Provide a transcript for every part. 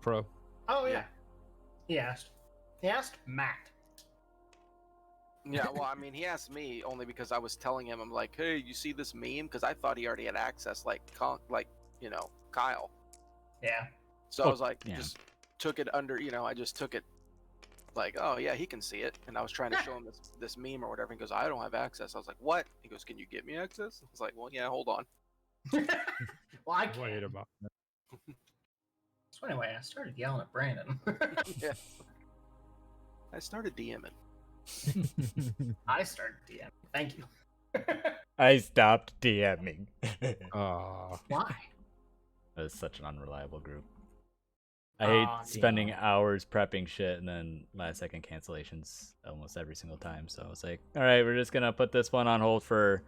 pro. Oh yeah. He asked. He asked Matt. Yeah, well, I mean, he asked me only because I was telling him, I'm like, hey, you see this meme? Because I thought he already had access, like Kyle. Yeah. So I was like, just took it under, I just took it like, oh yeah, he can see it. And I was trying to show him this meme or whatever. He goes, I don't have access. I was like, what? He goes, can you get me access? I was like, well, yeah, hold on. Well, I can't. Wait about that. So anyway, I started yelling at Brandon. Yeah. I started DMing. I started DMing. Thank you. I stopped DMing. Oh, Why? That is such an unreliable group. I hate spending hours prepping shit and then last second cancellations almost every single time. So I was like, all right, we're just going to put this one on hold for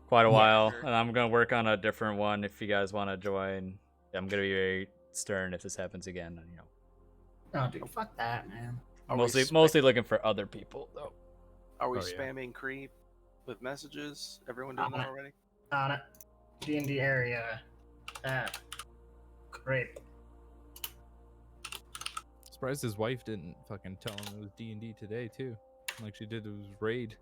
quite a while. Sure. And I'm going to work on a different one if you guys want to join. I'm going to be very stern if this happens again. Oh, dude, fuck that, man. Mostly looking for other people, though. Are we spamming creep with messages? Everyone doing that already? On it. D&D area. Great. surprised his wife didn't fucking tell him it was D&D today too, like she did it was raid.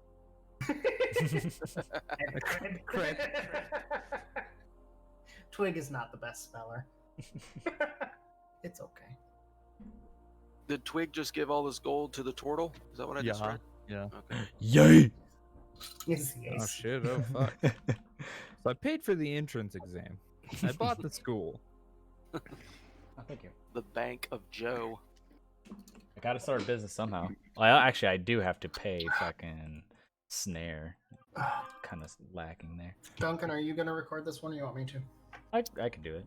Twig is not the best speller. It's okay. Did Twig just give all this gold to the turtle? Is that what I just read? Yeah. Okay. Yay! Yes. Oh shit! Oh fuck! So I paid for the entrance exam. I bought the school. Oh, thank you. The Bank of Joe. I gotta start a business somehow. Well, actually, I do have to pay fucking Snare. Kind of lacking there. Duncan, are you gonna record this one or you want me to? I can do it.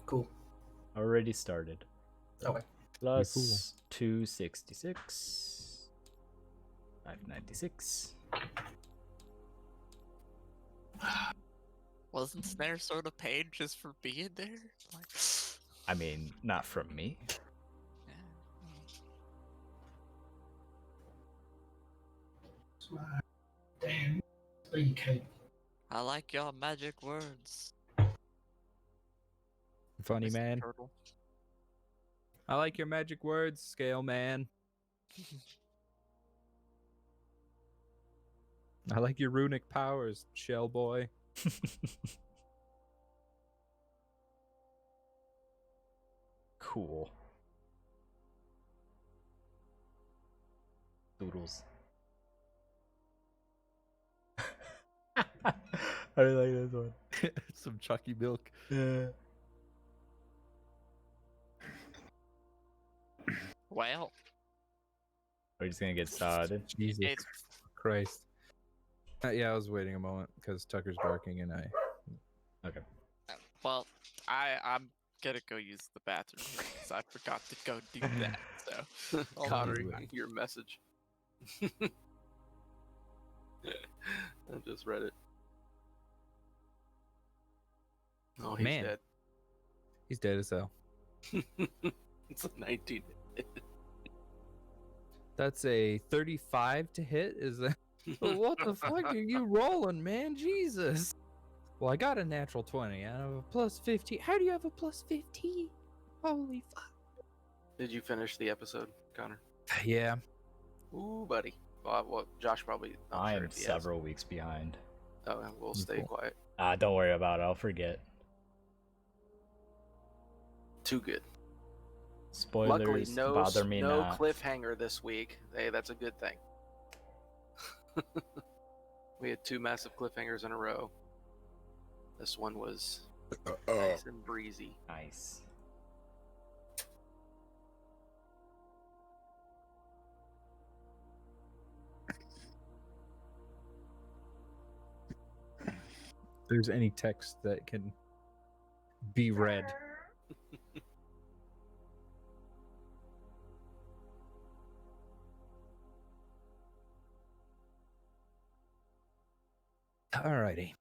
Cool. Already started. Okay. Plus Cool. 266. 596. Wasn't Snare sort of paid just for being there? Like, I mean, not from me. Damn. Okay. I like your magic words. Funny Mr. man. Turtle. I like your magic words, Scale Man. I like your runic powers, Shell Boy. Cool. Doodles. I really like this one. Some Chucky milk. Yeah. Well, We're just gonna get started. Jesus it's Christ. Yeah, I was waiting a moment because Tucker's barking and I. Okay. well, I'm gonna go use the bathroom because I forgot to go do that. So Connor, do it. your message. I just read it. Oh, he's Man. dead. He's dead as hell. It's a 19. That's a 35 to hit. Is that? What the fuck are you rolling, man? Jesus. Well, I got a natural 20 out of a plus 15. How do you have a plus 15? Holy fuck. Did you finish the episode, Connor? Yeah. Ooh, buddy. Well, Josh probably. I'm I sure am if he has. several weeks behind. Oh, we'll stay Cool. quiet. Don't worry about it. I'll forget. Too good. Spoilers Luckily, no bother me no not. cliffhanger this week. Hey, that's a good thing. We had 2 massive cliffhangers in a row. This one was nice and breezy. Nice. If there's any text that can be read. Alrighty.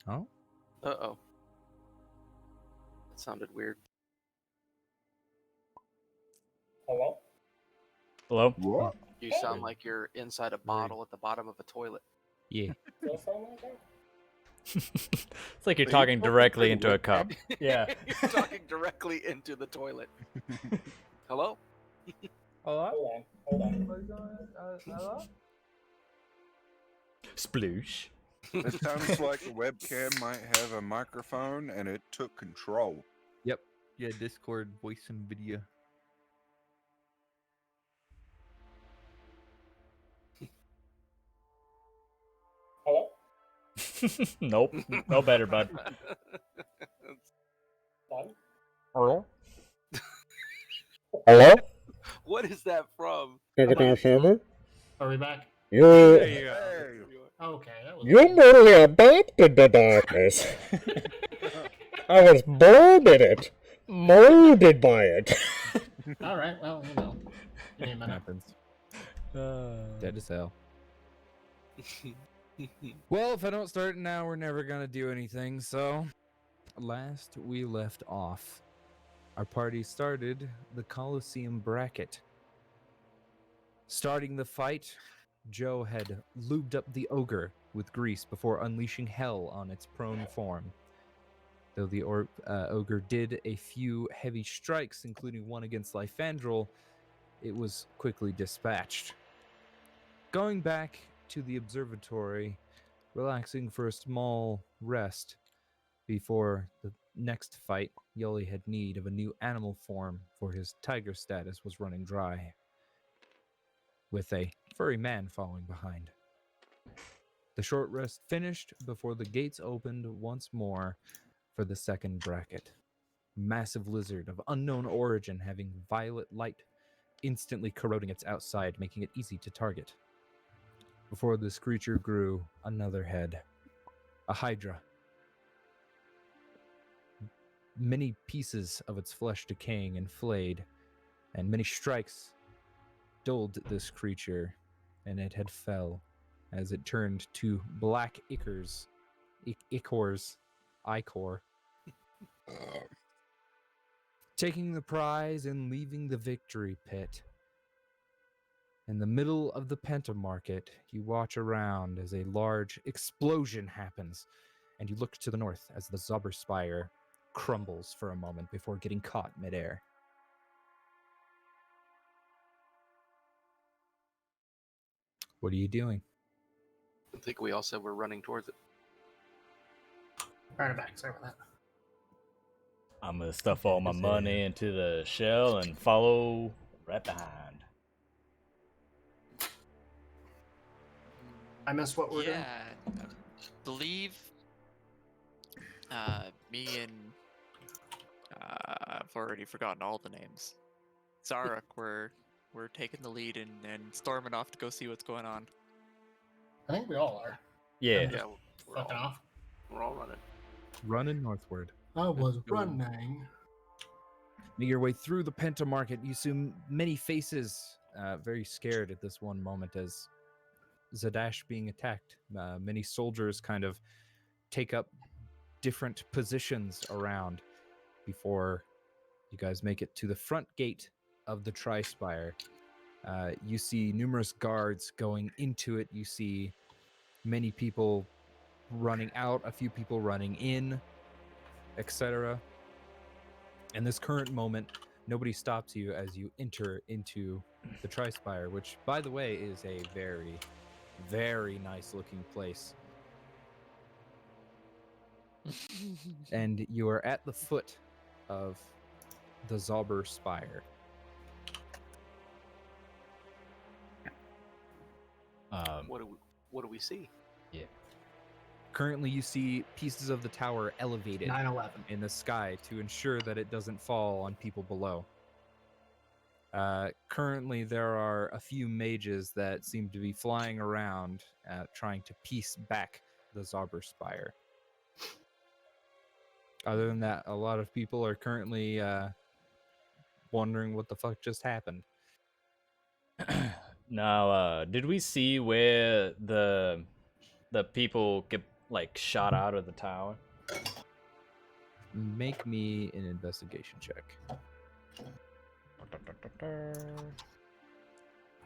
Oh? Uh-oh. That sounded weird. Hello? Hello? What? You sound like you're inside a bottle at the bottom of a toilet. Yeah. It's like you're But talking you told me directly pretty into a cup. well. Yeah. You're talking directly into the toilet. Hello? Hello? Hold on. Hello? Sploosh. It sounds like the webcam might have a microphone and it took control. Yep. Yeah, Discord, voice and video. Hello? Nope. No better, bud. Hello? Hello? What is that from? Can hear me? Are we back? You, Hey, Okay, that was you merely adopted the darkness. I was born in it, molded by it. all right. Well, you know, give me a minute. Happens. Dead as hell. Well, if I don't start now, we're never gonna do anything. So, last we left off, our party started the Colosseum bracket. Starting the fight, Joe had lubed up the ogre with grease before unleashing hell on its prone form. Though the ogre did a few heavy strikes, including one against Lyfandrel, it was quickly dispatched. Going back to the observatory, relaxing for a small rest before the next fight, Yoli had need of a new animal form for his tiger status was running dry, with a furry man following behind. The short rest finished before the gates opened once more for the second bracket. Massive lizard of unknown origin having violet light instantly corroding its outside, making it easy to target. Before this creature grew another head, a hydra. Many pieces of its flesh decaying and flayed, and many strikes dulled this creature, and it had fell as it turned to black ichors, ichor, taking the prize and leaving the victory pit. In the middle of the Pentamarket, you watch around as a large explosion happens, and you look to the north as the Zauber Spire crumbles for a moment before getting caught midair. What are you doing? I think we all said we're running towards it. Right back. Sorry about that. I'm gonna stuff all my money into the shell and follow right behind. I missed what we're doing. Yeah, I believe me and I've already forgotten all the names. Zarek, we're taking the lead and storming off to go see what's going on. I think we all are. Yeah. Yeah, we're Fucking all, off. we're all running. Running northward. I was Let's go. running. Make your way through the Pentamarket. You see many faces very scared at this one moment as Zadash being attacked. Many soldiers kind of take up different positions around before you guys make it to the front gate of the Tri-Spire. You see numerous guards going into it. You see many people running out, a few people running in, etc. In this current moment, nobody stops you as you enter into the Tri-Spire, which, by the way, is a very, very nice looking place. And you are at the foot of the Zauber Spire. What do we see? Currently, you see pieces of the tower elevated 9/11. in the sky to ensure that it doesn't fall on people below. Currently, there are a few mages that seem to be flying around trying to piece back the Zauber Spire. Other than that, a lot of people are currently wondering what the fuck just happened. Now, did we see where the people get like shot out of the tower? Make me an investigation check.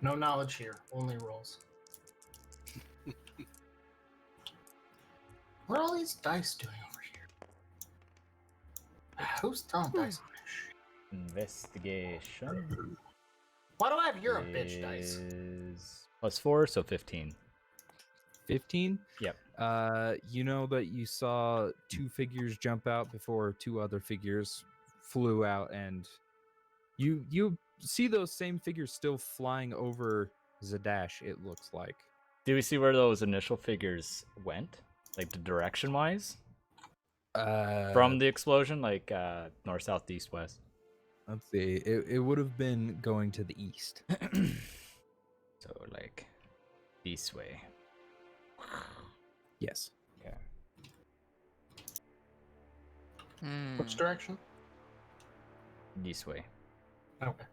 No knowledge here, only rolls. What are all these dice doing over here? Who's throwing dice on this shit? Investigation Why do I have you're a bitch dice? is +4, so 15. 15. Yep. You know that you saw two figures jump out before two other figures flew out, and you see those same figures still flying over Zadash. It looks like. Do we see where those initial figures went? Like the direction-wise? From the explosion? Like north, south, east, west? Let's see. It would have been going to the east. So, like, this way. Yes. Okay. Which direction? This way. Okay.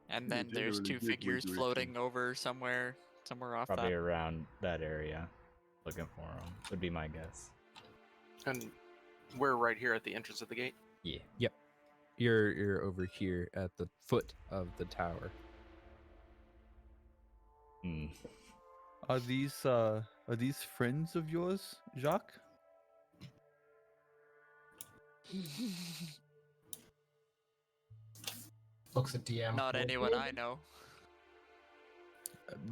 And then there's generally two good figures direction. floating over somewhere off Probably that. around that area. Looking for them. Would be my guess. And we're right here at the entrance of the gate. Yeah. Yep. You're over here at the foot of the tower. Hmm. Are these friends of yours, Jacques? Looks at DM. Not anyone I know.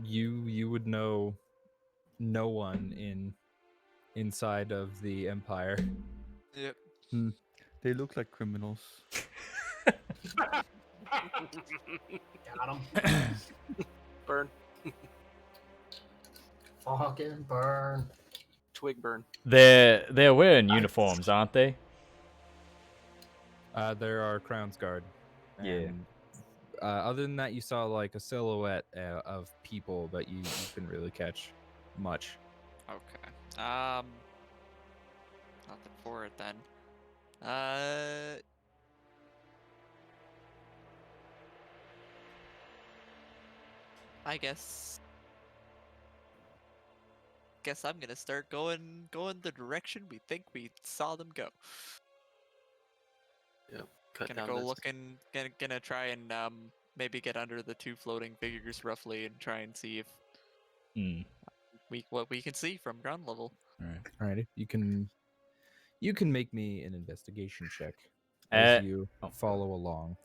You would know no one inside of the Empire. Yep. They look like criminals. Got him. Burn. Fucking burn. Twig burn. They're wearing uniforms, aren't they? There are Crown's Guard. Yeah. And, other than that, you saw like a silhouette of people, but you couldn't really catch much. Okay. Nothing for it then. I guess I'm gonna start going the direction we think we saw them go. Cut Gonna down go this. looking. Gonna try and maybe get under the two floating figures roughly and try and see if Hmm. what we can see from ground level. All right, you can make me an investigation check as you follow along.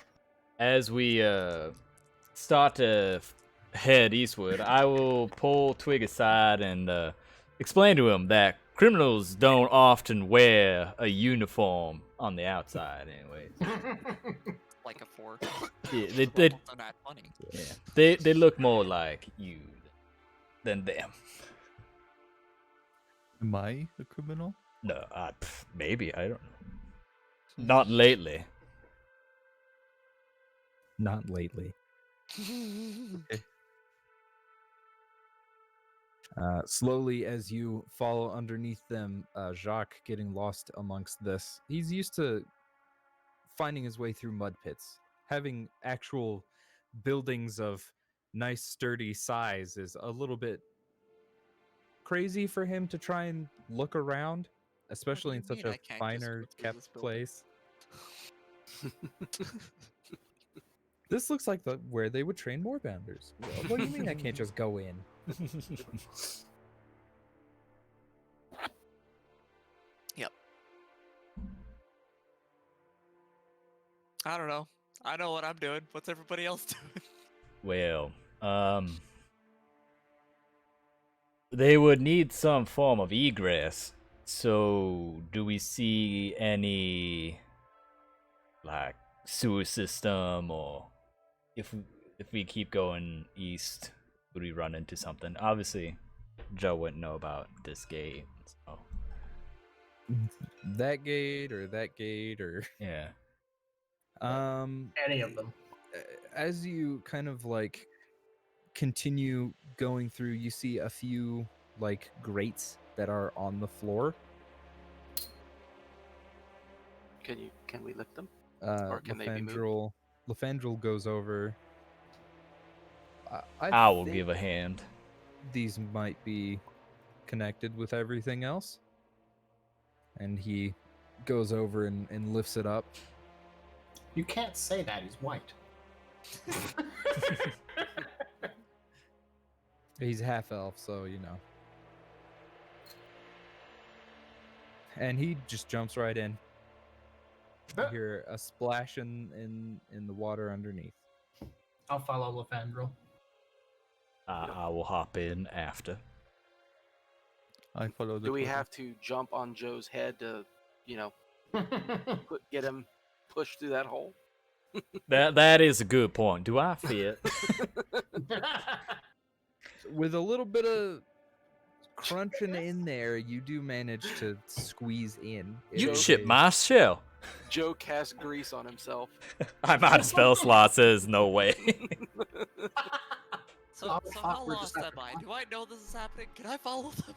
As we start to head eastward, I will pull Twig aside and explain to him that criminals don't often wear a uniform on the outside, anyway. Like a 4. Yeah, Almost a nat 20. yeah, they look more like you than them. Am I a criminal? No, maybe, I don't know. Not lately. Not lately. Slowly, as you follow underneath them, Jacques getting lost amongst this. He's used to finding his way through mud pits. Having actual buildings of nice, sturdy size is a little bit crazy for him to try and look around, especially in do you such mean a I can't just finer go through kept this building? place. This looks like where they would train moorbounders. What do you mean I can't just go in? Yep. I don't know. I know what I'm doing. What's everybody else doing? Well, they would need some form of egress. So, do we see any like sewer system, or if we keep going east, would we run into something? Obviously, Joe wouldn't know about this gate. So, That gate or yeah. Any of them. As you kind of like continue going through, you see a few like grates that are on the floor. Can we lift them? Or can they be moved? Lefandrel goes over. I will think give a hand. These might be connected with everything else. And he goes over and lifts it up. You can't say that. He's white. He's half elf, so you know. and he just jumps right in. You Huh. hear a splash in the water underneath. I'll follow Lefandrel. I will hop in after. I follow the. Do we turtle. have to jump on Joe's head to, get him pushed through that hole? That is a good point. Do I fit? With a little bit of crunching in there, you do manage to squeeze in. It You is shit a- my shell. Joe casts grease on himself. I'm out of spell slots. There's no way. So, Oh, so fuck, how we're just lost am after I? one. Do I know this is happening? Can I follow them?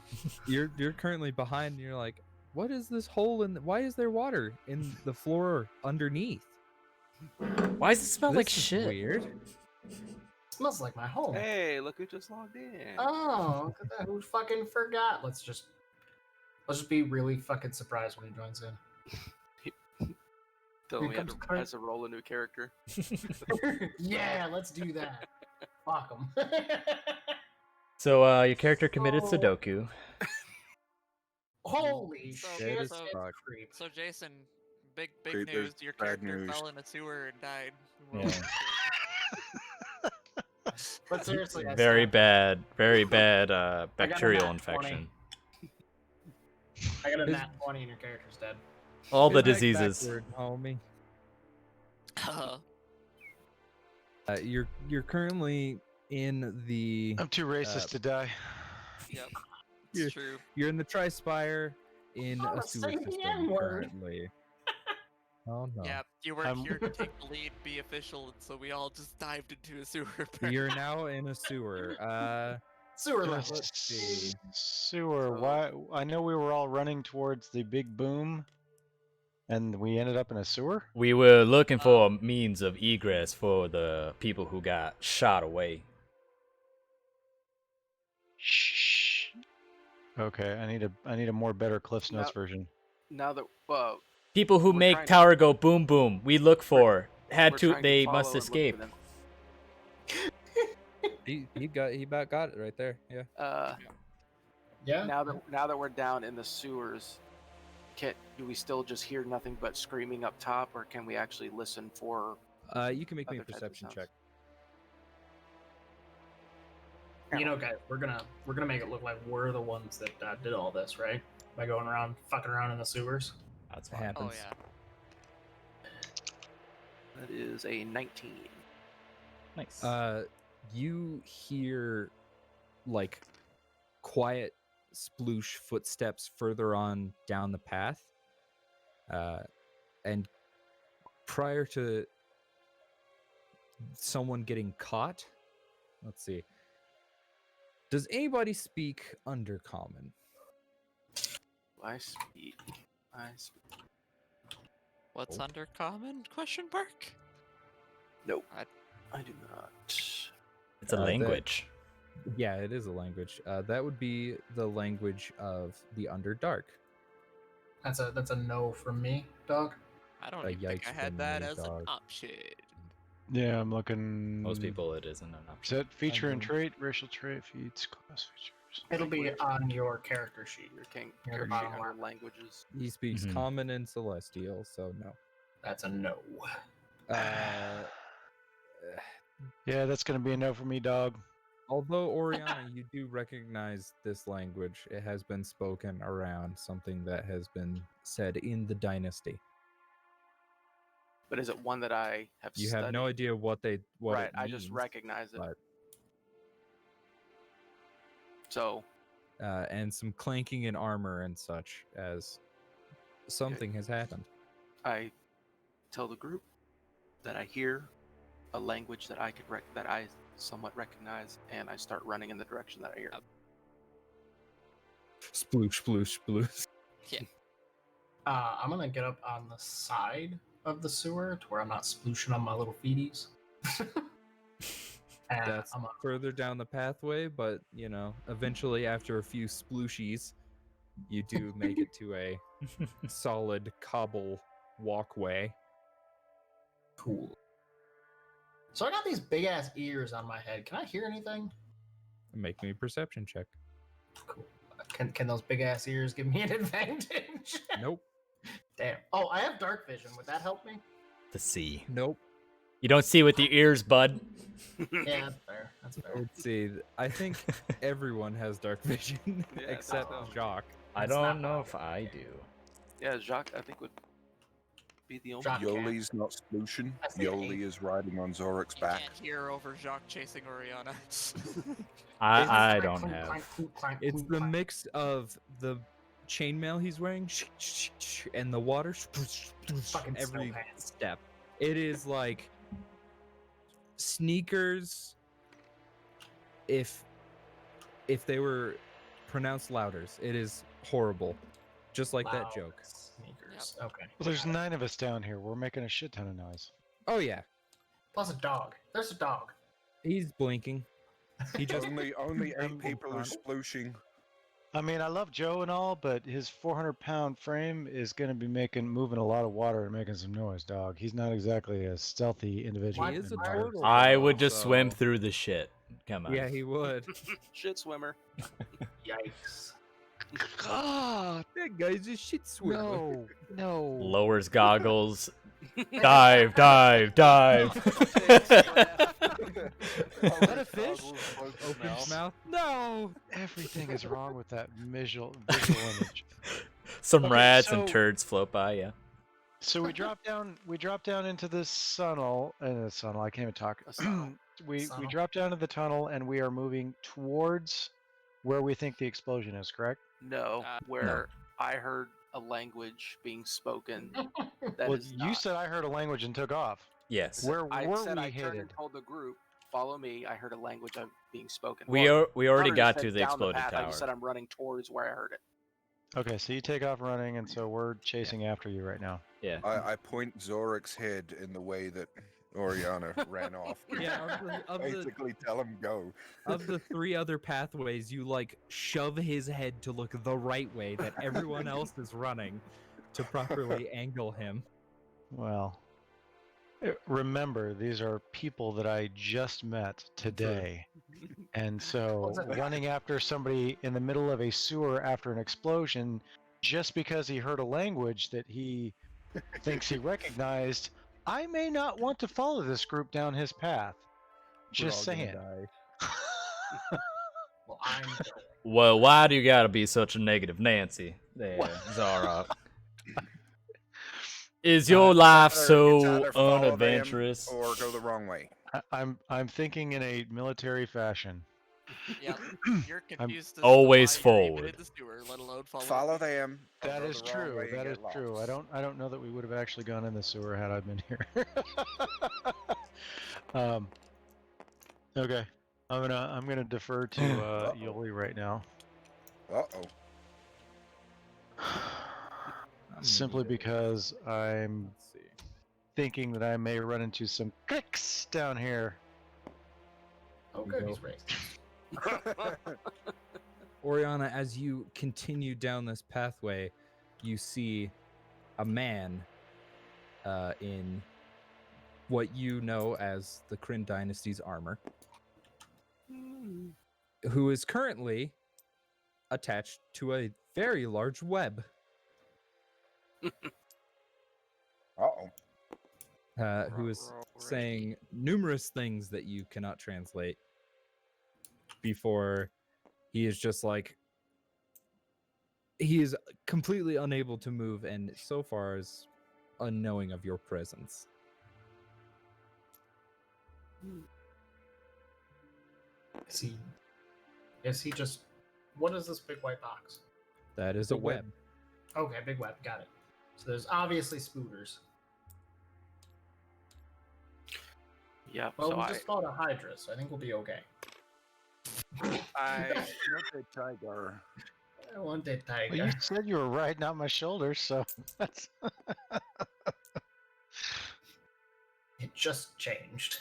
You're currently behind, and you're like, what is this hole in? Why is there water in the floor underneath? Why does it smell like This is shit? weird. Smells like my home. Hey, look who just logged in. Oh, look at that. Who fucking forgot? Let's just be really fucking surprised when he joins in. Tell him he comes Craig. has to roll a new character. Yeah, let's do that. Fuck him. So, your character committed Oh. Sudoku. Holy So- shit, as it's fuck. creep. So Jason, big Wait, news. there's Your bad character news. fell in a sewer and died. Yeah. But seriously, I Very stopped. very bad a bacterial nat infection. 20. I got a His- nat 20 and your character's dead. All the His neck diseases. backward, homie. Uh, You're currently in the. I'm too racist to die. yep, You're- it's true. You're in the Tri-Spire in Oh, a sewer say the system N-word. currently. Oh no. Yeah, you weren't I'm- here to take the lead, be official, and so we all just dived into a sewer. You're now in a sewer. Sewer Just level. let's see. Sewer. So- Why? I know we were all running towards the big boom, and we ended up in a sewer. We were looking for a means of egress for the people who got shot away. Shh. Okay, I need a more better Cliff's Notes No. version. Now that People who We're make trying to- tower go boom boom. We look for had we're to. trying They follow must and look for escape. them. He about got it right there. Yeah. Yeah. Now that we're down in the sewers, do we still just hear nothing but screaming up top, or can we actually listen for? You can make me a Other types of perception sounds. check. You know, guys, we're gonna make it look like we're the ones that did all this, right? By going around, fucking around in the sewers. That's It fine. happens. Oh yeah. That is a 19. Nice. You hear like quiet sploosh footsteps further on down the path. And prior to someone getting caught, let's see. Does anybody speak Undercommon? I speak. What's Oh. under common? Question mark. Nope. I- I do not. It's a that- language. Yeah, it is a language. That would be the language of the Underdark. That's a no from me, dog. I don't A even think I yikes had from that me, as an dog. option. Yeah, I'm looking. Most people, it isn't an option. Set feature and don't- trait, racial trait feeds, class features. It'll be Language. on your character sheet. Your Near the character bottom sheet under left. languages. He speaks Mhm. Common and Celestial, so no. That's a no. Uh, Yeah, that's gonna be a no for me, dog. although Oriana, you do recognize this language. It has been spoken around, something that has been said in the dynasty. But is it one that I have You studied? have no idea what right, it I just means, recognize it. but So and some clanking in armor and such as something has happened. I tell the group that I hear a language that I could that I somewhat recognize, and I start running in the direction that I hear. Sploosh, sploosh, sploosh. I'm gonna get up on the side of the sewer to where I'm not splooshing on my little feeties. And That's I'm further down the pathway, but eventually after a few splooshies, you do make it to a solid cobble walkway. cool. So I got these big ass ears on my head. Can I hear anything? Make me a perception check. Cool. Can those big ass ears give me an advantage? Nope. Damn. Oh, I have dark vision. Would that help me? To see. Nope. You don't see with your ears, bud. Yeah, that's fair. That's fair. Let's see. I think everyone has dark vision Yeah, except so. Jacques. I It's not don't know mine. if I do. Yeah, Jacques, I think would be the only. Jacques can't. Yoli's not splooshing. I see Yoli is riding on Zorak's You back. can't hear over Jacques chasing Oriana. I Clank, don't clunk, have. clank, clunk, clank, It's clunk, the clank. mix of the chainmail he's wearing and the water Fucking every snow pants. step. It is like sneakers if they were pronounced louders. It is horrible. Just like that Loud joke. Sneakers. Okay. Well, there's 9 of us down here. We're making a shit ton of noise. Oh yeah. Plus a dog. There's a dog. He's blinking. He just Only 8 I'm people are fine. splooshing. I mean, I love Joe and all, but his 400-pound frame is going to be moving a lot of water and making some noise, dog. He's not exactly a stealthy individual. He He is a in water. turtle. I though, would just swim so- through the shit. Come on. Yeah, he would. Shit swimmer. Yikes. God, That guy's a shit swimmer. no, no. Lowers goggles. Dive, dive, dive. Is that a fish? Open his mouth. No. Everything is wrong with that visual image. Some Okay, rats and so- turds float by. Yeah. So we drop down. We drop down into this tunnel. Tunnel. I can't even talk. A tunnel. we Tunnel. drop down to the tunnel and we are moving towards where we think the explosion is. Correct? No, Uh, where I heard a language being spoken. That well, is you not. said I heard a language and took off. Yes. Where I were said we I turned and headed? told the group, follow me. I heard a language being spoken. We Well, already Hunter got said to the down exploded path, I tower. just said I'm running towards where I heard it. Okay, so you take off running, and so we're chasing after you right now. Yeah. I point Zorak's head in the way that Oriana ran off. Yeah, of the Basically tell him go. of the 3 other pathways, you like shove his head to look the right way that everyone else is running to properly angle him. Well, remember, these are people that I just met today. And so What's that? running after somebody in the middle of a sewer after an explosion just because he heard a language that he thinks he recognized, I may not want to follow this group down his path. Just We're all gonna saying. die. Well, I'm going. Well, why do you gotta be such a negative Nancy there, Zara? Is your life It's so either follow them unadventurous? or go the wrong way. I'm thinking in a military fashion. Yeah, you're confused. as to always why you're even forward. in the sewer, let alone follow. Follow them. or That go is the wrong true. way and That get is true. lost. I don't know that we would have actually gone in the sewer had I been here. Okay. I'm gonna defer to Uh-oh. Yoli right now. Uh-oh. Simply because I'm Let's see. thinking that I may run into some clicks down here. Oh, You good. go. He's raced. Oriana, as you continue down this pathway, you see a man in what you know as the Kryn Dynasty's armor, who is currently attached to a very large web, Uh-oh. who is saying numerous things that you cannot translate before he is just like, he is completely unable to move and so far is unknowing of your presence. Is he just? What is this big white box? That is a a web. Okay, big web. Got it. So there's obviously spooters. Yeah. Well, so we I, just fought a Hydra, so I think we'll be okay. I Tiger. I wanted Well, tiger. you said you were riding on my shoulders, so that's. It just changed.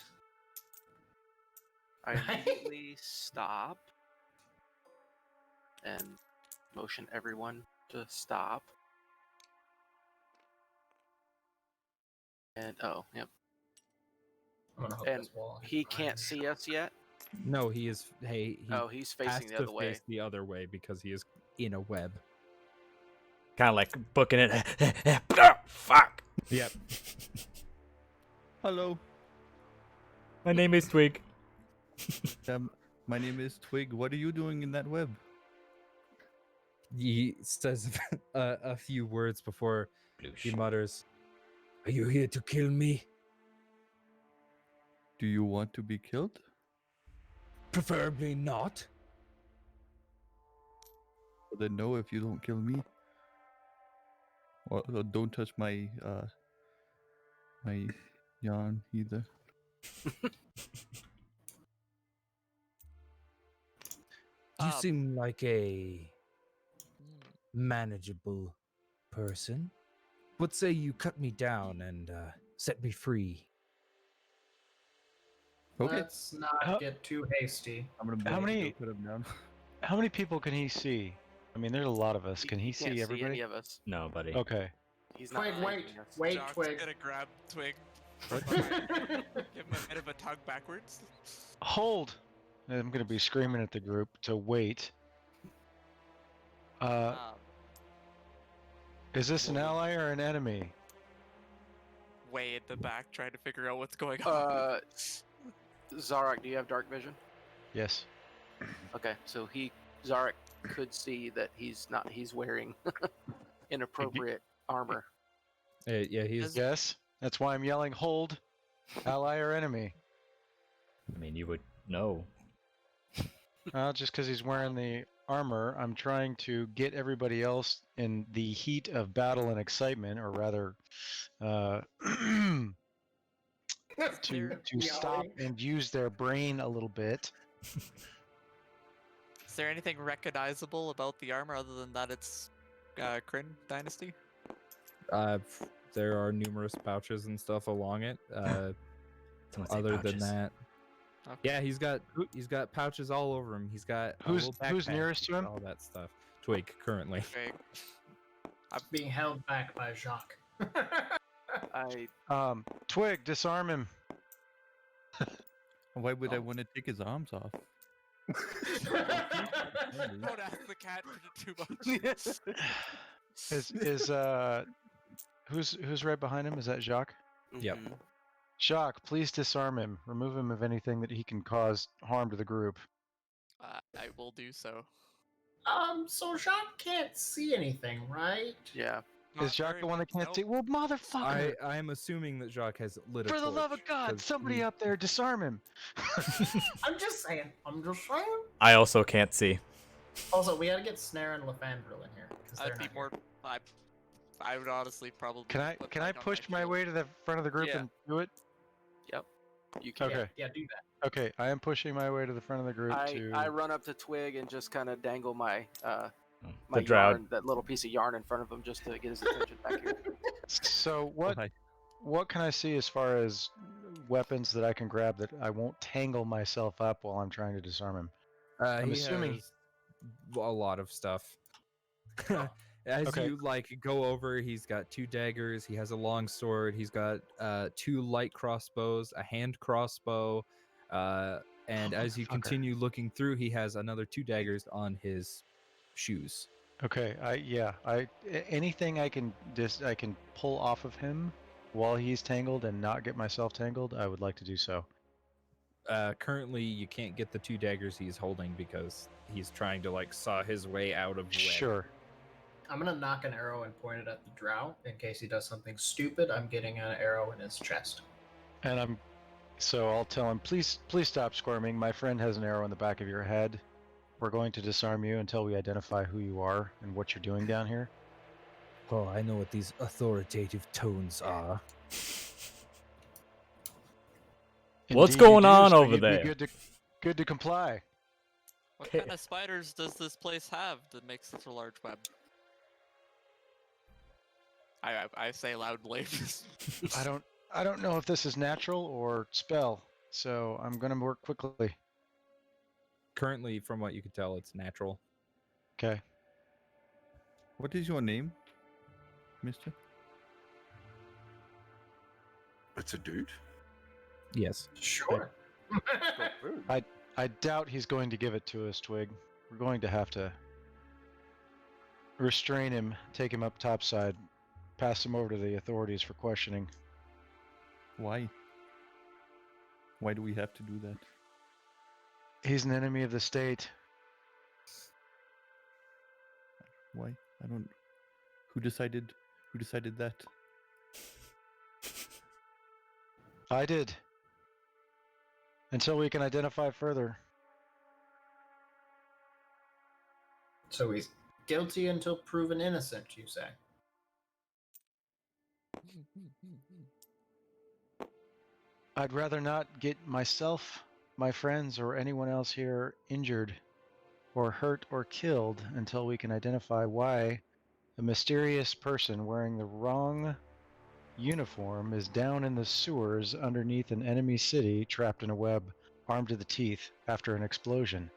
I immediately stop and motion everyone to stop. And oh, yep. I'm gonna hook And this wall. he can't see us yet. No, he is. Hey, he Oh, he's has facing the to other way. face the other way because he is in a web. Kind of like booking it. Fuck. Yep. Hello. My name is Twig. My name is Twig. What are you doing in that web? He says a few words before he mutters, "Are you here to kill me? Do you want to be killed? Preferably not." Well, then no, if you don't kill me. Or don't touch my my yarn either. You seem like a manageable person. What say you cut me down and set me free? Okay. Let's not get too hasty. I'm gonna How many- put him down. How many people can he see? I mean, there's a lot of us. Can he Can't see everybody? any of us. No, buddy. Okay. He's not. Twig, wait, hiding us. wait, Jock's Twig. gonna grab Twig. What? Give him a bit of a tug backwards. Hold. I'm gonna be screaming at the group to wait. Um, Is this an ally or an enemy? way at the back, trying to figure out what's going on. Zarek, do you have dark vision? Yes. Okay, so Zarek could see that he's wearing inappropriate armor. Yeah, he's Yes. That's why I'm yelling hold. Ally or enemy? I mean, you would know. Just because he's wearing the armor, I'm trying to get everybody else in the heat of battle and excitement, or rather, to stop and use their brain a little bit. Is there anything recognizable about the armor other than that it's Kryn Dynasty? there are numerous pouches and stuff along it. Someone say Other than pouches. that, Okay. yeah, he's got pouches all over him. He's got a Who's- little who's backpack, nearest to he's him? got all that stuff. Twig currently. Okay. I'm being held back by Jacques. Twig, disarm him. Why would I Oh. want to take his arms off? Don't ask the cat for too much. Who's right behind him? Is that Jacques? Yep. Mhm. Jacques, please disarm him. Remove him of anything that he can cause harm to the group. I will do so. So Jacques can't see anything, right? Yeah. Is Jacques the one that can't see? Well, motherfucker! I'm assuming that Jacques has lit a For the torch, love of God, 'cause somebody we- up there, disarm him. I'm just saying. I also can't see. Also, we gotta get Snare and Lefandril in here. 'cause they're I'd be not more. I would honestly probably. Can I put can I mine on push my shield. way to the front of the group Yeah. and do it? You can. Okay. Yeah, do that. Okay, I am pushing my way to the front of the group to. I run up to Twig and just kind of dangle my The my drought. yarn, that little piece of yarn in front of him, just to get his attention back here. So Hi. what can I see as far as weapons that I can grab that I won't tangle myself up while I'm trying to disarm him? I'm he assuming- has a lot of stuff. As Okay. you go over, he's got 2 daggers. He has a long sword. He's got 2 light crossbows, a hand crossbow, and as you Motherfucker. continue looking through, he has another 2 daggers on his shoes. Okay, anything I can pull off of him while he's tangled and not get myself tangled, I would like to do so. Currently, you can't get the 2 daggers he's holding because he's trying to saw his way out of web. Sure. I'm gonna knock an arrow and point it at the drow in case he does something stupid. I'm getting an arrow in his chest. And I'll tell him, please stop squirming. My friend has an arrow in the back of your head. We're going to disarm you until we identify who you are and what you're doing down here. Oh, I know what these authoritative tones are. What's Indeed you going do, on so over you'd be there? Good to comply. What Okay. kind of spiders does this place have that makes such a large web? I say loudly. I don't know if this is natural or spell, so I'm gonna work quickly. Currently, from what you can tell, it's natural. Okay. What is your name, mister? It's a dude. Yes. Sure. I doubt he's going to give it to us, Twig. We're going to have to restrain him, take him up topside, pass him over to the authorities for questioning. Why? Why do we have to do that? He's an enemy of the state. Why? I don't. Who decided? Who decided that? I did. Until we can identify further. So he's guilty until proven innocent, you say? I'd rather not get myself, my friends, or anyone else here injured or hurt or killed until we can identify why a mysterious person wearing the wrong uniform is down in the sewers underneath an enemy city, trapped in a web, armed to the teeth after an explosion.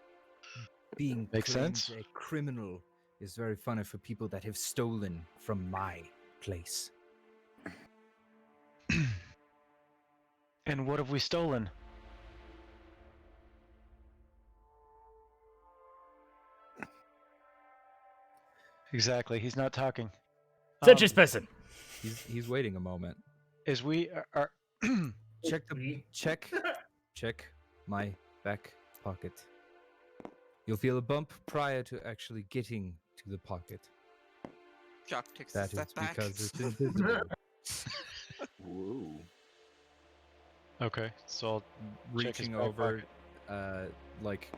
Being Makes claimed sense? a criminal is very funny for people that have stolen from my place. And what have we stolen? Exactly, he's not talking. Such a person. He's waiting a moment. Is we are Check my back pocket. You'll feel a bump prior to actually getting to the pocket. Jock takes a That is step back. because it's invisible. Whoa. okay. So I'll check his Reaching back over, pocket. like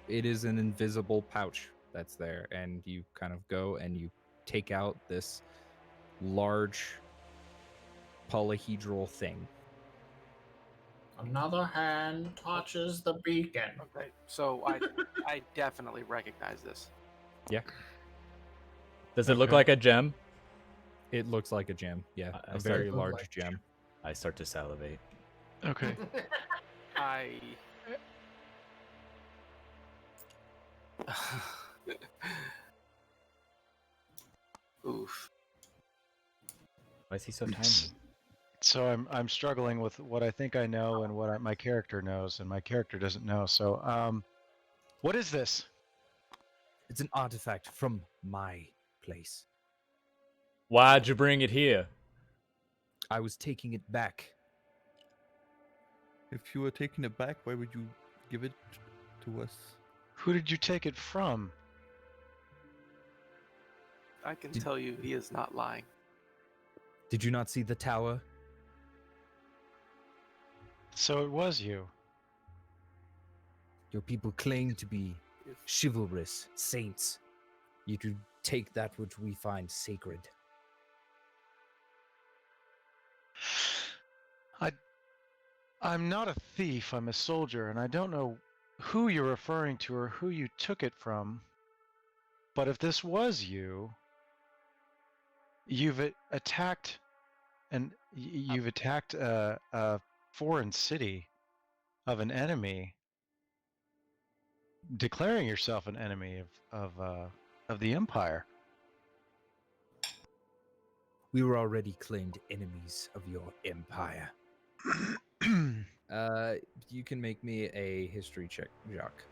it is an invisible pouch that's there, and you kind of go and you take out this large polyhedral thing. Another hand touches the beacon. Okay, so I definitely recognize this. Yeah, Does it look Okay. like a gem? it looks like a gem. Yeah, I a start- very Look large like- gem. I start to salivate. Okay. I. Oof. Why is he so tiny? So I'm struggling with what I think I know and what my character knows, and my character doesn't know. So what is this? It's an artifact from my place. Why'd you bring it here? I was taking it back. If you were taking it back, why would you give it to us? Who did you take it from? I can tell you he is not lying. Did you not see the tower? So it was you. Your people claim to be chivalrous saints. You do take that which we find sacred. I'm not a thief, I'm a soldier, and I don't know who you're referring to or who you took it from. But if this was you, you've attacked you've attacked a foreign city of an enemy, declaring yourself an enemy of the Empire. We were already claimed enemies of your empire. You can make me a history check, Jacques.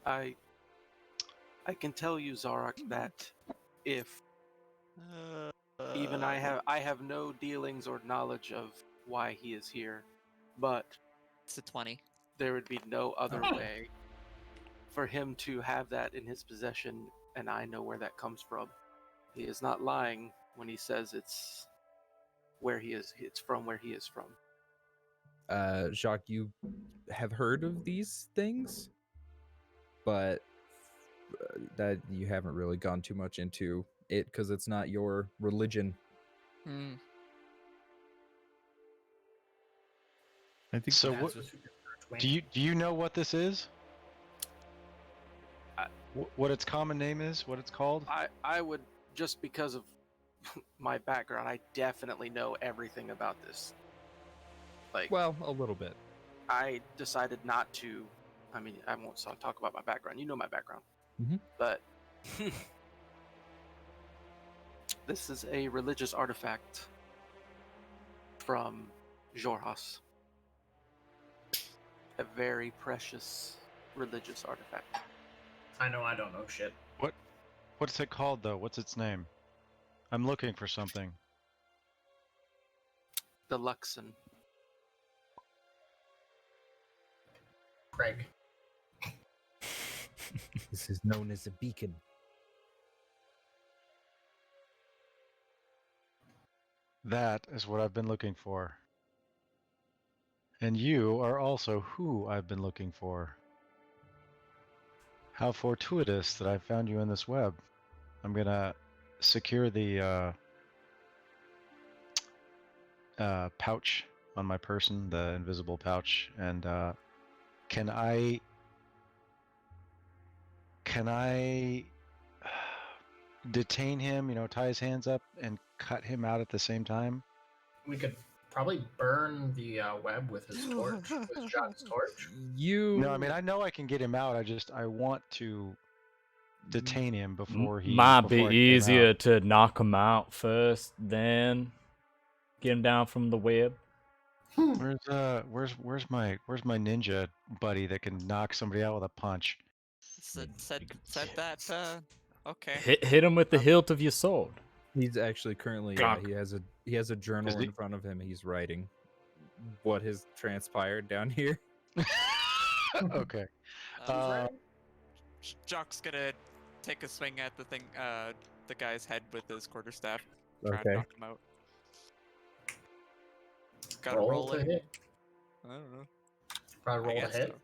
I can tell you, Zarok, that if even I have no dealings or knowledge of why he is here, but It's a 20. there would be no other Oh. way for him to have that in his possession, and I know where that comes from. He is not lying when he says it's where he is. It's from where he is from. Jacques, you have heard of these things, but that you haven't really gone too much into it because it's not your religion. Hmm. I think So That's what, a super twin. do you know what this is? I- What its common name is? What it's called? I would, just because of my background, I definitely know everything about this. Like, Well, a little bit. I decided not to. I mean, I won't talk about my background. You know my background. Mhm. But this is a religious artifact from Jorhas. A very precious religious artifact. I know I don't know shit. What's it called though? What's its name? I'm looking for something. The Luxon. Craig. This is known as a beacon. That is what I've been looking for. And you are also who I've been looking for. How fortuitous that I found you in this web. I'm gonna secure the pouch on my person, the invisible pouch, and can I detain him? You know, tie his hands up and cut him out at the same time. We could probably burn the web with his torch, with John's torch. No, I mean I know I can get him out. I want to detain him before he might before be I get him easier out. to knock him out first, then get him down from the web. Where's my ninja buddy that can knock somebody out with a punch? Said that. Okay. Hit him with the hilt of your sword. He's actually currently Gonk. he has a journal he- in front of him. He's writing what has transpired down here. Okay. Jock's gonna take a swing at the thing, the guy's head with his quarterstaff. Try Okay. and knock him out. Gotta Roll to it. hit. I don't know. Probably roll to guess hit. so.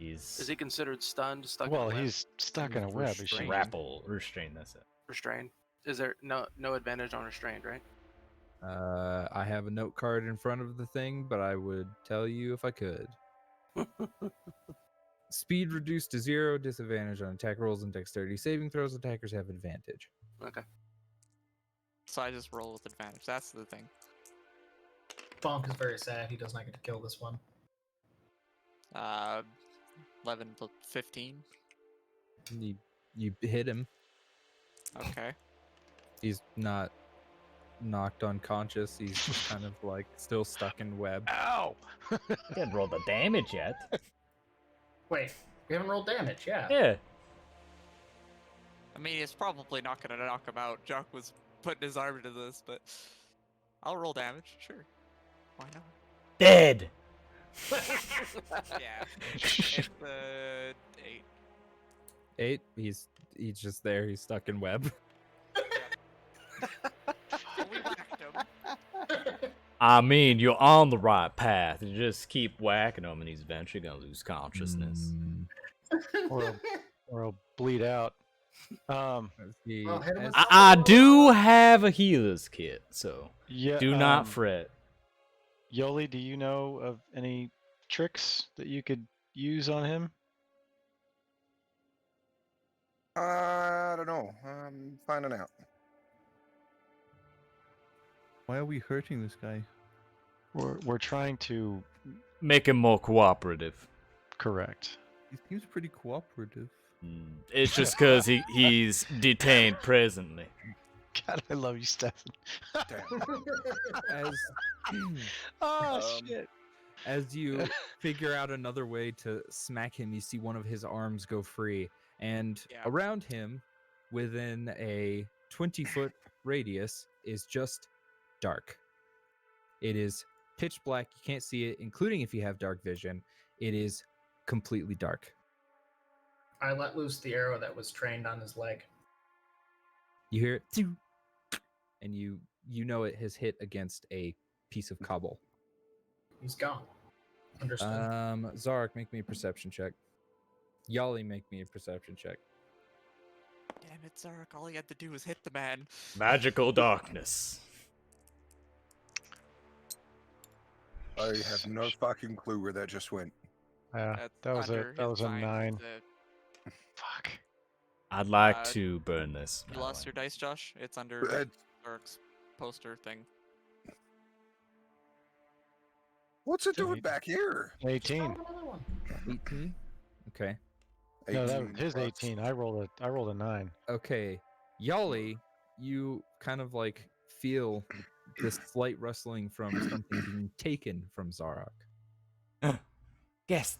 Is he considered stunned, stuck Well, in a web, he's stuck in a web. Is she? Grapple, restrain, that's it. restrained? Is there no advantage on restrained, right? I have a note card in front of the thing, but I would tell you if I could. Speed reduced to 0, disadvantage on attack rolls and dexterity saving throws. Attackers have advantage. Okay. So I just roll with advantage. That's the thing. Bonk is very sad. He does not get to kill this one. 11 to 15. You hit him. Okay. He's not knocked unconscious. He's just kind of like still stuck in web. Ow! You didn't roll the damage yet. Wait, we haven't rolled damage, yeah. Yeah. I mean, it's probably not gonna knock him out. Jock was putting his arm into this, but I'll roll damage. Sure. Why not? Dead. Yeah. It's 8. 8. He's just there. He's stuck in web. We whacked him. I mean, you're on the right path. You just keep whacking him, and he's eventually gonna lose consciousness. Or he'll bleed out. Well, hit him with I do have a healer's kit, so Yeah. do not fret. Yoli, do you know of any tricks that you could use on him? I don't know. I'm finding out. Why are we hurting this guy? We're trying to Make him more cooperative. correct. He seems pretty cooperative. It's just because he's detained presently. God, I love you, Stefan. As Oh shit! as you figure out another way to smack him, you see one of his arms go free, and Yeah. around him, within a 20-foot radius, is just dark. It is pitch black. You can't see it, including if you have dark vision. It is completely dark. I let loose the arrow that was trained on his leg. You hear it, "Phew," and you know it has hit against a piece of cobble. He's gone. Understood. Zarek, make me a perception check. Yali, make me a perception check. Damn it, Zarek. All he had to do was hit the man. Magical darkness. I have no fucking clue where that just went. Yeah, That's that was under a his 9. The- Fuck. I'd like Uh, to burn this. You lost your dice, Josh? It's under That's- Zarek's poster thing. What's it doing back here? 18. Another one. 18. Okay. No, that was 18 his plus. 18. I rolled a 9. Okay. Yali, you kind of like feel this slight rustling from something being taken from Zarok. Guess.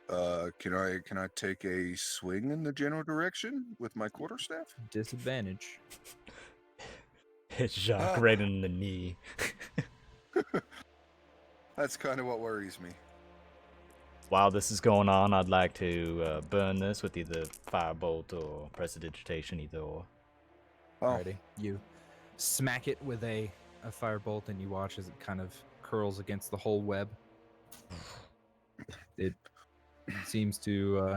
Can I take a swing in the general direction with my quarterstaff? Disadvantage. Hit Jacques right in the knee. That's kind of what worries me. While this is going on, I'd like to burn this with either firebolt or prestidigitation, either or. Alrighty. You smack it with a firebolt, and you watch as it kind of curls against the whole web. It seems to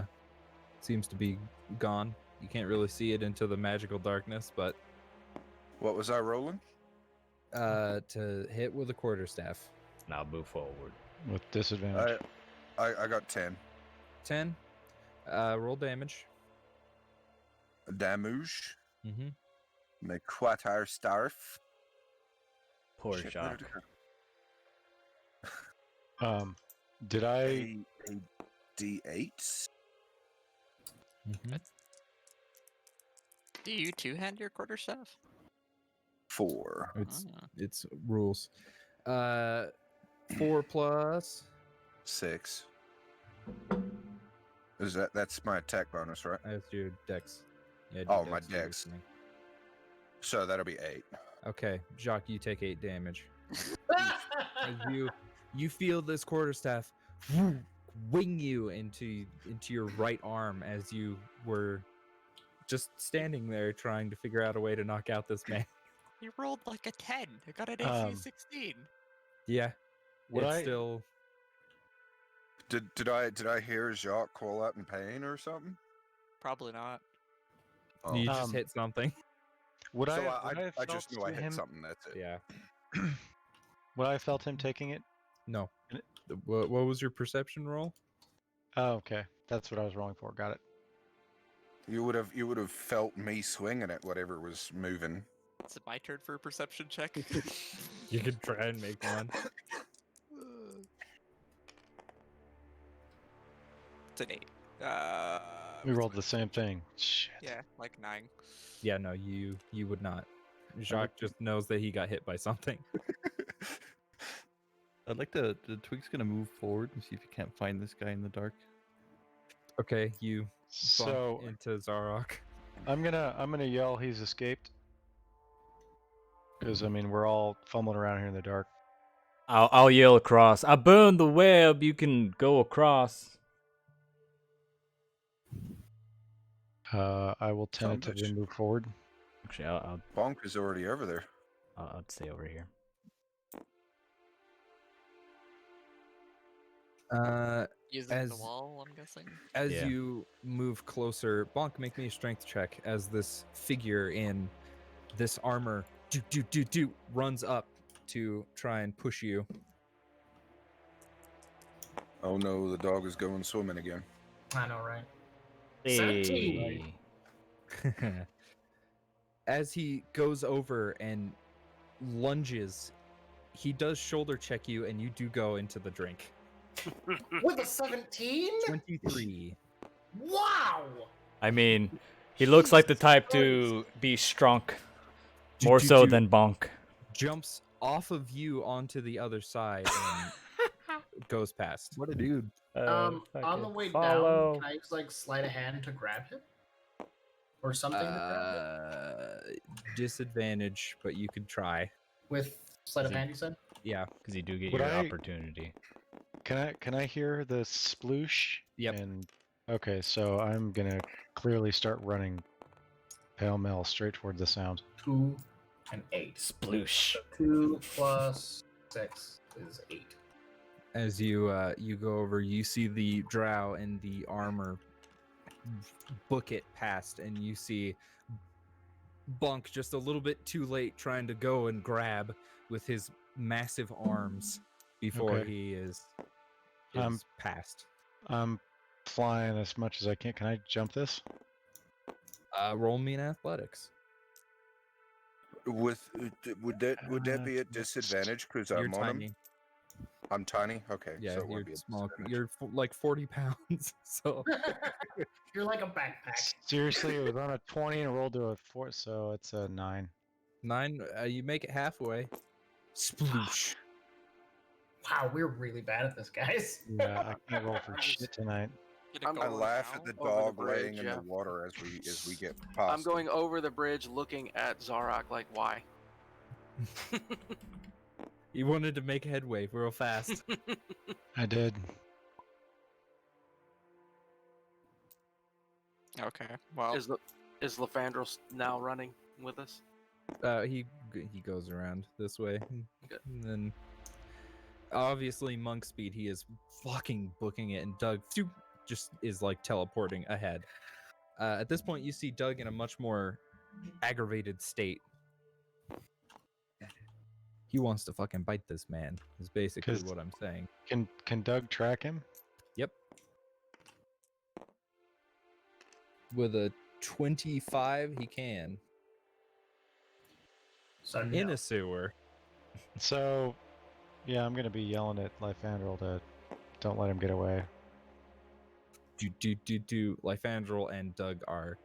be gone. You can't really see it into the magical darkness, but What was I rolling? to hit with a quarterstaff. Now move forward. With disadvantage. I got 10. 10. Roll damage. Damage. Mm-hmm. My quarter staff. Poor Shit, where Jacques. did it go? Did I? A D8. Mm-hmm. Do you two-hand your quarterstaff? 4. It's rules. 4 plus. 6. That's my attack bonus, right? That's your dex. Yeah, Oh, your my is dex. listening. So that'll be 8. Okay, Jacques, you take 8 damage. As you feel this quarterstaff wing you into your right arm as you were just standing there trying to figure out a way to knock out this man. You rolled like a 10. I got an AC 16. Yeah, Would it's I? still. Did I hear Jacques call out in pain or something? Probably not. Oh. You just hit something. Would So I? I just knew I hit him, something. That's it. Yeah. Would I have felt him taking it? No. What was your perception roll? Oh, okay. That's what I was rolling for. Got it. You would have felt me swinging at whatever was moving. Is it my turn for a perception check? You could try and make one. It's an 8. We rolled the same thing. Shit. Yeah, like 9. Yeah, no, you would not. Jacques just knows that he got hit by something. I'd like to. The Twig's gonna move forward and see if you can't find this guy in the dark. Okay, you bump So into Zarok. I'm gonna yell. He's escaped. Because I mean, we're all fumbling around here in the dark. I'll yell across. I burned the web. You can go across. I will tentatively move forward. Actually, I'll Bonk is already over there. I'll stay over here. Using the wall, I'm guessing. As Yeah. you move closer, Bonk, make me a strength check as this figure in this armor runs up to try and push you. Oh no, the dog is going swimming again. I know, right? Hey. 17. As he goes over and lunges, he does shoulder check you, and you do go into the drink. With a 17? 23. Wow! I mean, he looks like the type to be strunk, more so than Bonk. Jumps off of you onto the other side and goes past. What a dude! On the way down, can I use like sleight of hand to grab him? Or something to grab him? Disadvantage, but you could try. With sleight of hand, you said? Yeah. Because you do get Would your I- opportunity. Can I hear the sploosh? Yep. And okay, so I'm gonna clearly start running pell-mell straight toward the sound. 2 and 8. Sploosh. 2 plus 6 is 8. As you go over, you see the drow and the armor book it past, and you see Bunk just a little bit too late trying to go and grab with his massive arms before Okay. he is past. I'm flying as much as I can. Can I jump this? Roll me in athletics. Would that be at disadvantage because You're I'm on him? tiny. I'm tiny. Okay. Yeah, so it you're would be a small. disadvantage. You're like 40 pounds. So You're like a backpack. Seriously, it was on a 20 and rolled to a 4, so it's a 9. 9. You make it halfway. Sploosh. Wow, we're really bad at this, guys. Yeah, I can't roll for shit tonight. Gonna I'm I go laugh at the over the dog laying bridge, in yeah. the water as we get past. I'm going over the bridge, looking at Zarok. Like, why? You wanted to make headway real fast. I did. Okay. Well, Is Lefandro now running with us? He goes around this way, Good. and then obviously monk speed. He is fucking booking it, and Doug just is like teleporting ahead. At this point, you see Doug in a much more aggravated state. He wants to fucking bite this man. Is basically 'Cause- what I'm saying. Can Doug track him? Yep. With a 25, he can. So In no. a sewer. So, yeah, I'm gonna be yelling at Lyfandrel to don't let him get away. Lyfandrel and Doug are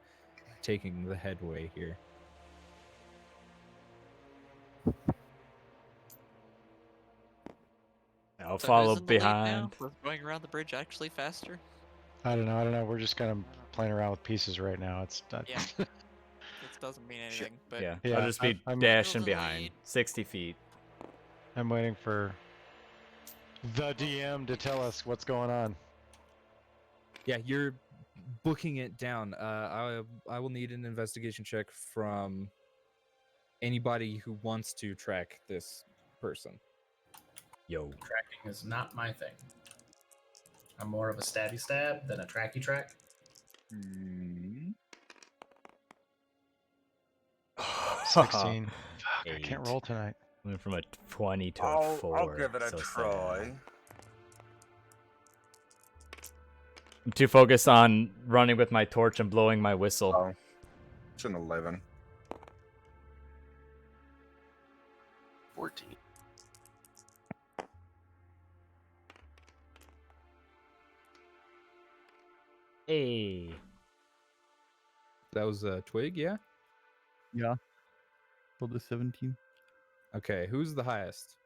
taking the headway here. I'll so follow who's in the lead now? behind. We're going around the bridge actually faster. I don't know. We're just kind of playing around with pieces right now. It's not... Yeah. This doesn't mean anything, but Yeah, Yeah, I'll just be I'm- dashing Middle of the behind, lead. 60 feet. I'm waiting for the DM to tell us what's going on. Yeah, you're booking it down. I will need an investigation check from anybody who wants to track this person. Yo. Tracking is not my thing. I'm more of a stabby stab than a tracky track. Hmm. 16. Fuck, I can't Eight. roll tonight. Went from a 20 to a I'll 4. give it a so try. sad. I'm too focused on running with my torch and blowing my whistle. Oh, it's an 11. 14. Hey. That was a Twig, yeah? Yeah. Rolled a 17. Okay, who's the highest?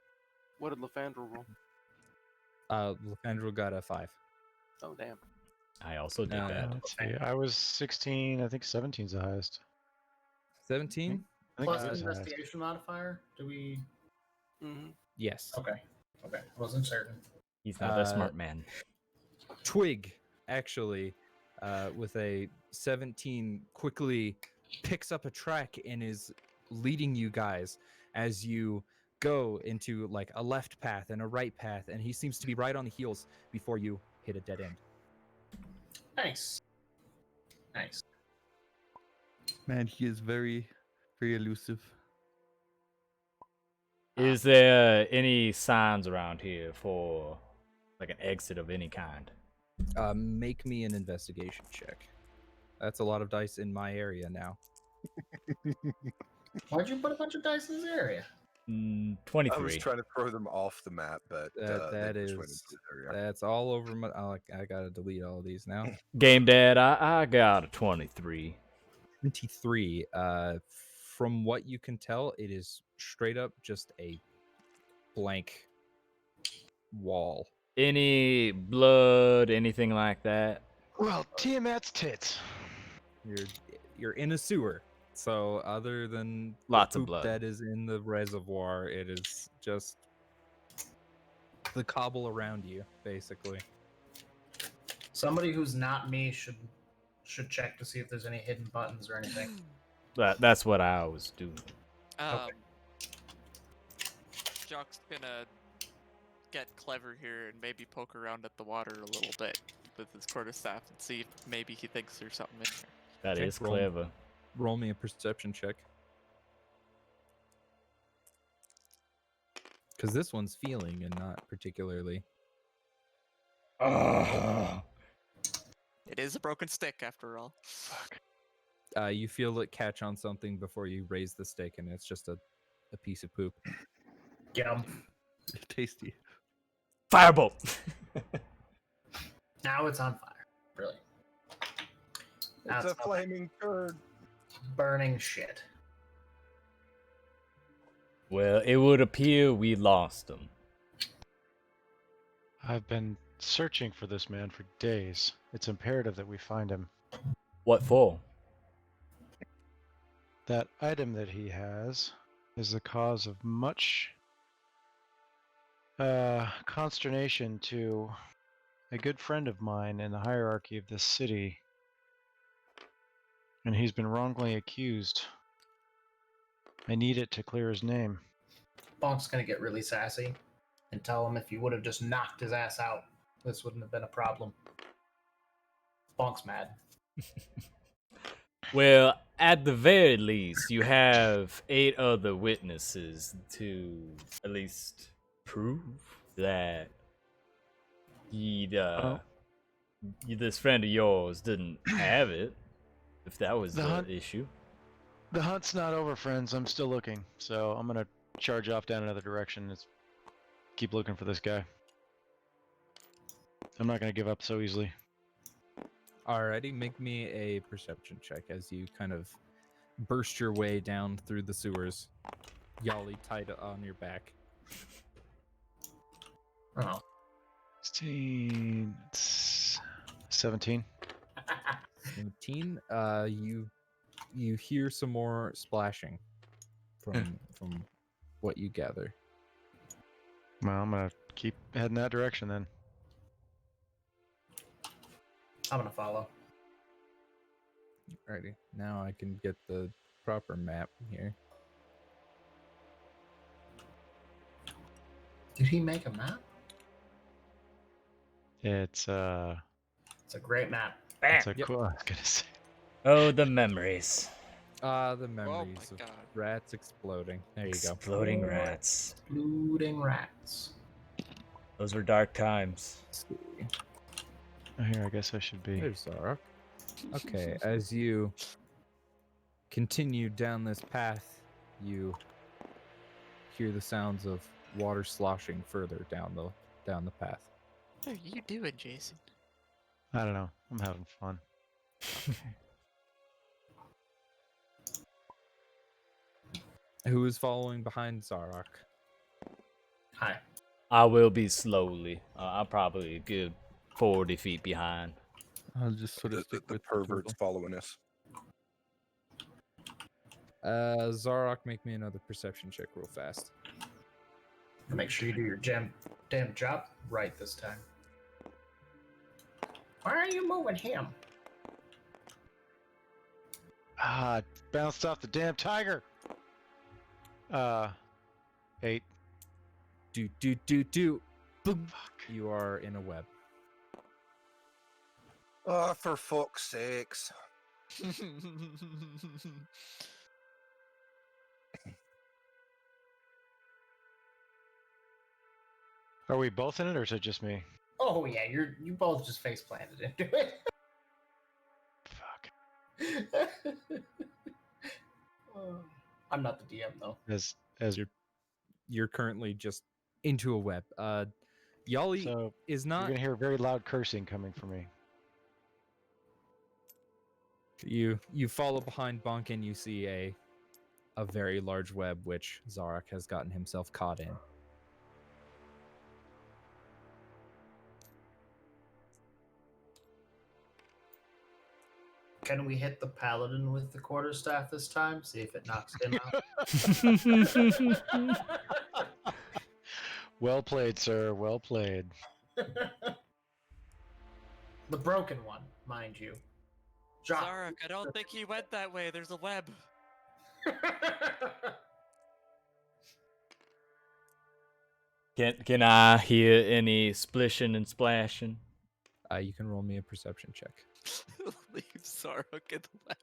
What did Lefandro roll? Andrew got a 5. Oh, damn. I also did Uh, that. Let's see. I was 16. I think 17's the highest. 17? I think Plus that's the highest. investigation modifier. Do we? Mm-hmm. Yes. Okay. Okay. Wasn't certain. He's not a smart man. Twig, actually, with a 17, quickly picks up a track and is leading you guys as you go into like a left path and a right path, and he seems to be right on the heels before you hit a dead end. Nice. Nice. Man, he is very, very elusive. Is there any signs around here for like an exit of any kind? Make me an investigation check. That's a lot of dice in my area now. Why'd you put a bunch of dice in this area? 23. I was trying to throw them off the map, but That they just went is- into this area. That's all over my. I gotta delete all these now. Game Dad, I got a 23. 23. From what you can tell, it is straight up just a blank wall. Any blood, anything like that? Well, Tiamat's tits. You're in a sewer, so other than the Lots of poop blood. that is in the reservoir, it is just the cobble around you, basically. Somebody who's not me should check to see if there's any hidden buttons or anything. That's what I always do. Jock's gonna get clever here and maybe poke around at the water a little bit with his quarterstaff and see if maybe he thinks there's something in there. That Okay, is roll. clever. Roll me a perception check. Because this one's feeling and not particularly. It is a broken stick after all. You feel it catch on something before you raise the stick, and it's just a piece of poop. Get 'em. Tasty. Firebolt! Now it's on fire. Brilliant. Now It's a not flaming turd. burning shit. Well, it would appear we lost them. I've been searching for this man for days. It's imperative that we find him. What for? That item that he has is the cause of much consternation to a good friend of mine in the hierarchy of this city. And he's been wrongly accused. I need it to clear his name. Bonk's gonna get really sassy and tell him if you would have just knocked his ass out, this wouldn't have been a problem. Bonk's mad. Well, at the very least, you have 8 other witnesses to at least prove that this friend of yours didn't have it, if that was the issue. The hunt's not over, friends. I'm still looking, so I'm gonna charge off down another direction. Keep looking for this guy. I'm not gonna give up so easily. Alrighty, make me a perception check as you kind of burst your way down through the sewers. Yali tied on your back. Oh. 16, 17. 17. You hear some more splashing from what you gather. Well, I'm gonna keep heading that direction then. I'm gonna follow. Alrighty, now I can get the proper map here. Did he make a map? It's a great map. It's a cool. I was gonna say. Oh, the memories. The memories of rats exploding. There you go. Exploding rats. Exploding rats. Those were dark times. Oh, here, I guess I should be. There's Zara. Okay, as you continue down this path, you hear the sounds of water sloshing further down the path. What are you doing, Jason? I don't know. I'm having fun. Who is following behind Zarok? Hi. I will be slowly. I'll probably a good 40 feet behind. I'll just sort of stick the with perverts following us. Zarok, make me another perception check real fast. Make sure you do your damn job right this time. Why are you moving him? Ah, bounced off the damn tiger. 8. Do. Boom. Fuck. You are in a web. Oh, for fuck's sakes. Are we both in it, or is it just me? Oh yeah, you both just face planted into it. Fuck. I'm not the DM though. As you're currently just into a web. Yali is not. You're gonna hear very loud cursing coming from me. You follow behind Bonk and you see a very large web which Zarok has gotten himself caught in. Can we hit the paladin with the quarterstaff this time? See if it knocks him out. Well played, sir. Well played. The broken one, mind you. Zarok, I don't think he went that way. There's a web. Can I hear any splishing and splashing? You can roll me a perception check. Leave Zarok in the web.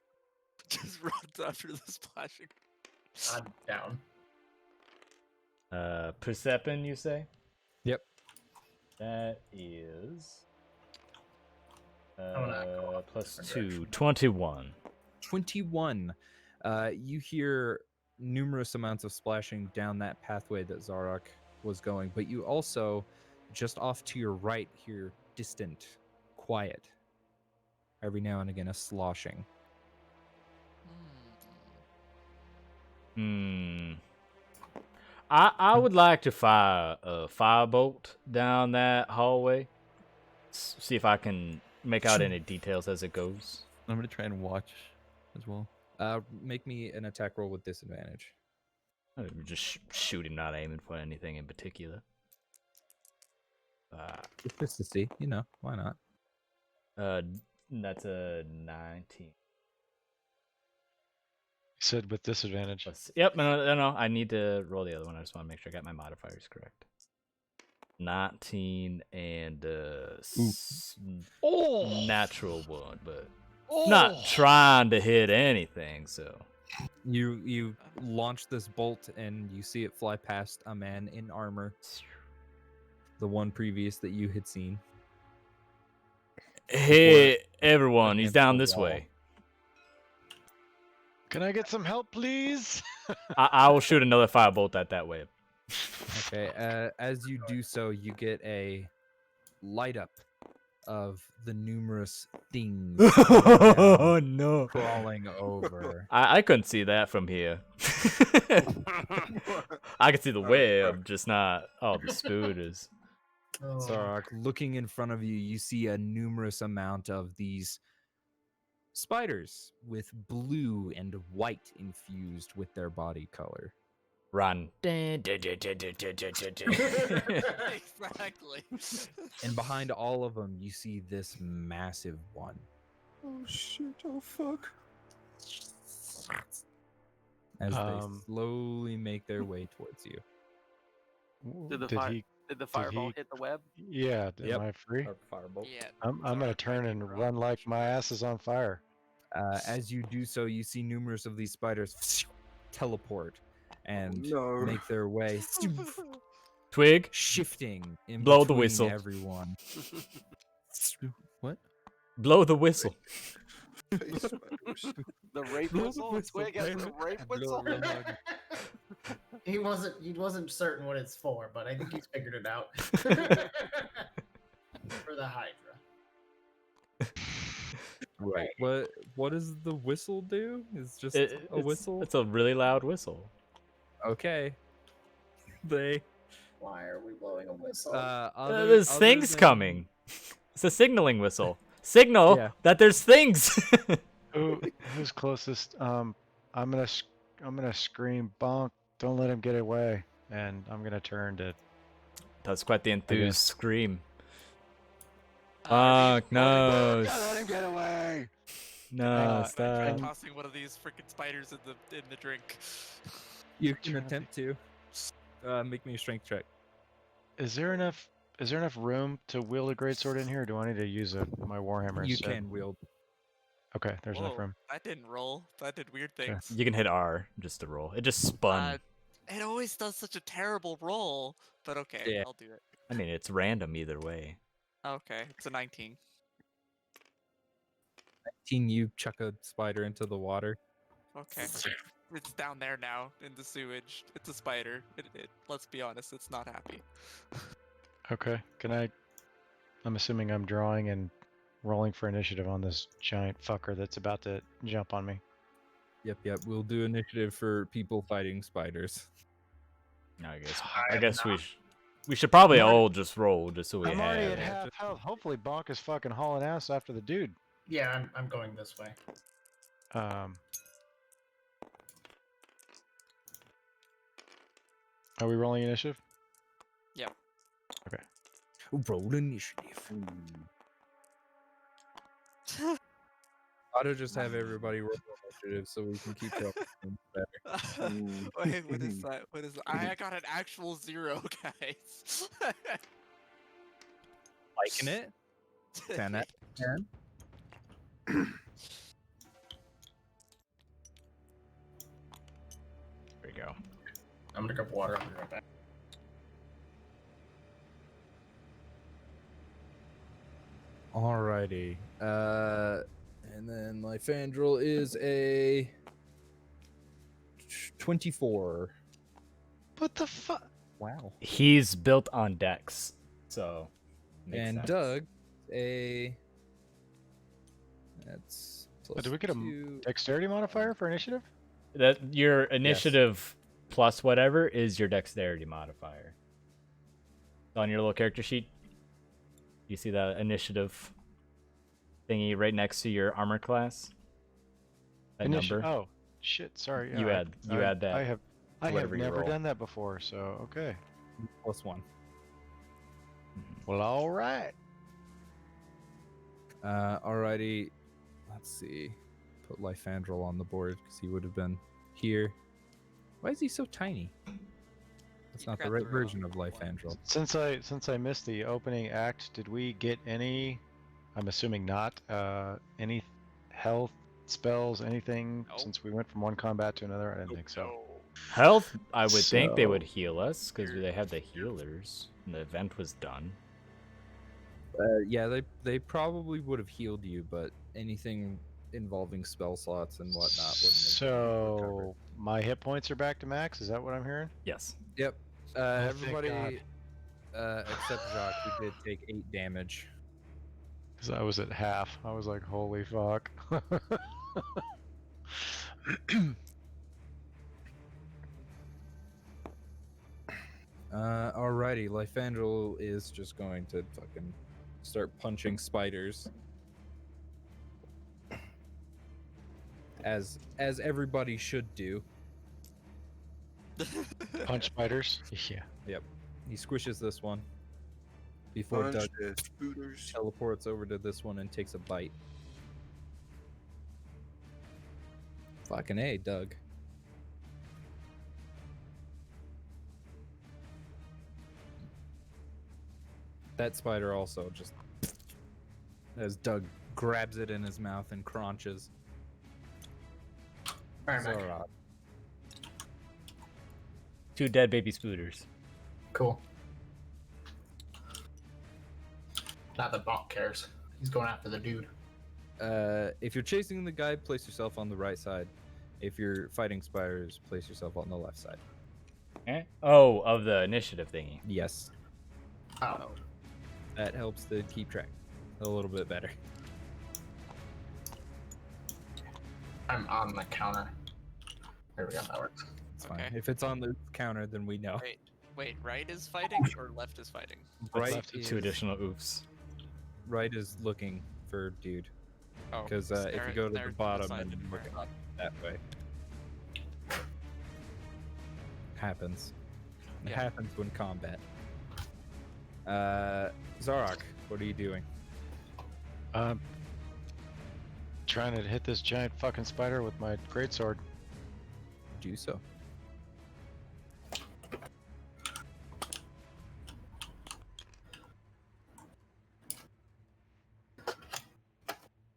Just runs after the splashing. I'm down. Perception, you say? Yep. That is go plus 2, 21. 21. You hear numerous amounts of splashing down that pathway that Zarok was going, but you also, just off to your right, hear distant, quiet. Every now and again, a sloshing. I would like to fire a firebolt down that hallway. See if I can make out any details as it goes. I'm gonna try and watch as well. Make me an attack roll with disadvantage. Just shooting, not aiming for anything in particular. Just to see, why not? That's a 19. Said with disadvantage. Yep, no. I need to roll the other one. I just want to make sure I got my modifiers correct. 19 and natural one, but not trying to hit anything. So you launch this bolt and you see it fly past a man in armor, the one previous that you had seen. Hey, everyone, he's down this way. Can I get some help, please? I will shoot another firebolt at that way. Okay, as you do so, you get a light up of the numerous things Oh no! crawling over. I couldn't see that from here. I could see the web, just not all the spooters. So, looking in front of you, you see a numerous amount of these spiders with blue and white infused with their body color. Run. Exactly. And behind all of them, you see this massive one. Oh shit! Oh fuck! As they slowly make their way towards you. Did the fireball hit the web? Yeah. Am I free? Firebolt. Yeah. I'm gonna turn and run like my ass is on fire. As you do so, you see numerous of these spiders teleport and make their way, Twig, shifting in blow the between whistle. everyone. What? Blow the whistle. The rape whistle? Twig has the rape whistle? He wasn't certain what it's for, but I think he's figured it out. For the Hydra. Right. What does the whistle do? It's just a whistle? It's a really loud whistle. Okay. Why are we blowing a whistle? There's things coming. It's a signaling whistle. Signal that there's things. Who's closest? I'm gonna scream bonk. Don't let him get away. And I'm gonna turn to. That's quite the enthused scream. Bonk, no. Let him get away! No, Try stop. tossing one of these freaking spiders in the drink. You can attempt to. Make me a strength check. Is there enough room to wield a greatsword in here, or do I need to use my warhammer You instead? can wield. Okay, there's enough Whoa, room. That didn't roll. That did weird things. You can hit R just to roll. It just spun. It always does such a terrible roll, but okay, Yeah. I'll do it. I mean, it's random either way. Okay, it's a 19. 19, you chuck a spider into the water. Okay. It's down there now in the sewage. It's a spider. Let's be honest, it's not happy. Okay, I'm assuming I'm drawing and rolling for initiative on this giant fucker that's about to jump on me. Yep. We'll do initiative for people fighting spiders. No, I guess we should probably all just roll just so we I'm already have. at half health. Hopefully Bonk is fucking hauling ass after the dude. Yeah, I'm going this way. Are we rolling initiative? Yeah. Okay. Roll initiative. Ought to just have everybody roll initiative so we can keep up better. Wait, what is that? What is that? I got an actual 0, guys. Liking it? 10 out of 10. There you go. I'm gonna grab water. I'll be right back. Alrighty. And then Lyfandrel is a 24. What the fuck? Wow. He's built on Dex, so. makes And sense. Doug, that's plus Do we get a 2. dexterity modifier for initiative? That your initiative plus whatever is your dexterity modifier. On your little character sheet, you see that initiative thingy right next to your armor class? That number? Oh, shit! Sorry. You yeah, add that. I have whatever you never roll. done that before. So okay. +1. Well, all right. Alrighty. Let's see. Put Lyfandral on the board because he would have been here. Why is he so tiny? That's You not the grabbed right the wrong version of one. Lyfandral. Since I missed the opening act, did we get any? I'm assuming not. Any health spells, anything? Nope. Since we went from one combat to another, I didn't think so. No. Health, I would think they So- would heal us because they have the healers. And the event was done. Yeah, they probably would have healed you, but anything involving spell slots and whatnot wouldn't have So my hit points are back to max. Is that what I'm hearing? Yes. Yep. thank Everybody except Jacques, who did take 8 damage. Because I was at half. I was like, holy fuck. Alrighty, Lyfandral is just going to fucking start punching spiders. As everybody should do. Punch spiders. Yeah. Yep. He squishes this one before Punch Doug the spooters. teleports over to this one and takes a bite. Fucking A, Doug. That spider also just, as Doug grabs it in his mouth and crunches. Alright, Mac. Zorok. 2 dead baby spooters. Cool. Not that Bonk cares. He's going after the dude. If you're chasing the guy, place yourself on the right side. If you're fighting spiders, place yourself on the left side. Eh? Oh, of the initiative thingy. Yes, Oh. that helps to keep track a little bit better. I'm on the counter. There we go, that works. It's fine. Okay. If it's on the counter, then we know. Wait, right is fighting or left is fighting? Right Left is, 2 additional oofs. right is looking for dude. Oh, Because if you go to the bottom and look apparently. up that way, happens. It Yeah. happens when combat. Zarok, what are you doing? Trying to hit this giant fucking spider with my greatsword. Do so.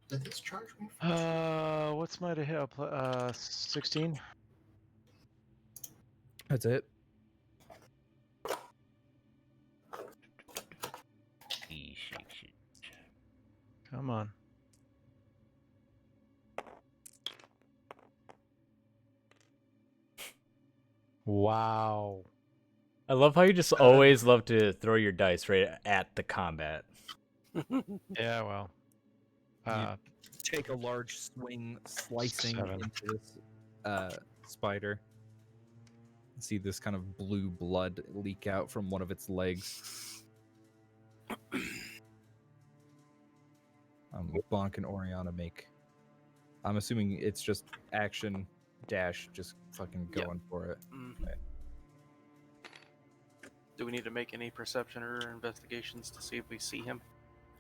Did this charge me? What's my to hit? 16. That's it. Come on. Wow. I love how you just always love to throw your dice right at the combat. Yeah, well. Take a large swing, slicing 7. into this spider. See this kind of blue blood leak out from one of its legs. Bonk and Oriana make. I'm assuming it's just action dash, just fucking Yep. going for it. Mhm. Do we need to make any perception or investigations to see if we see him?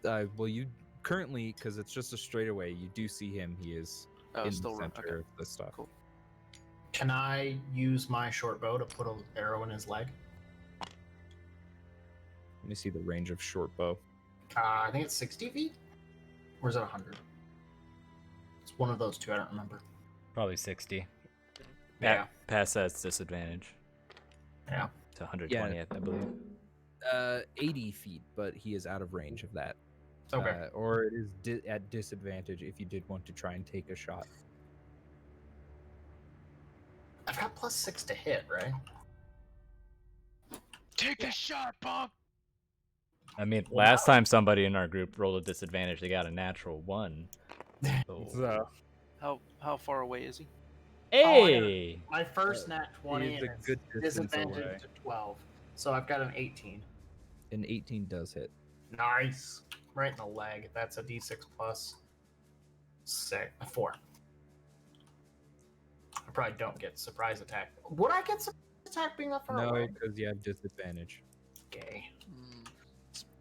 Well, you currently, because it's just a straightaway, you do see him. He is Oh, in still the run. center Okay. of the stuff. Cool. Can I use my short bow to put an arrow in his leg? Let me see the range of short bow. I think it's 60 feet? Or is it 100? It's one of those two, I don't remember. Probably 60. Yeah. Past that's disadvantage. Yeah. To 120, I believe. 80 feet, but he is out of range of that. Okay. Or it is at disadvantage if you did want to try and take a shot. I've got +6 to hit, right? Take the shot, Bonk! I mean, last time somebody in our group rolled a disadvantage, they got a natural 1. So, So, How far away is he? Hey! My first nat 20 He's and a it's good distance disadvantage away. to 12. So I've got an 18. An 18 does hit. Nice. Right in the leg. That's a d6 plus 4. I probably don't get surprise attack. Would I get surprise attack being that far No, away? because you have disadvantage. Okay.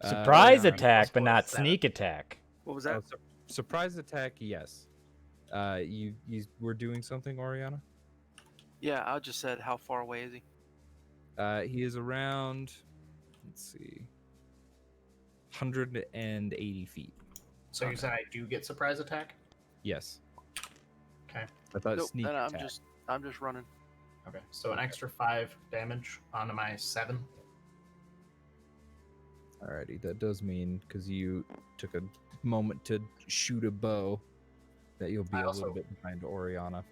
Surprise Oriana. attack, but Plus not 7. sneak attack. What was that? Oh, surprise attack, yes. You were doing something, Oriana? Yeah, I just said how far away is he? He is around, let's see, 180 feet. So you said I do get surprise attack? Yes. Okay. I thought Nope, sneak no, no, attack. I'm just running. Okay. So an extra 5 damage onto my 7. Alrighty, that does mean, because you took a moment to shoot a bow, that you'll be I a also- little bit behind Oriana.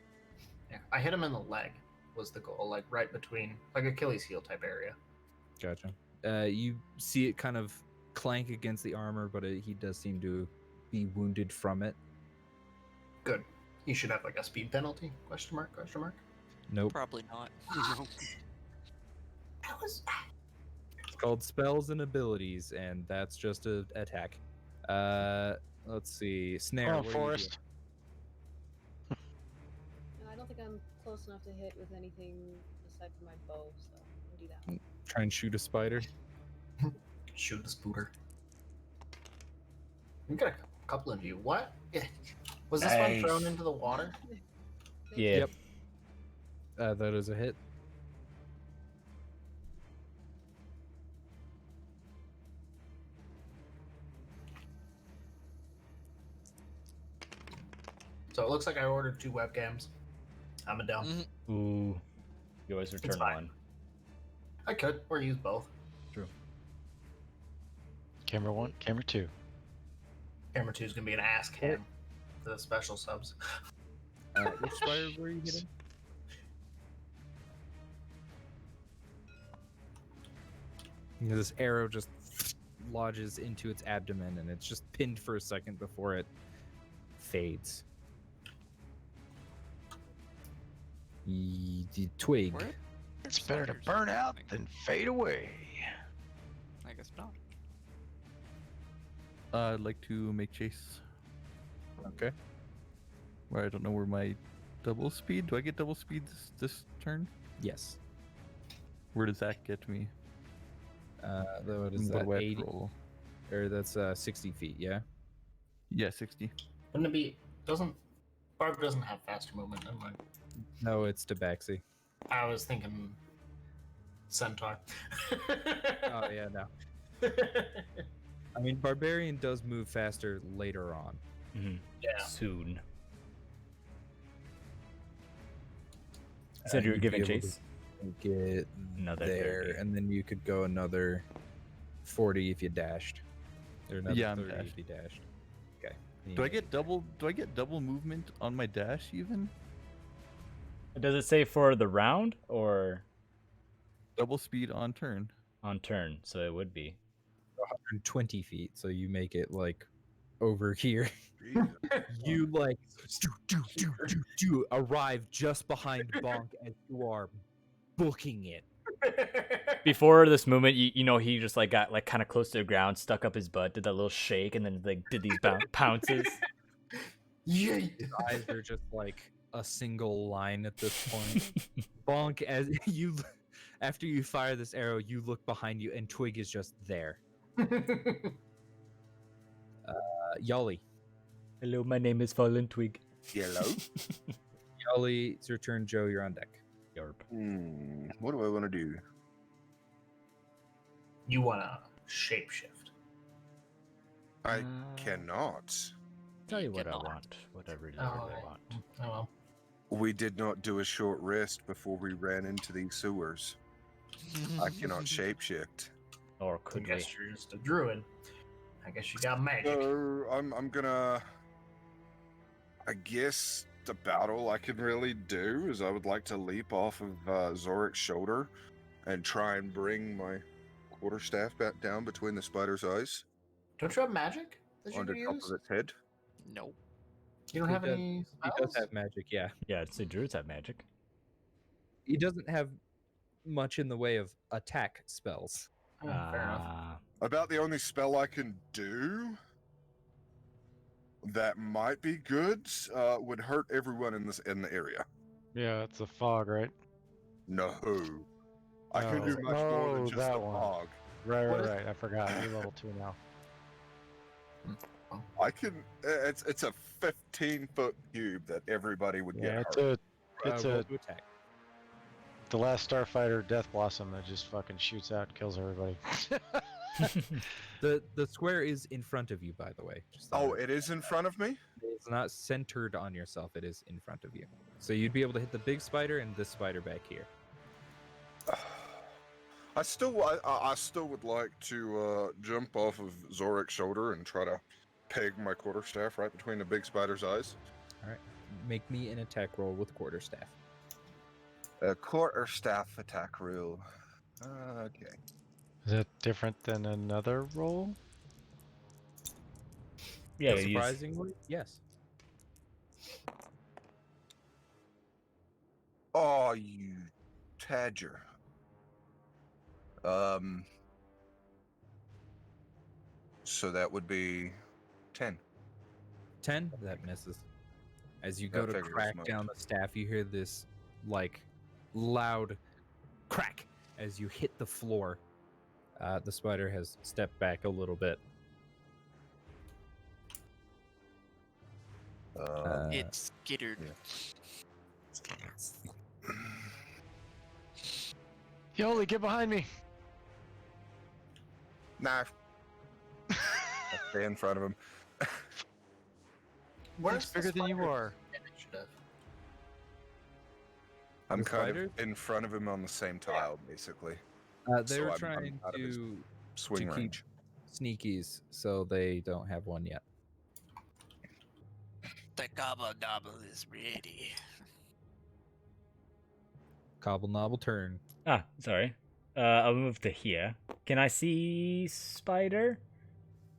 Yeah. I hit him in the leg was the goal, like right between, like Achilles heel type area. Gotcha. You see it kind of clank against the armor, but he does seem to be wounded from it. Good. He should have like a speed penalty? Question mark? Question mark? Nope. Probably not. That was. It's called spells and abilities, and that's just a attack. Let's see. Snare. Come on, what are you Forrest. I don't think I'm close enough to hit with anything aside from my bow, so I'll do that. doing? Try and shoot a spider. Shoot the spooter. We got a couple of you. What? Was this one thrown into the water? Yeah. Yep. That is a hit. So it looks like I ordered 2 webcams. I'm a dumb. Mhm. Ooh. You always return fine. one. I could, or use both. True. Camera 1, camera 2. Camera 2 is gonna be an ass cam for the special subs. Which spider were you hitting? This arrow just lodges into its abdomen, and it's just pinned for a second before it fades. The twig. Where? It's better to Spiders burn out happening? than fade away. I guess not. I'd like to make chase. Okay. Where I don't know where my double speed. Do I get double speed this turn? Yes. Where does that get me? What is What that? do I have to 80, roll? or that's 60 feet. Yeah. Yeah, 60. Wouldn't it be? Barb doesn't have faster movement than mine. No, it's Tabaxi. I was thinking centaur. Oh yeah, no. I mean, barbarian does move faster later on. Mm-hmm. Yeah. Soon. You said you were you'd giving be able chase? to get Another there, 30. and then you could go another 40 if you dashed. Or another Yeah, I'm 30 dashed. if you dashed. Okay. Do I get double? Do I get double movement on my dash even? Does it say for the round or Double speed on turn. on turn? So it would be. 120 feet, so you make it like over here. Jesus. You like arrive just behind Bonk as you are booking it. Before this movement, you know, he just like got like kind of close to the ground, stuck up his butt, did that little shake, and then like did these pounces. Yeah. His eyes are just like a single line at this point. Bonk, as you after you fire this arrow, you look behind you, and Twig is just there. Yali. Hello, my name is Fallen Twig. Yellow. Yali, it's your turn, Joe. You're on deck. Yarp. What do I want to do? You wanna shapeshift? I cannot. Tell you what I cannot. want. Whatever it is I really want. Oh well. We did not do a short rest before we ran into these sewers. I cannot shapeshift. Or I could we? guess you're just a druid. I guess you got magic. So I'm gonna. I guess about all I can really do is I would like to leap off of Zorik's shoulder and try and bring my quarterstaff back down between the spider's eyes Don't you have magic that you onto can top use? of its head. Nope. You don't have any He does spells? have magic, yeah. Yeah, it's the druids have magic. He doesn't have much in the way of attack spells. Oh, fair enough. About the only spell I can do that might be good would hurt everyone in the area. Yeah, it's a fog, right? No, I can do Oh. much more than Oh, just that the one. fog. Right, What right, is- right. I forgot. You're level 2 now. I can. It's a 15-foot cube that everybody would Yeah, get hurt. it's Roll a to attack. the last Starfighter Death Blossom that just fucking shoots out and kills everybody. The square is in front of you, by the way. Just Oh, it is in front of me. it's not centered on yourself. It is in front of you, so you'd be able to hit the big spider and this spider back here. I still would like to jump off of Zorik's shoulder and try to peg my quarterstaff right between the big spider's eyes. All right, make me an attack roll with quarterstaff. A quarterstaff attack rule. Okay. Is that different than another roll? Yeah, you use- Surprisingly, yes. Oh, you tadger. So that would be 10. 10, that misses. As you That go to figures crack much. down the staff, you hear this like loud crack as you hit the floor. The spider has stepped back a little bit. It's skittered. Yoli, get behind me! Nah. I stay in front of him. He's bigger than you are. Initiative? I'm The kind spider? of in front of him on the same tile, basically. They So were I'm trying out of his to Swing keep range. sneakies, so they don't have one yet. The gobble gobble is ready. Cobble nobble turn. Ah, sorry. I'll move to here. Can I see spider?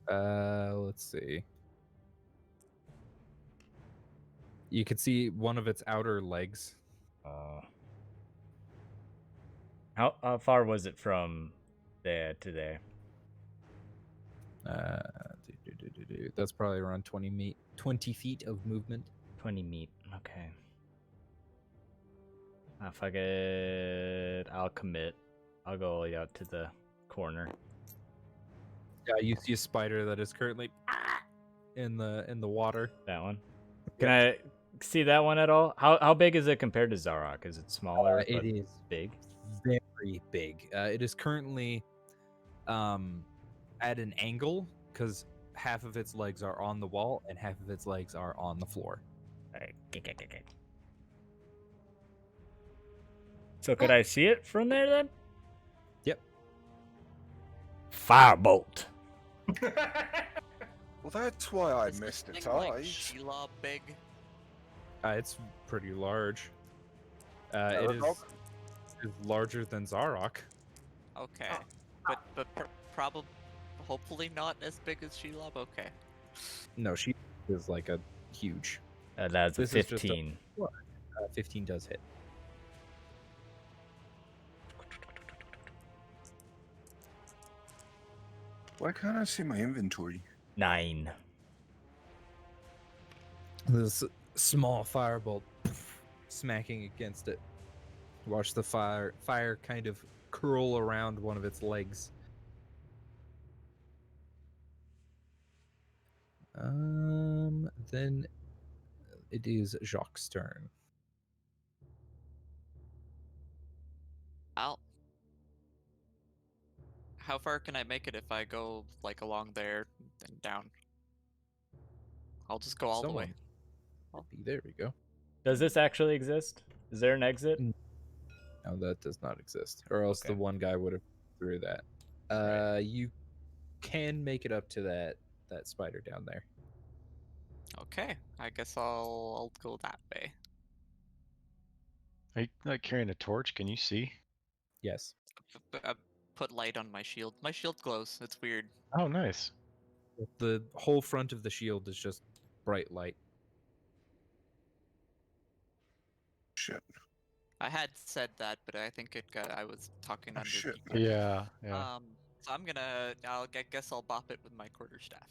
Let's see. You can see one of its outer legs. How far was it from there to there? That's probably around 20 feet of movement. 20 meat. Okay. Fuck it. I'll commit. I'll go all the way out to the corner. Yeah, you see a spider that is currently in the water. That one. Can I see that one at all? How big is it compared to Zarok? Is it smaller? It but is big. very big. It is currently at an angle because half of its legs are on the wall and half of its legs are on the floor. Alright. So could I see it from there then? Yep. Firebolt. Well, that's why I Is missed this its thing like eyes. Sheila big? It's pretty large. It Zarok? is larger than Zarok. Okay, but probably, hopefully not as big as Sheila. Okay. No, she is like a huge. That's a This is just a- 15. 15 does hit. Why can't I see my inventory? 9. This small firebolt smacking against it. Watch the fire kind of curl around one of its legs. Then it is Jacques' turn. How far can I make it if I go like along there and down? I'll just go all the way. There we go. Does this actually exist? Is there an exit? No, that does not exist. Or else Okay. the one guy would have through that. You can make it up to that spider down there. Okay, I guess I'll go that way. Are you like carrying a torch? Can you see? Yes. Put light on my shield. My shield glows. It's weird. Oh, nice. The whole front of the shield is just bright light. shit. I had said that, but I think I was talking Oh, under shit. people. Yeah. So guess I'll bop it with my quarterstaff.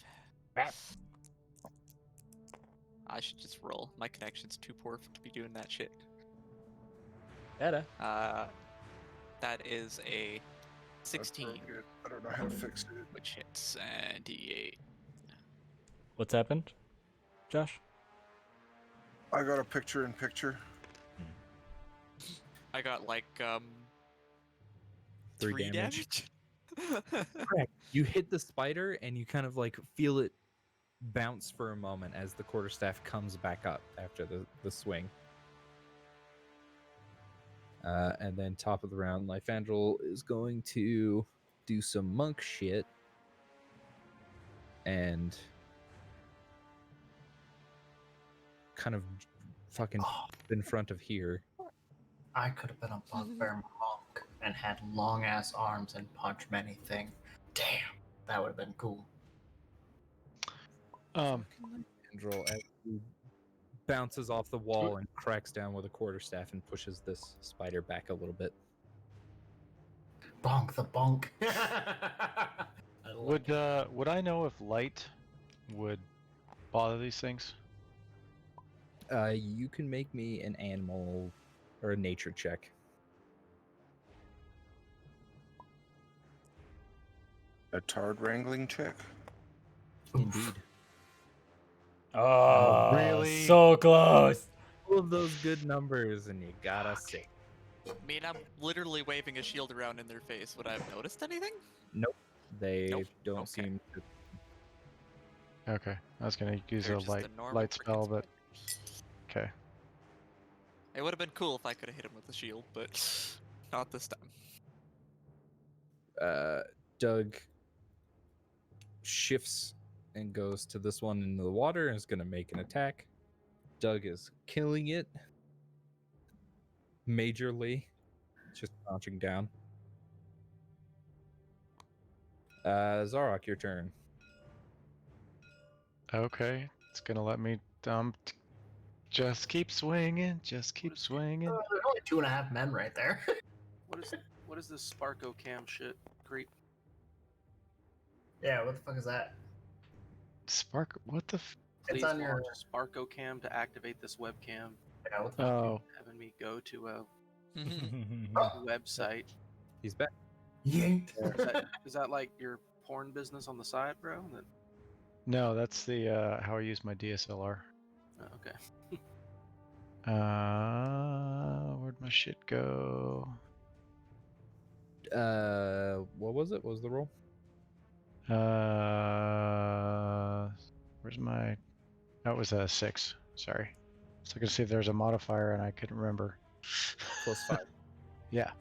I should just roll. My connection's too poor to be doing that shit. Better. That is a That's 16, broken. I don't know how to fix it. which hits, and D8. What's happened, Josh? I got a picture-in-picture. I got like 3 3 damage. damage. Correct. You hit the spider and you kind of like feel it bounce for a moment as the quarterstaff comes back up after the swing. And then top of the round, Lyfandral is going to do some monk shit and kind of fucking in front of here. I could have been a bugbear monk and had long ass arms and punch anything. Damn, that would have been cool. Lyfandral as he bounces off the wall and cracks down with a quarterstaff and pushes this spider back a little bit. Bonk the bonk. Would I know if light would bother these things? You can make me an animal or a nature check. A tard wrangling check. Indeed. Oh, really? So close. All of those good numbers, and you gotta say. I mean, I'm literally waving a shield around in their face. Would I have noticed anything? Nope. They Nope. don't Okay. seem to. Okay, I was gonna use They're a just light a normal light freaking spell, but spiders. okay. It would have been cool if I could have hit him with the shield, but not this time. Doug shifts and goes to this one in the water and is going to make an attack. Doug is killing it majorly, just crouching down. Zarok, your turn. Okay, it's gonna let me just keep swinging, just keep swinging. There's only 2.5 men right there. What is this Sparko cam shit, Creep? Yeah, what the fuck is that? Spark, what the? Please It's on your. launch Sparko cam to activate this webcam. Yeah, what the fuck? Oh, Having me go to a Oh, website. He's back. yeet. Is that like your porn business on the side, bro? no, that's the how I use my DSLR. Oh, okay. Where'd my shit go? What was it? What was the roll? Where's my? That was a 6. Sorry. So I could see if there's a modifier and I couldn't remember. +5. Yeah.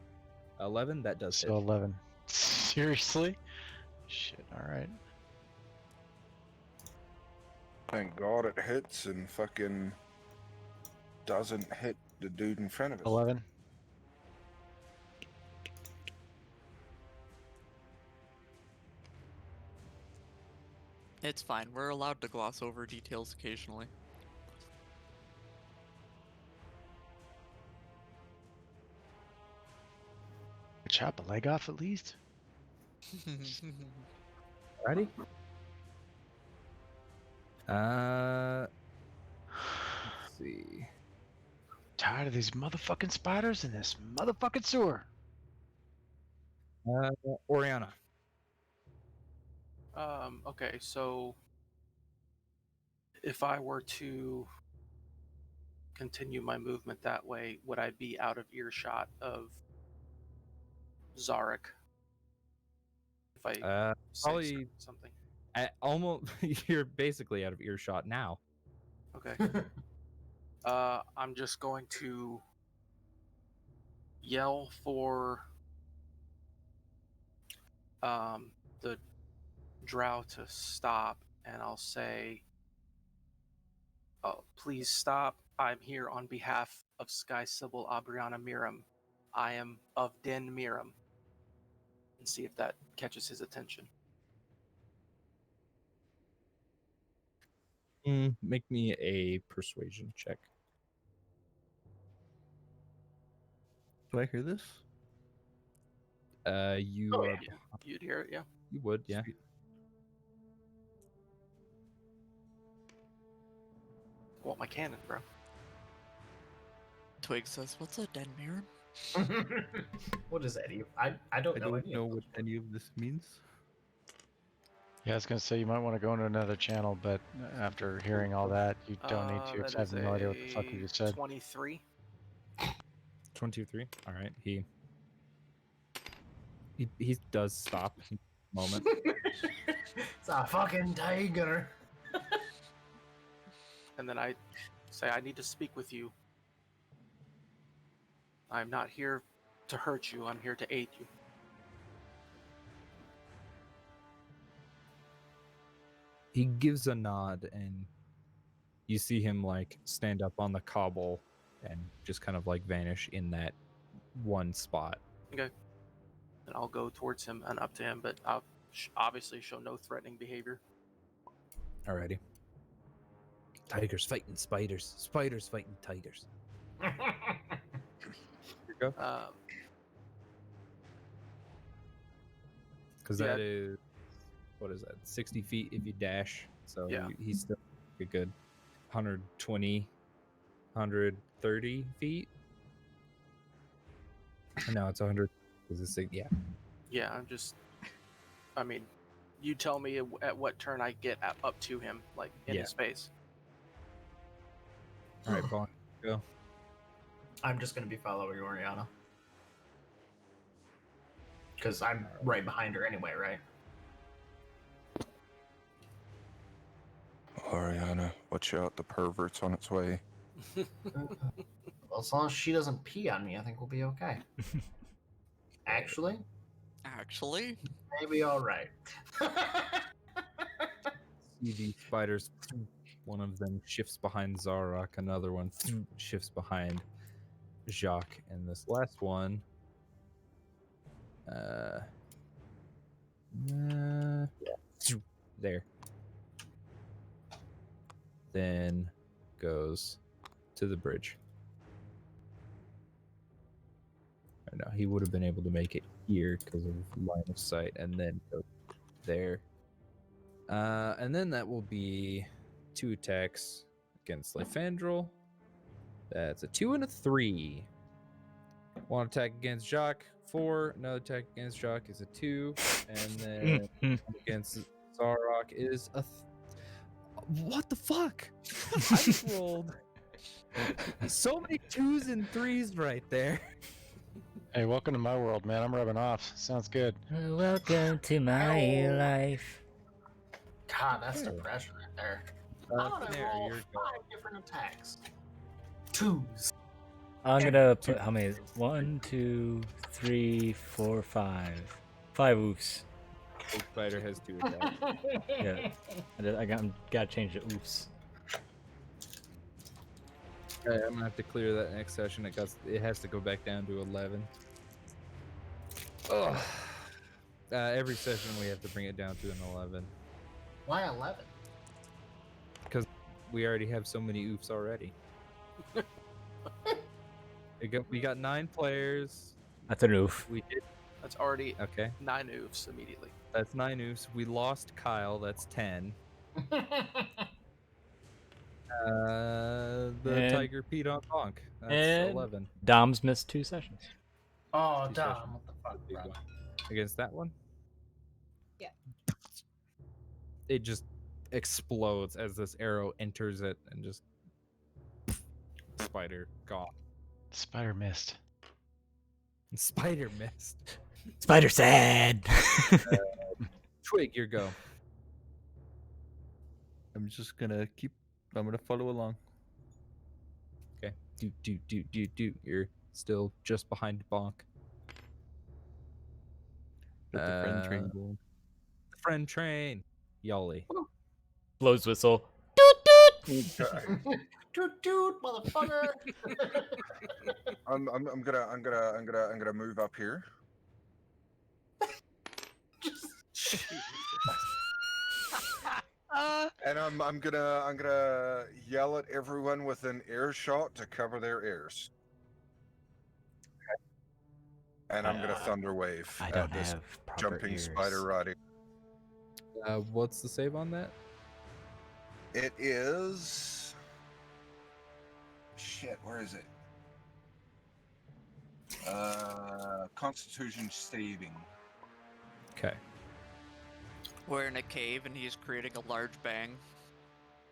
11. That does So hit. 11. Seriously? Shit. All right. Thank God it hits and fucking doesn't hit the dude in front of us. 11. It's fine. We're allowed to gloss over details occasionally. Chop a leg off at least. Ready? Let's see. Tired of these motherfucking spiders in this motherfucking sewer. Oriana. Okay, so if I were to continue my movement that way, would I be out of earshot of Zarek? If I say Probably something. almost. You're basically out of earshot now. Okay. I'm just going to yell for the drow to stop, and I'll say, "Oh, please stop. I'm here on behalf of Sky Sybil Abriana Miram. I am of Den Miram." And see if that catches his attention. Make me a persuasion check. Do I hear this? You Oh, are. yeah. You'd hear it, yeah. You would, yeah. Sweet. I want my cannon, bro. Twig says, "What's a Denmere?" What is that? I don't I know don't any know of what those any of this means. Yeah, I was gonna say you might want to go into another channel, but after hearing all that, you don't need to. 'Cause I have no idea what the fuck you just said. 23. 23. All right. He does stop in a moment. It's a fucking tiger. And then I say, I need to speak with you. I'm not here to hurt you. I'm here to aid you. He gives a nod, and you see him like stand up on the cobble and just kind of like vanish in that one spot. Okay. And I'll go towards him and up to him, but I'll obviously show no threatening behavior. Alrighty. Tigers fighting spiders. Spiders fighting tigers. Here you go. Because Yeah. that is, what is that? 60 feet if you dash. So Yeah. he's still a good 120, 130 feet. No, it's 100. Yeah. Yeah, I mean, you tell me at what turn I get up to him, like in Yeah. his space. All right, Vaughn, go. I'm just gonna be following Oriana. Because I'm right behind her anyway, right? Ariana, watch out, the pervert's on its way. Well, as long as she doesn't pee on me, I think we'll be okay. Actually, maybe all right. See these spiders. One of them shifts behind Zarok, another one shifts behind Jacques, and this last one there. Then goes to the bridge. No, he would have been able to make it here because of line of sight, and then go there. And then that will be 2 attacks against Lyfandrel. That's a 2 and a 3. One attack against Jacques, 4. Another attack against Jacques is a 2. And then against Zarok is a... What the fuck? I just rolled so many 2s and 3s right there. Hey, welcome to my world, man. I'm rubbing off. Sounds good. Welcome to my life. God, that's depression right there. How did I roll 5 different attacks? 2s. I'm gonna put how many? 1, 2, 3, 4, 5. 5 oofs. Oak Spider has 2 attacks. Yeah. I gotta change the oofs. Okay, I'm gonna have to clear that next session. It has to go back down to 11. Ugh. Every session we have to bring it down to an 11. Why 11? Because we already have so many oofs already. We got 9 players. That's an oof. We did. That's already Okay. 9 oofs immediately. That's 9 oofs. We lost Kyle. That's 10. The tiger peed on Bonk. That's 11. Dom's missed 2 sessions. Oh, 2 Dom, sessions. what the fuck, Big bro? one. Against that one? Yeah. It just explodes as this arrow enters it and just spider gone. Spider missed. Spider missed. Spider sad. Twig, your go. I'm just gonna I'm gonna follow along. Okay. Do. You're still just behind Bonk. Let the friend train going. Friend train. Yolly. Blows whistle. Toot toot, motherfucker. I'm gonna move up here. And I'm gonna yell at everyone within earshot to cover their ears. And I'm gonna thunder wave I at don't this have proper jumping ears. spider riding. What's the save on that? It is. Shit, where is it? Constitution saving. Okay. We're in a cave and he's creating a large bang.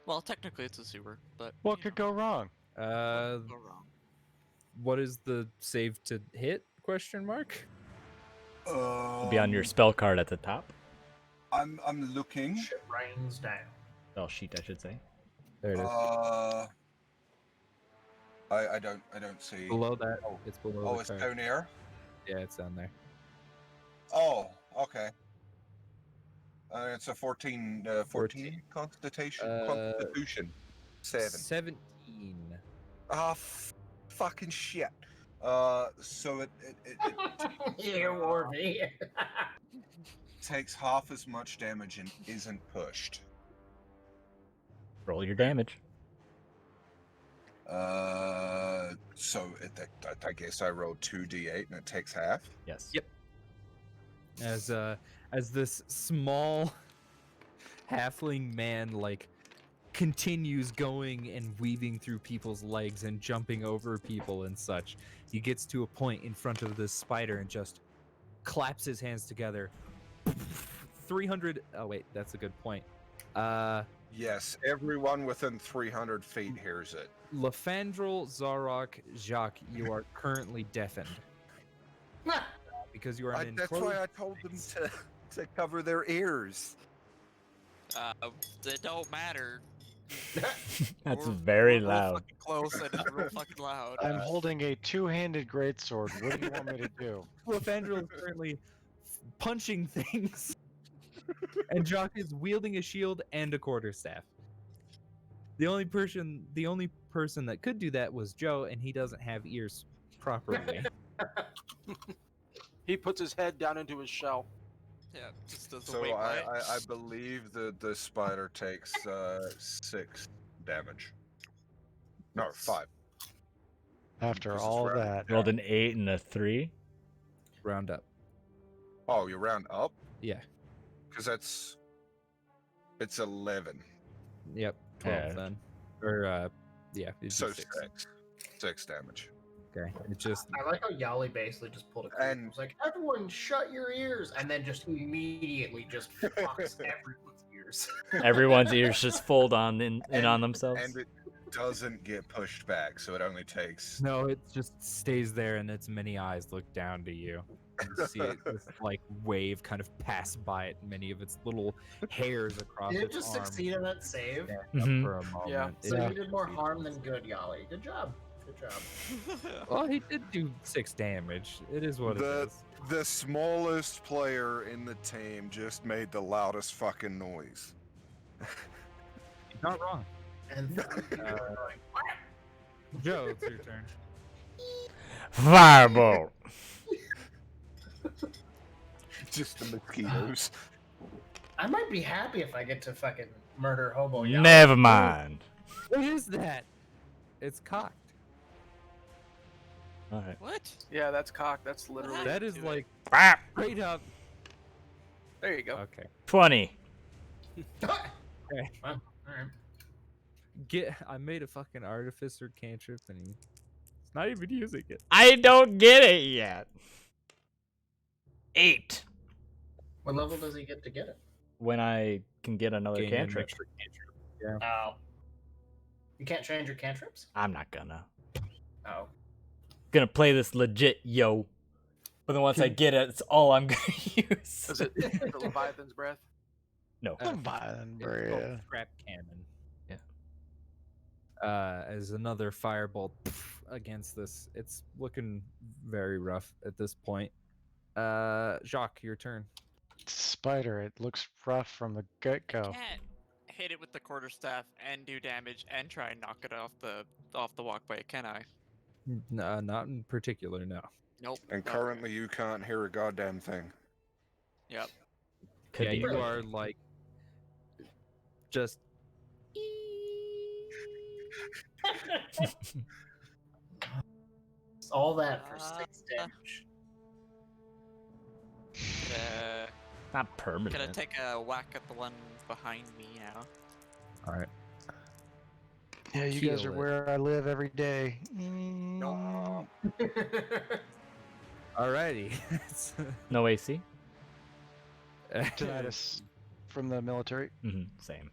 Well, technically it's a sewer, but What could go wrong? what could go wrong? What is the save to hit? Question mark. It'll be on your spell card at the top. I'm looking. Shit rains down. Spell sheet, I should say. There it is. I don't see. Below that. Oh, It's below. oh, the it's card. down here. Yeah, it's down there. Oh, okay. It's a 14 Constitution. Constitution. 17. Ah, fucking shit. So it You or me. takes half as much damage and isn't pushed. Roll your damage. So I guess I rolled 2d8 and it takes half. Yes. Yep. As this small halfling man like continues going and weaving through people's legs and jumping over people and such, he gets to a point in front of this spider and just claps his hands together. 300. Oh wait, that's a good point. Yes, everyone within 300 feet hears it. Lefandrel, Zarok, Jacques, you are currently deafened because you are in That's why I told them to cover their ears. It don't matter. That's We're very real loud. fucking close and it's real fucking loud. I'm holding a two-handed greatsword. What do you want me to do? Lefandrel is currently punching things, and Jacques is wielding a shield and a quarterstaff. The only person that could do that was Joe, and he doesn't have ears properly. He puts his head down into his shell. Yeah, just does the So weight I lie. believe that the spider takes 6 damage. No, 5. After This is all round that, Rolled an 8 and a 3. Round up. Oh, you round up? Yeah. Because it's 11. Yep. 12 Yeah. then. Or yeah. it'd be So 6. 6 damage. Okay. It just I like how Yali basically just pulled a card. And- It was like, everyone shut your ears, and then just immediately just fucks everyone's ears. Everyone's ears just fold on in on themselves. And it doesn't get pushed back, so it only takes. no. It just stays there, and its many eyes look down to you. You see it this like wave kind of pass by it, many of its little hairs across Did it its just arm. succeed in that save? stand up Mhm. for a moment. Yeah. It So did you did more succeed. harm than good, Yali. Good job. Good job. Well, he did do 6 damage. It is what it is. The smallest player in the team just made the loudest fucking noise. He's not wrong. And Joe, it's your turn. Firebolt. Just the mosquitoes. I might be happy if I get to fucking murder Hobo Yali. Never mind. What is that? It's cocked. All right. What? Yeah, that's cock. That's literally. That is do it. like Ah, straight up. There you go. Okay. 20. Okay. Alright. I made a fucking artificer cantrip and he's not even using it. I don't get it yet. 8. What level does he get to get it? When I can get another Gain an cantrip. extra cantrip. Oh. You can't change your cantrips? I'm not gonna. Oh. Gonna play this legit, yo. But then once I get it, it's all I'm gonna use. Is it the Leviathan's breath? No. Fine, It's called Bria. scrap cannon. Yeah. As another firebolt against this. It's looking very rough at this point. Jacques, your turn. Spider, it looks rough from the get-go. Can't hit it with the quarterstaff and do damage and try and knock it off the walkway, can I? No, not in particular, no. Nope. And no. currently, you can't hear a goddamn thing. Yep. Could Yeah, be. you are like just All that for 6 damage. Not Gonna permanent. take a whack at the one behind me now. All right. Yeah, you guys Keel are it. where I live every day. Mm, Alrighty. No AC? tinnitus from the military. Same.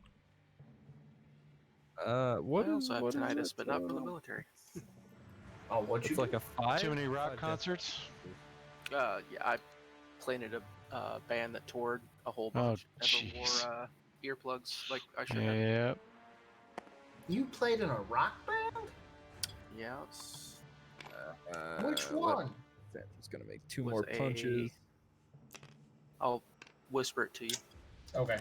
What I also have what is tinnitus, it? but not from the military. Oh, what'd you It's do? like a 5. Too many rock 5 concerts. Yeah, I played in a band that toured a whole Oh, bunch. Never jeez. wore earplugs like I should have. Yep. You played in a rock band? Yeah, it's, Which one? Just gonna make 2 was more punches. I'll whisper it to you. Okay.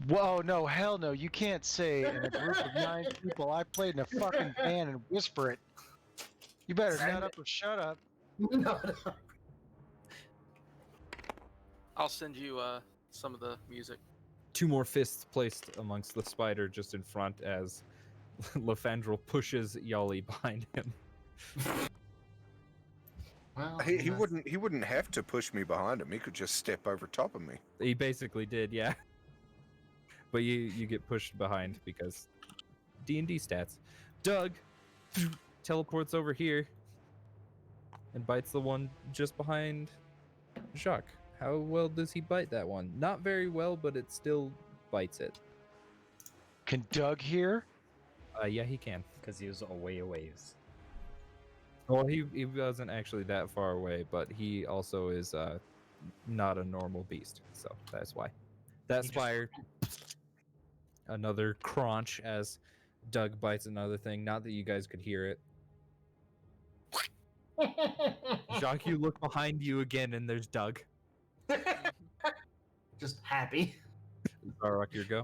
Whoa, no, hell no. You can't say in a group of 9 people, I played in a fucking band and whisper it. You better Send nut it. up or shut up. No. I'll send you some of the music. 2 more fists placed amongst the spider just in front as Lefandrel pushes Yali behind him. Well, He wouldn't have to push me behind him. He could just step over top of me. He basically did, yeah. But you get pushed behind because D&D stats. Doug teleports over here and bites the one just behind Jacques. How well does he bite that one? Not very well, but it still bites it. Can Doug hear? Yeah, he can. Because he was a ways. Well, he wasn't actually that far away, but he also is not a normal beast, so that's why. That He just- spire, another crunch as Doug bites another thing. Not that you guys could hear it. Jacques, you look behind you again, and there's Doug. Just happy. Zarok, your go.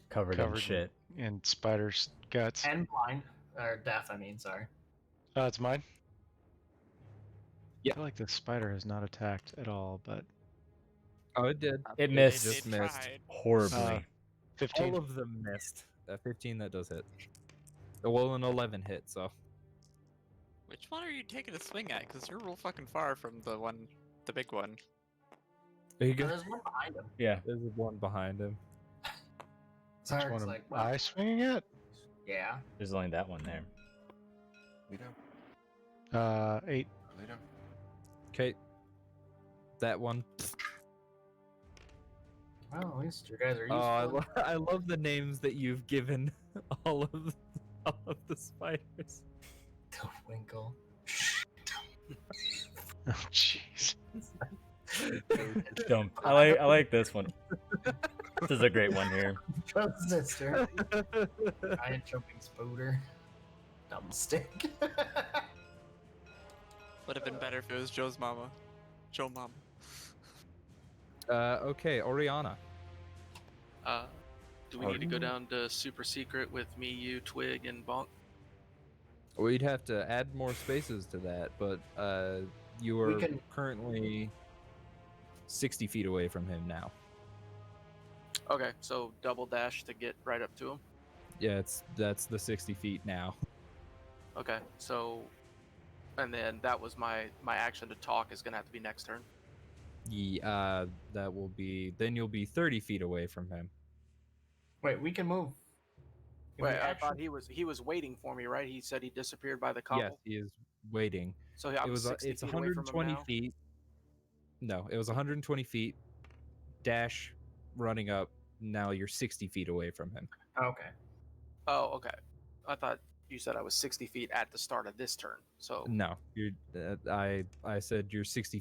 Covered in Covered shit. in spider's guts. And blind. Or deaf, I mean, sorry. Oh, it's mine? Yeah. I feel like the spider has not attacked at all, but Oh, it did. It missed. Just missed. tried. Horribly. 15. All of them missed. That 15, that does hit. Well, an 11 hit, so. Which one are you taking a swing at? Because you're real fucking far from the big one. There you Oh, go. there's one behind him. Yeah. There's one behind him. Which Zark's one am like, I swinging at? yeah. There's only that one there. You know, 8. you know. Okay. That one. Well, at least you guys are Oh, useful. I love the names that you've given all of the spiders. Winkle. Oh, jeez. Dump. I like this one. This is a great one here. Sister. Giant jumping spooter. Dumb stick. Would have been better if it was Joe's mama. Joe mama. Okay, Oriana. Do we need to go down to super secret with me, you, Twig, and Bonk? We'd have to add more spaces to that, but you We are can- currently 60 feet away from him now. Okay, so double dash to get right up to him. Yeah, that's the 60 feet now. Okay, so, and then that was my action to talk is gonna have to be next turn. Yeah, that will be. Then you'll be 30 feet away from him. Wait, we can move. Can we Wait, I thought actually- he was waiting for me, right? He said he disappeared by the cobble. Yes, he is waiting. So I'm It was 60 it's feet away from him 120 now. feet. No, it was 120 feet. Dash, running up. Now you're 60 feet away from him. Okay. Oh, okay. I thought you said I was 60 feet at the start of this turn. So No, you're. I said you're 60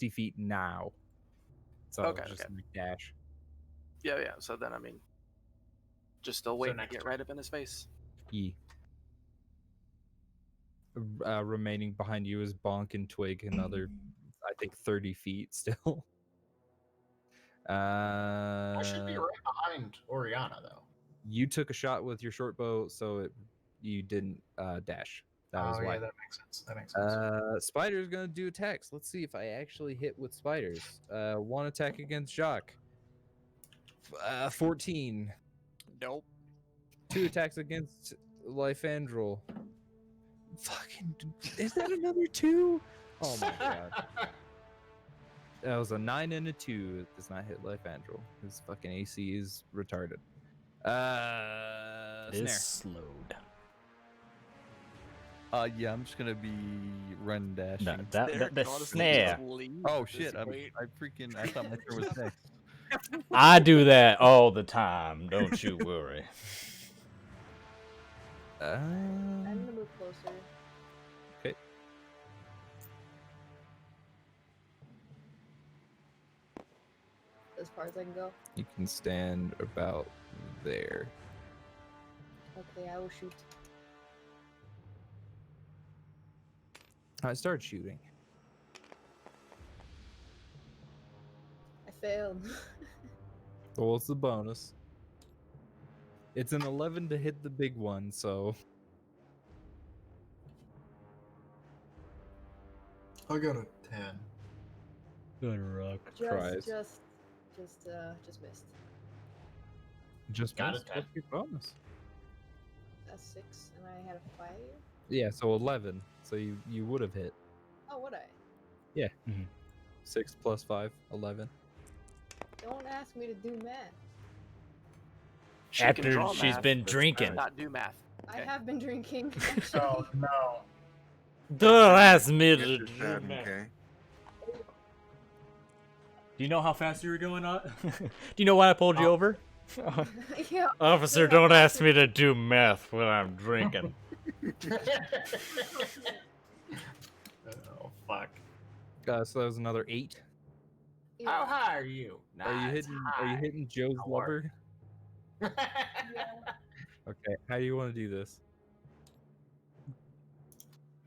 feet now. So Okay, just okay. like dash. yeah. So then I mean, just still waiting to next get turn. right up in his face. E. Remaining behind you is Bonk and Twig, another, I think, 30 feet still. I should be right behind Oriana, though. You took a shot with your short bow, so you didn't dash. That was Oh, why. yeah, that makes sense. That makes sense. Spider's gonna do attacks. Let's see if I actually hit with spiders. One attack against Jacques. 14. Nope. 2 attacks against Lifandrel. Fucking, is that another 2? Oh my god. That was a 9 and a 2. It does not hit Lifandrel. His fucking AC is retarded. It is Snare. slowed. Yeah, I'm just gonna be run dashing. No, There, the can honestly snare. just leave Oh at this shit! I point. thought my turn was next. I do that all the time. Don't you worry. I'm gonna move closer. Okay. As far as I can go. You can stand about there. Okay, I will shoot. I start shooting. I failed. So what's the bonus? It's an 11 to hit the big one, so I got a 10. Good rock. Cries. Just missed. just Got missed. it, What's your bonus? That's 6, and I had a 5. Yeah, so 11. So you would have hit. Oh, would I? Yeah. Mhm. 6 plus 5, 11. Don't ask me to do math. She can After draw she's math, been but drinking. not do math. I Okay. have been drinking. So, no. Don't ask me to Get do this done, that. okay? Do you know how fast you were going on? Do you know why I pulled you over? Yeah. Officer, don't ask me to do math when I'm drinking. Oh, fuck. So that was another 8. How high are you? Are you hitting Joe's I'll work. lover? Okay, how do you want to do this?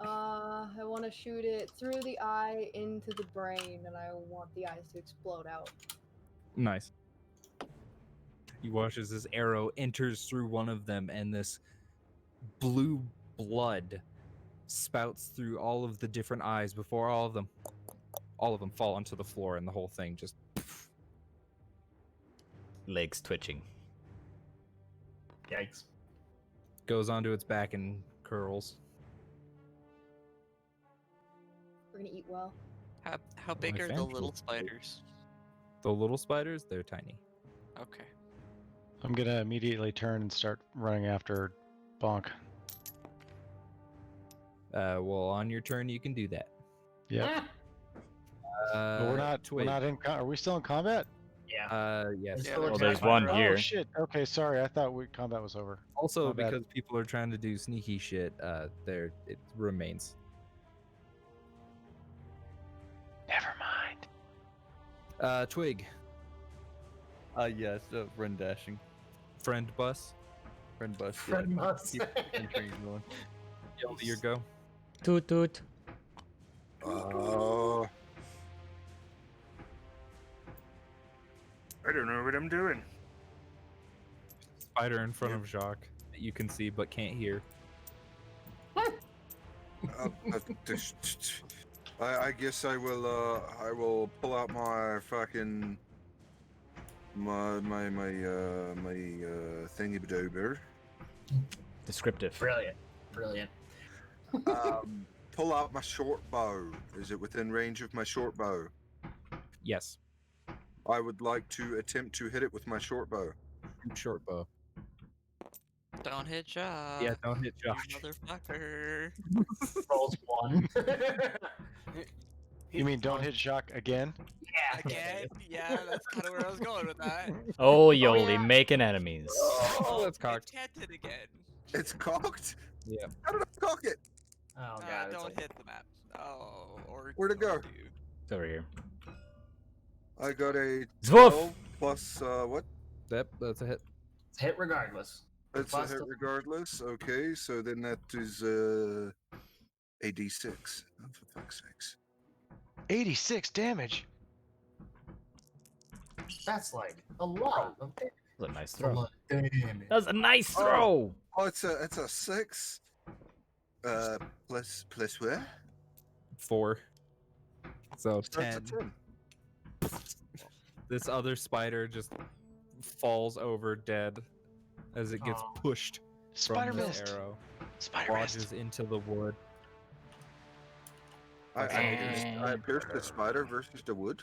I want to shoot it through the eye into the brain, and I want the eyes to explode out. Nice. You watch as this arrow enters through one of them, and this blue blood spouts through all of the different eyes before all of them fall onto the floor, and the whole thing just Legs twitching. Yikes. goes onto its back and curls. We're gonna eat well. How big My are the fancy little is big. spiders? The little spiders, they're tiny. Okay. I'm gonna immediately turn and start running after Bonk. Well, on your turn, you can do that. Yep. But we're not. Twig. We're not in. Are we still in combat? Yeah. Yes. Yeah, Well, there's there's a one spider. here. Oh shit. Okay, sorry. I thought combat was over. Also, My bad. because people are trying to do sneaky shit, it remains. Never mind. Twig, Yeah, it's run dashing. friend bus, Friend bus. Friend yeah. bus. Keep entering going. yell your go. Toot toot. I don't know what I'm doing. Spider in front of Jacques that you can see but can't hear. I guess I will pull out my fucking my thingy badoober. Descriptive. Brilliant. Pull out my short bow. Is it within range of my short bow? Yes. I would like to attempt to hit it with my short bow. Short bow. Don't hit Josh. Yeah, don't hit You Josh. motherfucker. Rolls 1. You mean don't hit Jacques again? Yeah. Again? Yeah, that's kind of where I was going with that. Oh, Yoli, yeah. making enemies. Oh, that's It cocked. can't hit again. It's cocked? Yeah. How did I cock it? Oh god. it's Don't like- hit the map. Oh, or Where'd it go? or do. It's over here. I got a Zwoof! 12 plus what? Yep, that's a hit. It's hit regardless. That's a Plus hit the- regardless. Okay, so then that is a d6. Oh, for fuck's sakes. 86 damage. That's like a lot of That was a nice a throw. lot of damage. That was a nice throw! Oh, it's a 6. Plus what? 4. So So that's a 10. 10. This other spider just falls over dead as it gets Aw. pushed Spider from the missed. arrow. Spider missed. Lodges into the wood. I pierced the spider versus the wood.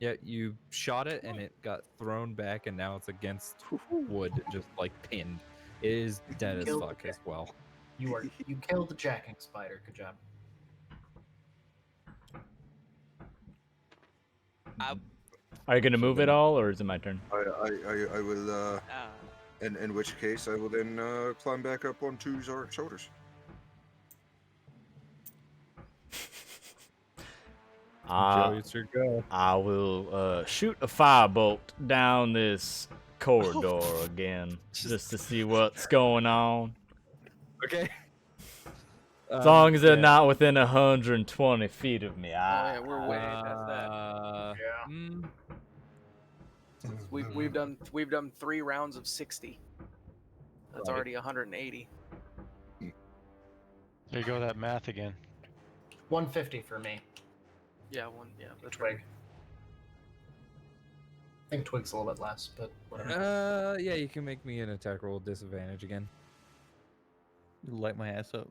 Yeah, you shot it and it got thrown back, and now it's against wood, just like pinned. It is dead as Killed fuck the as well. You killed the jacking spider. Good job. Are you gonna move it all, or is it my turn? I will. Ah. In which case, I will then climb back up onto Zorik's shoulders. Joe, it's your go. I will shoot a firebolt down this corridor again, just to see what's going on. Okay. As long as they're yeah. not within 120 feet of me. Oh yeah, we're way past that. Mm, We've done 3 rounds of 60. That's Right. already 180. There you go, that math again. 150 for me. Yeah, that's Twig. I think Twig's a little bit less, but whatever. yeah, you can make me an attack roll disadvantage again. You light my ass up.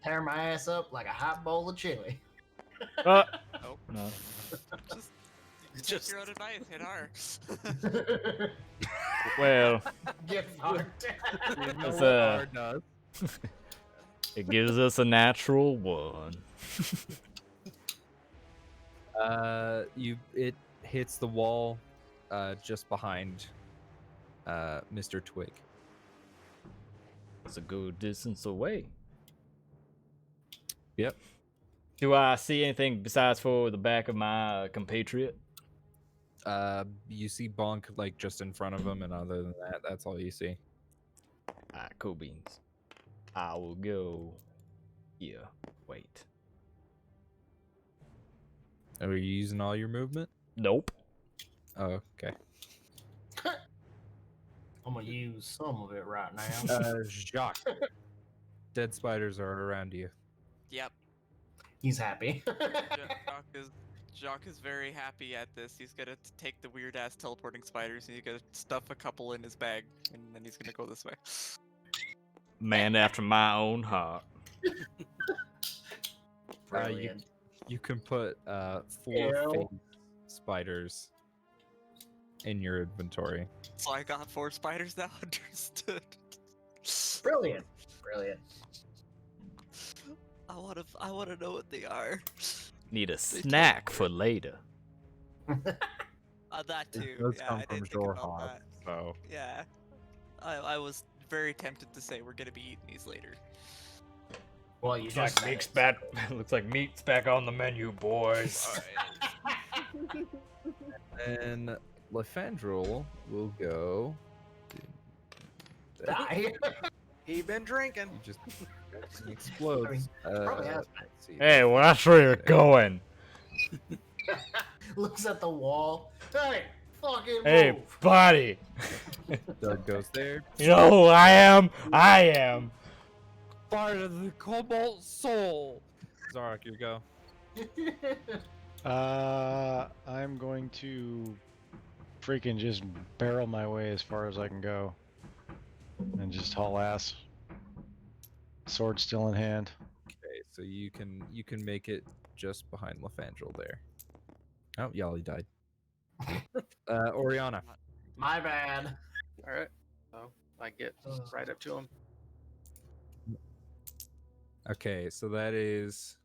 Tear my ass up like a hot bowl of chili. Nope. No. Just your own advice, hit R. Well, Get fucked. it's it gives us a natural 1. It hits the wall, just behind, Mr. Twig. It's a good distance away. Yep. Do I see anything besides for the back of my compatriot? You see Bonk like just in front of him, and other than that, that's all you see. Alright, cool beans. I will go here. Wait. Are you using all your movement? Nope. Oh, okay. I'm gonna use some of it right now. Jacques. Dead spiders are around you. Yep. He's happy. Jacques is very happy at this. He's gonna take the weird ass teleporting spiders and he's gonna stuff a couple in his bag, and then he's gonna go this way. Man after my own heart. Brilliant. You can put 4 Ew. fake spiders in your inventory. So I got 4 spiders now. Understood. Brilliant. Brilliant. I wanna know what they are. Need a snack for later. That too. It does Yeah, come I from didn't think about Jorhov, that. so Yeah. I was very tempted to say we're gonna be eating these later. Well, you Looks just like said meat's it. back. Looks like meat's back on the menu, boys. and Lefandrel will go. Die. He been drinking. You just explodes. Probably has let's see. Hey, well, that's where you're going. Looks at the wall. Hey, fucking Hey, move. buddy. Doug goes there. You know who I am? I am. Part of the Cobalt Soul. Zarek, you go. I'm going to freaking just barrel my way as far as I can go. And just haul ass. Sword still in hand. Okay, so you can make it just behind Lefandrel there. Oh, Yali died. Oriana. My bad. All right. So I get right up to him. Okay, so that is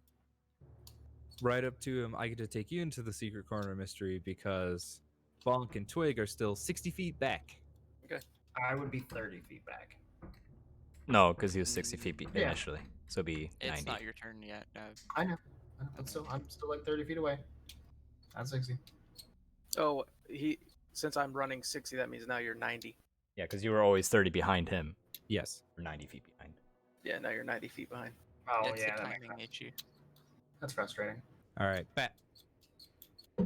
right up to him. I get to take you into the secret corner mystery because Bonk and Twig are still 60 feet back. I would be 30 feet back. No, because he was 60 feet Yeah. initially. So it'd be It's 90. not your turn yet. I know. But still, I'm still like 30 feet away. That's 60. Oh, since I'm running 60, that means now you're 90. Yeah, because you were always 30 behind him. Yes. Or 90 feet behind. Yeah, now you're 90 feet behind. Oh, It's yeah. the That makes timing sense. issue. That's frustrating. All right, Bat. I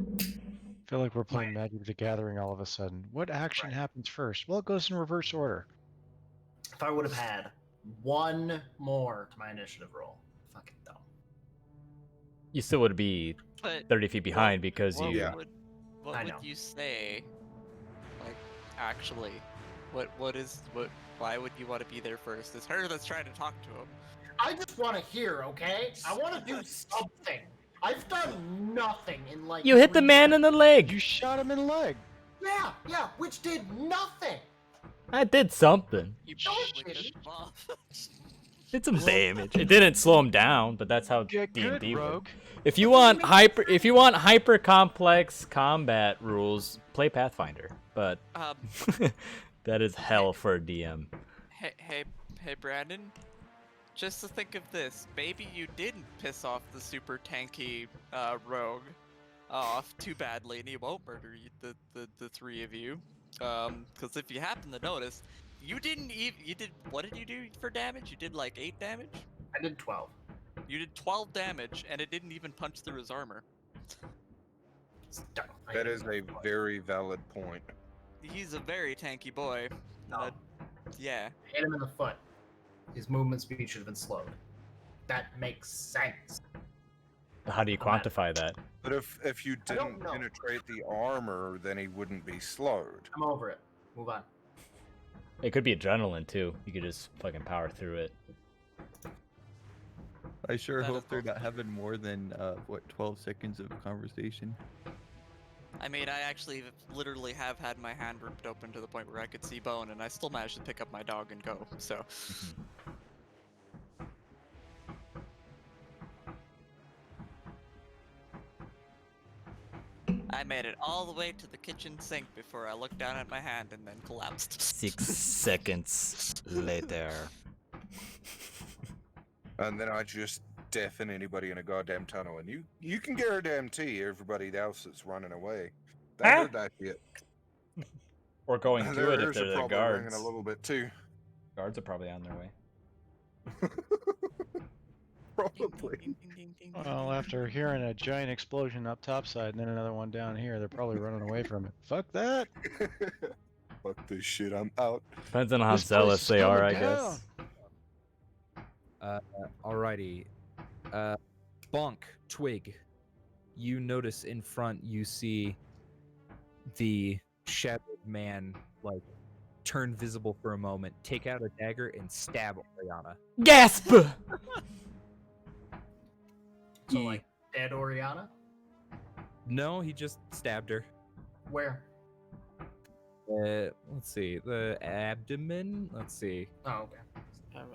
feel like we're playing Magic the Gathering all of a sudden. What action happens first? Well, it goes in reverse order. If I would have had one more to my initiative roll, fucking dumb. You still would be But 30 feet behind because what you. Yeah. would, I what know. would you say? Like, actually, why would you want to be there first? It's her that's trying to talk to him. I just want to hear, okay? I want to do something. I've done nothing in like. You hit the man in the leg. You shot him in the leg. Yeah, which did nothing. I did something. You No, it probably didn't. could have off. Did some damage. It didn't slow him down, but that's how Get good, D&D rogue. works. If you want hyper complex combat rules, play Pathfinder. But that is hell for a DM. Hey, Brandon. Just to think of this, maybe you didn't piss off the super tanky rogue off too badly, and he won't murder you, the three of you. Because if you happen to notice, you didn't even. What did you do for damage? You did like 8 damage. I did 12. You did 12 damage, and it didn't even punch through his armor. That is a very valid point. He's a very tanky boy. No. Yeah. Hit him in the foot. His movement speed should have been slowed. That makes sense. How do you quantify that? But if you didn't penetrate the armor, then he wouldn't be slowed. I'm over it. Move on. It could be adrenaline too. You could just fucking power through it. I sure That is hope they're not possible. having more than 12 seconds of conversation. I mean, I actually literally have had my hand ripped open to the point where I could see bone, and I still managed to pick up my dog and go. So. I made it all the way to the kitchen sink before I looked down at my hand and then collapsed. 6 seconds later. And then I just deafen anybody in a goddamn tunnel, and you can guarantee everybody else that's running away. They heard that shit. Or going through it if Theirs are they're the probably guards. ringing a little bit too. Guards are probably on their way. Probably. Well, after hearing a giant explosion up topside and then another one down here, they're probably running away from it. Fuck that. Fuck this shit, I'm out. Depends on how This place zealous is they are, coming I guess. Alrighty. Bonk, Twig. You notice in front, you see the shattered man, like, turn visible for a moment, take out a dagger, and stab Oriana. Gasp! So, like, dead Oriana? No, he just stabbed her. Where? Let's see. The abdomen? Let's see. Oh, okay.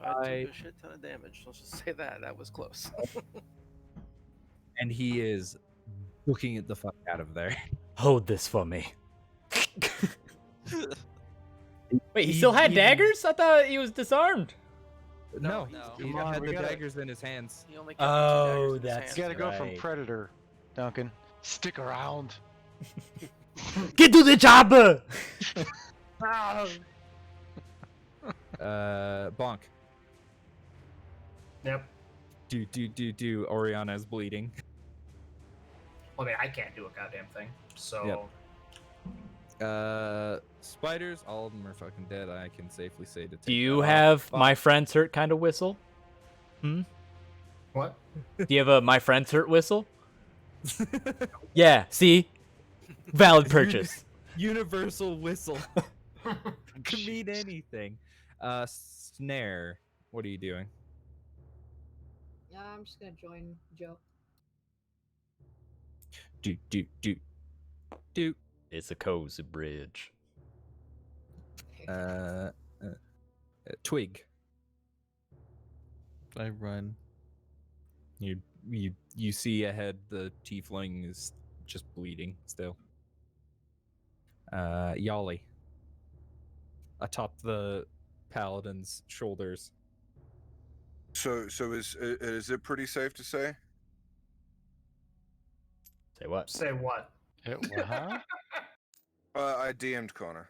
I took a shit ton of damage. Let's just say that. That was close. And he is booking it the fuck out of there. Hold this for me. Wait, he still had daggers? I thought he was disarmed. No, No. he Come on, had we the gotta- daggers in his hands. He only kept Oh, 2 daggers in his that's hand. You gotta go from Right. Predator, Duncan. Stick around. Get to the chopper! Bonk. Yep. Do. Oriana is bleeding. Well, I mean, I can't do a goddamn thing. So, Yep. Spiders, all of them are fucking dead. I can safely say to take Do you that off. have Bonk. my friends hurt kind of whistle? what? Do you have a my friends hurt whistle? Yeah, see? Valid purchase. Universal whistle. Could mean anything. Snare. What are you doing? Yeah, I'm just gonna join Joe. Do. It's a cozy bridge. Twig. I run. You see ahead the tiefling is just bleeding still. Yali. Atop the paladin's shoulders. So is it pretty safe to say? Say what? Say what? Huh? I DM'd Connor.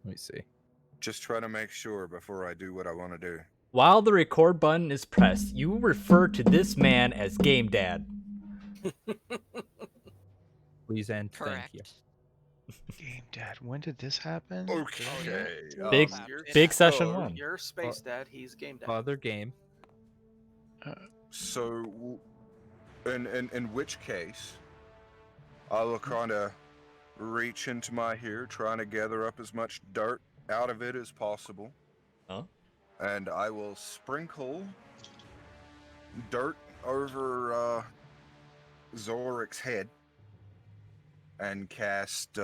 Let me see. Just trying to make sure before I do what I want to do. While the record button is pressed, you refer to this man as Game Dad. Please and thank you. Correct. Game Dad, when did this happen? Okay. Big- You're- Big session so- one. You're Space Dad. He's Game Dad. Other game. So, in which case, I'll kind of reach into my hair, trying to gather up as much dirt out of it as possible. Huh? And I will sprinkle dirt over Zorik's head and cast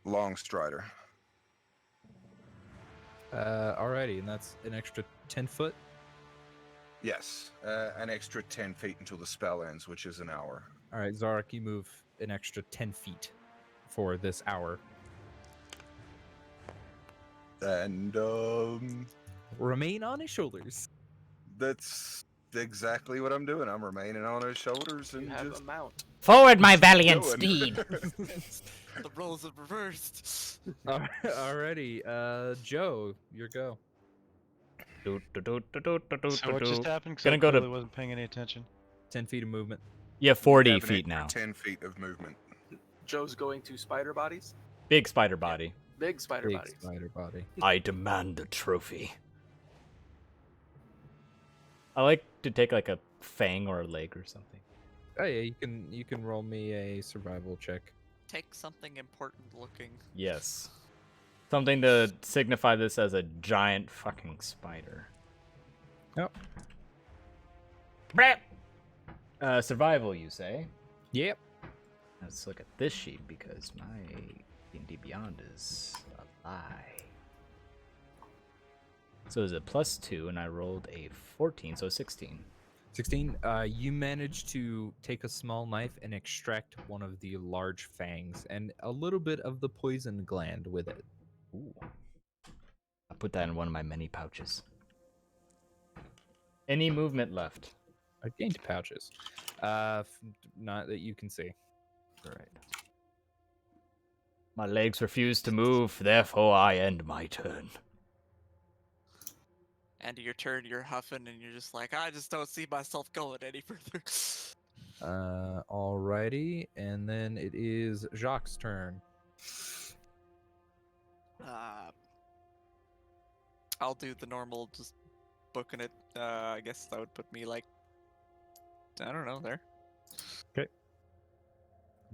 Long Strider. Alrighty, and that's an extra 10 foot. Yes, an extra 10 feet until the spell ends, which is an hour. All right, Zarek, you move an extra 10 feet for this hour. And Remain on his shoulders. that's exactly what I'm doing. I'm remaining on his shoulders and You have just a mount. Forward, my valiant going. steed. The roles have reversed. Alrighty, Joe, your go. So what just happened? 'Cause Gonna I go to- really wasn't paying any attention. 10 feet of movement. You have You 40 have an feet extra now. 10 feet of movement. Joe's going to spider bodies. Big spider body. Big spider Big bodies. spider body. I demand the trophy. I like to take like a fang or a leg or something. Oh yeah, you can roll me a survival check. Take something important looking. Yes. Something to signify this as a giant fucking spider. Yep. Survival, you say? Yep. Let's look at this sheet because my D&D Beyond is a lie. So is it +2 and I rolled a 14, so 16. 16. You managed to take a small knife and extract one of the large fangs and a little bit of the poison gland with it. Ooh. I'll put that in one of my many pouches. Any movement left? I gained pouches. Not that you can see. Alright. My legs refuse to move, therefore I end my turn. And your turn, you're huffing, and you're just like, I just don't see myself going any further. Alrighty, and then it is Jacques' turn. I'll do the normal, just booking it. I guess that would put me like, I don't know, there.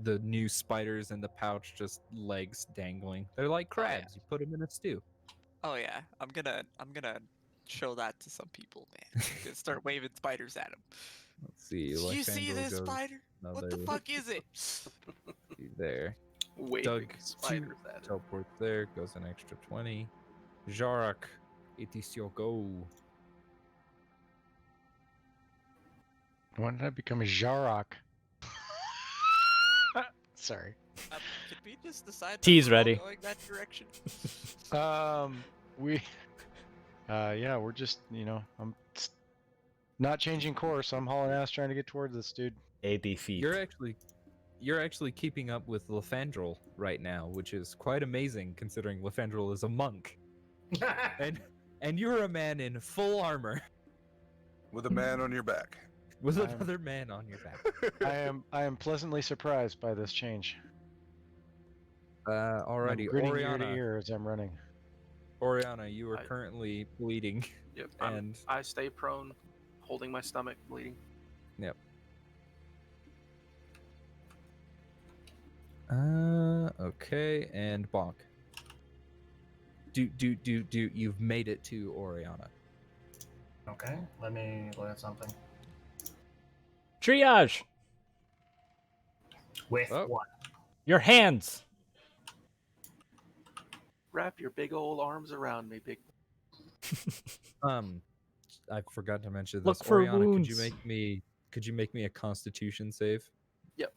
The new spiders in the pouch, just legs dangling. They're like Oh, yeah. crabs. You put them in a stew. Oh yeah, I'm gonna show that to some people, man. I'm gonna start waving spiders at them. Let's see. Do you see Lycandro this goes spider? What the another fuck is it? there. Waving Doug, spiders at it. Teleports there. Goes an extra 20. Jarak, it is your go. When did I become a Jarok? Sorry. Could we just decide that Tea's we're all ready. going that direction? Yeah, we're just, I'm not changing course. I'm hauling ass trying to get towards this dude. AB feet. You're actually keeping up with Lefandrel right now, which is quite amazing considering Lefandrel is a monk. And you're a man in full armor With a man on your back. with another man on your back. I am pleasantly surprised by this change. Alrighty, I'm grinning ear to Oriana. ear as I'm running. Oriana, you are I- currently bleeding. Yep. And I stay prone, holding my stomach, bleeding. yep. Okay, and bonk. Do. You've made it to Oriana. Okay, let me look at something. Triage! With Oh. what? Your hands! Wrap your big old arms around me, big. I forgot to mention this. Look for Oriana, wounds. could you make me a Constitution save? Yep.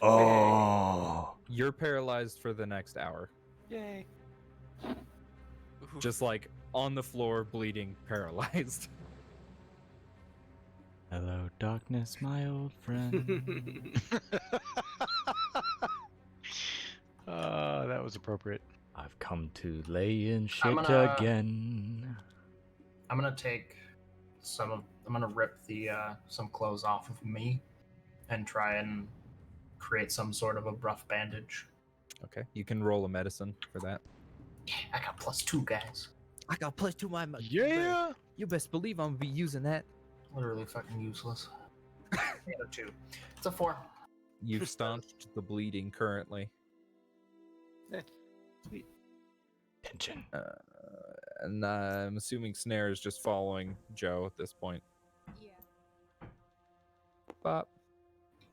Oh. You're paralyzed for the next hour. Yay. Just like on the floor, bleeding, paralyzed. Hello, darkness, my old friend. That was appropriate. I've come to lay in shit I'm gonna- again. I'm gonna take I'm gonna rip the some clothes off of me and try and create some sort of a rough bandage. Okay, you can roll a medicine for that. Yeah, I got +2, guys. I got +2 my. Yeah. You best believe I'm gonna be using that. Literally fucking useless. 2. It's a 4. You've staunched the bleeding currently. Sweet. Tension. And I'm assuming Snare is just following Joe at this point. Yeah. Bop.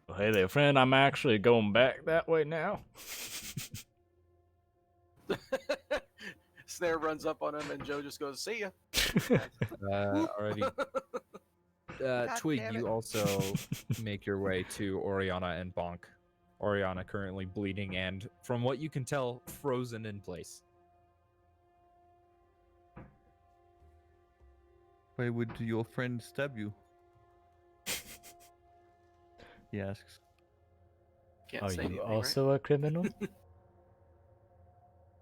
Well, hey there, friend. I'm actually going back that way now. Snare runs up on him, and Joe just goes, "See ya." Already. Twig, damn you it. also make your way to Oriana and Bonk. Oriana currently bleeding and, from what you can tell, frozen in place. Why would your friend stab you? He asks. Can't Are say you anything, also a criminal? right?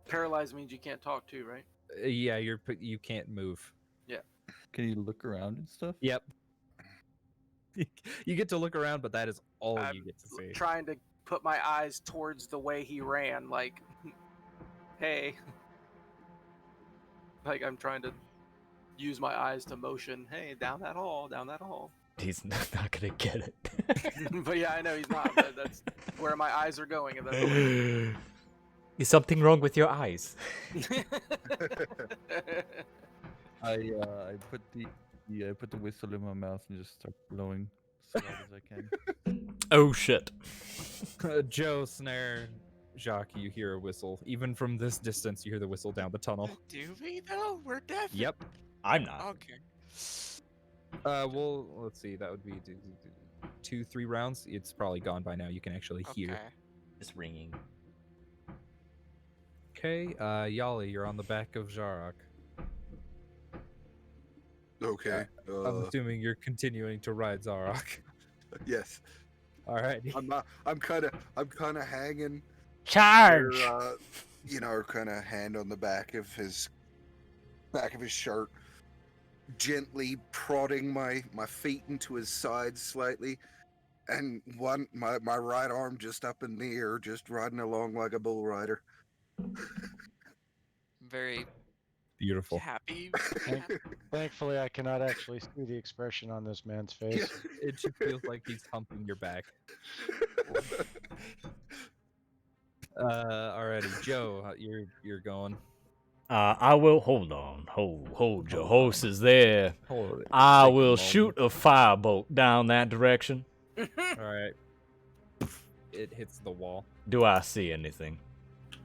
Paralyzed means you can't talk too, right? Yeah, you can't move. Can you look around and stuff? Yep. You get to look around, but that is all I'm you get to see. Trying to put my eyes towards the way he ran, like, hey. Like, I'm trying to use my eyes to motion, hey, down that hall, down that hall. He's not gonna get it. But yeah, I know he's not, but that's where my eyes are going. And that's Is something wrong with your eyes? I put the whistle in my mouth and just start blowing as loud as I can. Oh shit. Joe, Snare, Jacques, you hear a whistle. Even from this distance, you hear the whistle down the tunnel. Do we though? We're deaf. Yep. I'm not. Okay. Well, let's see. That would be 2-3 rounds. It's probably gone by now. You can actually hear. Okay. It's ringing. Okay, Yali, you're on the back of Zarok. Okay. I'm assuming you're continuing to ride Zarok. Yes. All right. I'm kind of hanging. Charge! There, kind of hand on the back of his shirt, gently prodding my feet into his sides slightly, and my right arm just up in the air, just riding along like a bull rider. Very Beautiful. happy. Thankfully, I cannot actually see the expression on this man's face. It just feels like he's humping your back. Alrighty, Joe, you're going. I will hold on. Hold your horses there. Hold it. I Take a will moment. shoot a firebolt down that direction. All right. It hits the wall. Do I see anything?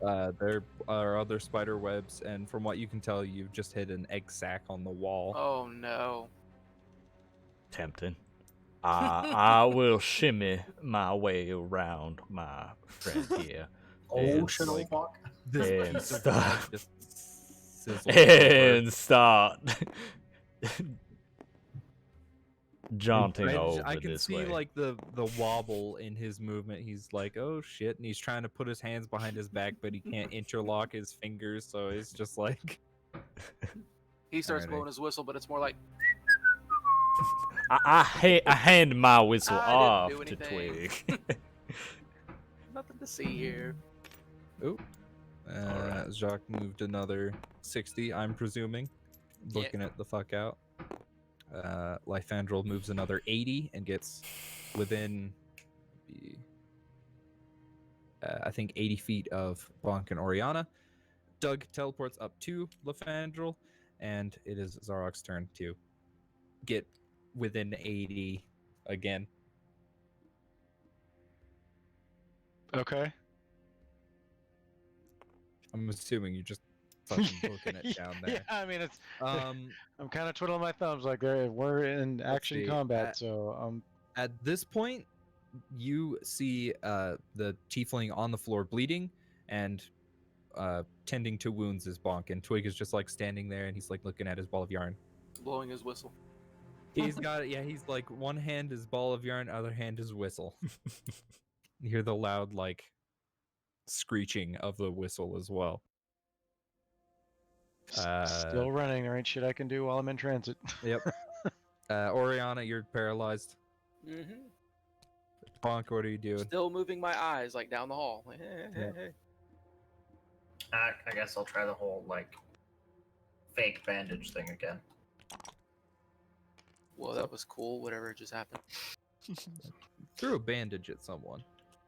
There are other spider webs, and from what you can tell, you've just hit an egg sac on the wall. Oh no. Tempting. I will shimmy my way around my friend here. Ocean like- walk. This and piece of stop. rock just sizzles over. And start jaunting And over I can this see way. like the wobble in his movement. He's like, "Oh shit!" and he's trying to put his hands behind his back, but he can't interlock his fingers, so it's just like. He starts Alrighty. blowing his whistle, but it's more like, I hand my whistle I off didn't to do Twig. nothing to see here. Alright. Jacques moved another 60, I'm presuming. Yeah. Looking at the fuck out. Lyfandrel moves another 80 and gets within, I think, 80 feet of Bonk and Oriana. Doug teleports up to Lyfandrel, and it is Zarok's turn to get within 80 again. Okay. I'm assuming you just fucking booking it down Yeah, there. I mean, it's. Um, I'm kind of twiddling my thumbs like we're in action see, combat, so At this point, you see the tiefling on the floor bleeding and tending to wounds is Bonk, and Twig is just like standing there and he's like looking at his ball of yarn. Blowing his whistle. He's got he's like one hand is ball of yarn, other hand is whistle. You hear the loud like screeching of the whistle as well. still running. There ain't shit I can do while I'm in transit. Yep. Oriana, you're paralyzed. Mm-hmm. Bonk, what are you doing? Still moving my eyes like down the hall. Like, hey, hey, Yeah. hey. I guess I'll try the whole like fake bandage thing again. Well, that was cool. Whatever just happened. Threw a bandage at someone.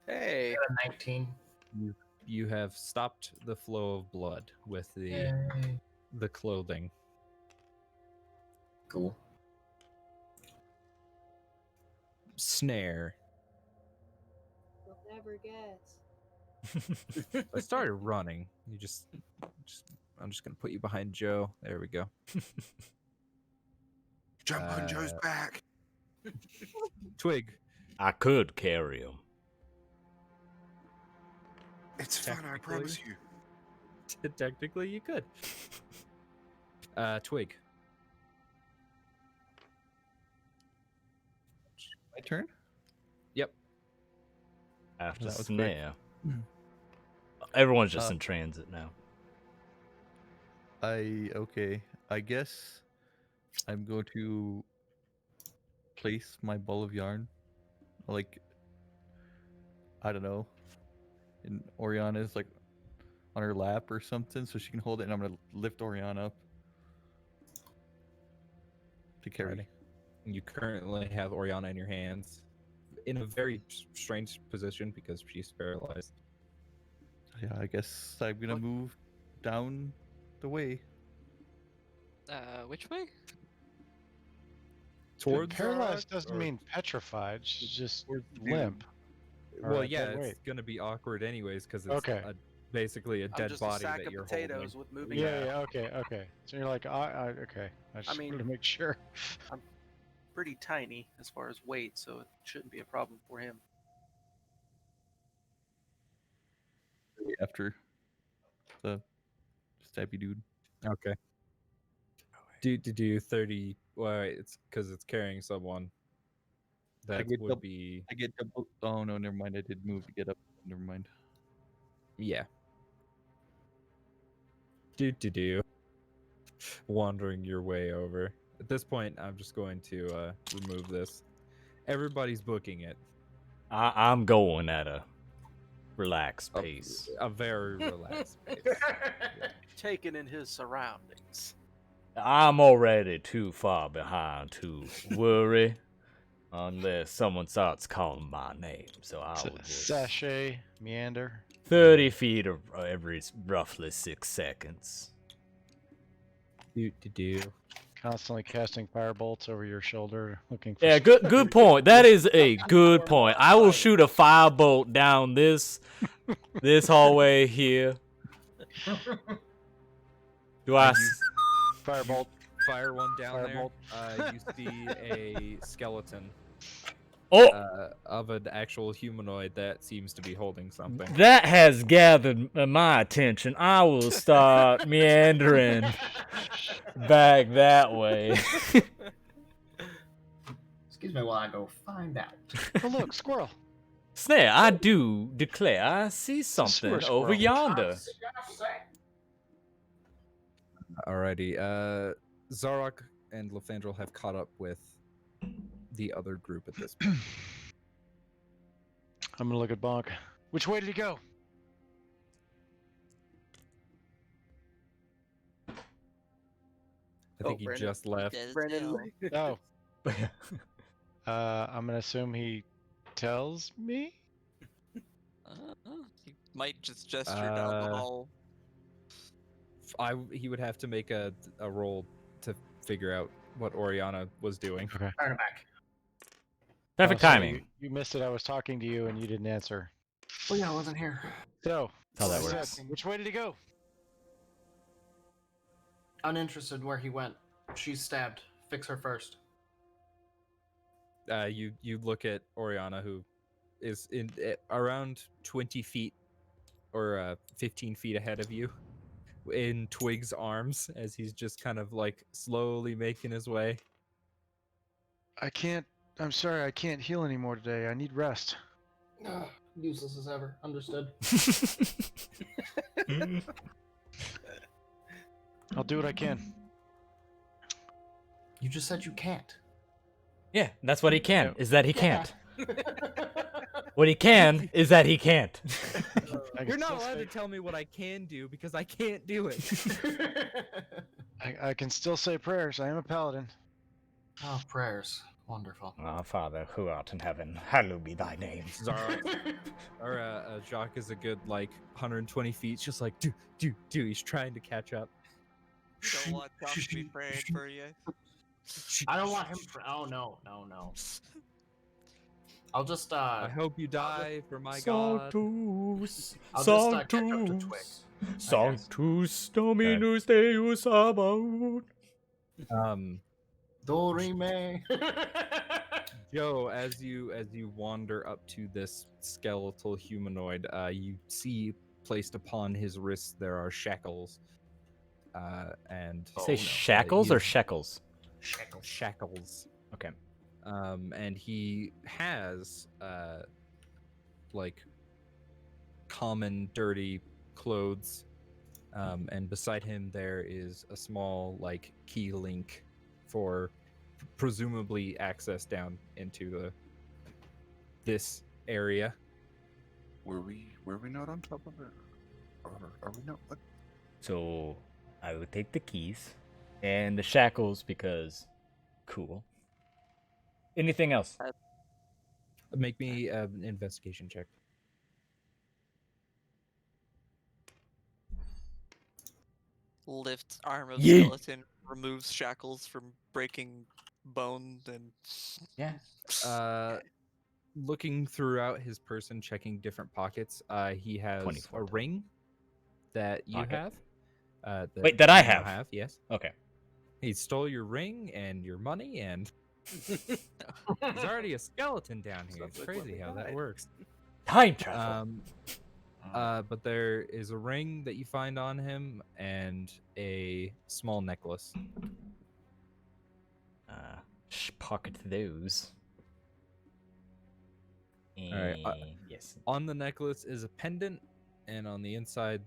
Hey. I got a 19. you have stopped the flow of blood with Yay. the clothing. Cool. Snare. You'll never guess. I started running. You just I'm just gonna put you behind Joe. There we go. Jump on Joe's back. Twig. I could carry him. It's fun, I promise you. Technically, you could. Twig. My turn? Yep. After That was quick. Snare. Everyone's just in transit now. Okay. I guess I'm going to place my ball of yarn, like, I don't know, in Oriana's, like, on her lap or something, so she can hold it, and I'm gonna lift Oriana up to carry. Alrighty. You currently have Oriana in your hands, in a very strange position because she's paralyzed. Yeah, I guess I'm gonna move down the way. Which way? Towards paralyzed Zarok, doesn't or mean petrified. She's just towards limp. Or Well, a yeah, dead it's weight. gonna be awkward anyways because it's Okay. basically a I'm dead just body a sack that of you're potatoes holding. with moving. Yeah, okay. So you're like, okay. I just mean- wanted to make sure. I'm pretty tiny as far as weight, so it shouldn't be a problem for him. After the stabby dude. Okay. Do 30. Well, wait, it's because it's carrying someone. That get would double- be I get double. Oh no, never mind. I did move to get up. Never mind. yeah. Wandering your way over. At this point, I'm just going to remove this. Everybody's booking it. I'm going at a relaxed pace. A very relaxed pace. Taken in his surroundings. I'm already too far behind to worry unless someone starts calling my name. So I'll just Sachet, meander. 30 feet every roughly 6 seconds. Constantly casting firebolts over your shoulder, looking for. Yeah, good point. That is a good point. I will shoot a firebolt down this hallway here. Do I? Firebolt. Fire one down Firebolt. there. You see a skeleton Oh, of an actual humanoid that seems to be holding something. that has gathered my attention. I will start meandering back that way. Excuse me while I go find out. Oh look, squirrel. Snare, I do declare I see something sewer squirrel. over yonder. Alrighty. Zarok and Lefandrel have caught up with the other group at this point. I'm gonna look at Bonk. Which way did he go? I think he Brandon. just left. Brandon, Oh. I'm gonna assume he tells me. He might just gesture down the hall. He would have to make a roll to figure out what Oriana was doing. Okay. Turn it back. Perfect Oh, so timing. You missed it. I was talking to you and you didn't answer. Oh yeah, I wasn't here. So. That's how that I said, works. which way did he go? Uninterested where he went. She's stabbed. Fix her first. You look at Oriana, who is in around 20 feet or 15 feet ahead of you, in Twig's arms, as he's just kind of like slowly making his way. I can't. I'm sorry. I can't heal anymore today. I need rest. Useless as ever. Understood. I'll do what I can. You just said you can't. Yeah, that's what he can. Yeah. Is that he can't. What he can is that he can't. I can You're not still allowed say- to tell me what I can do because I can't do it. I can still say prayers. I am a paladin. Oh, prayers. Wonderful. Our Father, who art in heaven, hallowed be thy name. Jacques is a good like 120 feet, just like do. He's trying to catch up. You don't want Tom to be praying for you. I don't want him. Oh no. I'll just. I hope you die for my God. Sanctus, I'll just catch up to Twig. Sanctus Dominus Deus Sabaoth. Dorime. Joe, as you wander up to this skeletal humanoid, you see placed upon his wrists there are shackles. And You say shackles or shekels? Shackles. Okay. And he has like common dirty clothes. And beside him there is a small like key link for presumably access down into this area. Were we not on top of it? Or are we not? What? So I would take the keys and the shackles because cool. Anything else? Make me an investigation check. Lifts arm of Yeet. skeleton, removes shackles from breaking bones and. Yeah. Looking throughout his person, checking different pockets, he has 24 a total. ring that you Pocket? have. Wait, that I you now have? yes. Okay. He stole your ring and your money, and there's already a skeleton down here. It's crazy how that works. Time travel. But there is a ring that you find on him and a small necklace. Pocket those. Alright, yes. On the necklace is a pendant, and on the inside,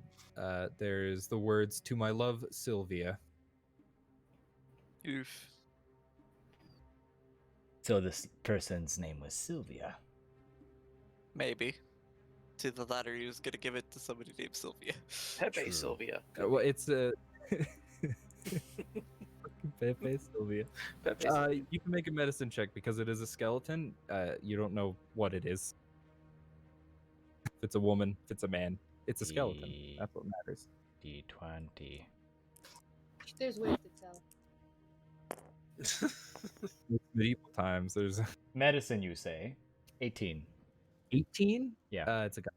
there's the words "To my love, Sylvia." Oof. So this person's name was Sylvia. Maybe. To the latter, he was gonna give it to somebody named Sylvia. Pepe True. Sylvia. Well, it's a Pepe Sylvia. Pepe Sylvia. You can make a medicine check because it is a skeleton. You don't know what it is. If it's a woman, if it's a man, it's a skeleton. That's what matters. D20. There's ways to tell. It's medieval times. There's Medicine, you say? 18. 18. Yeah. It's a guy.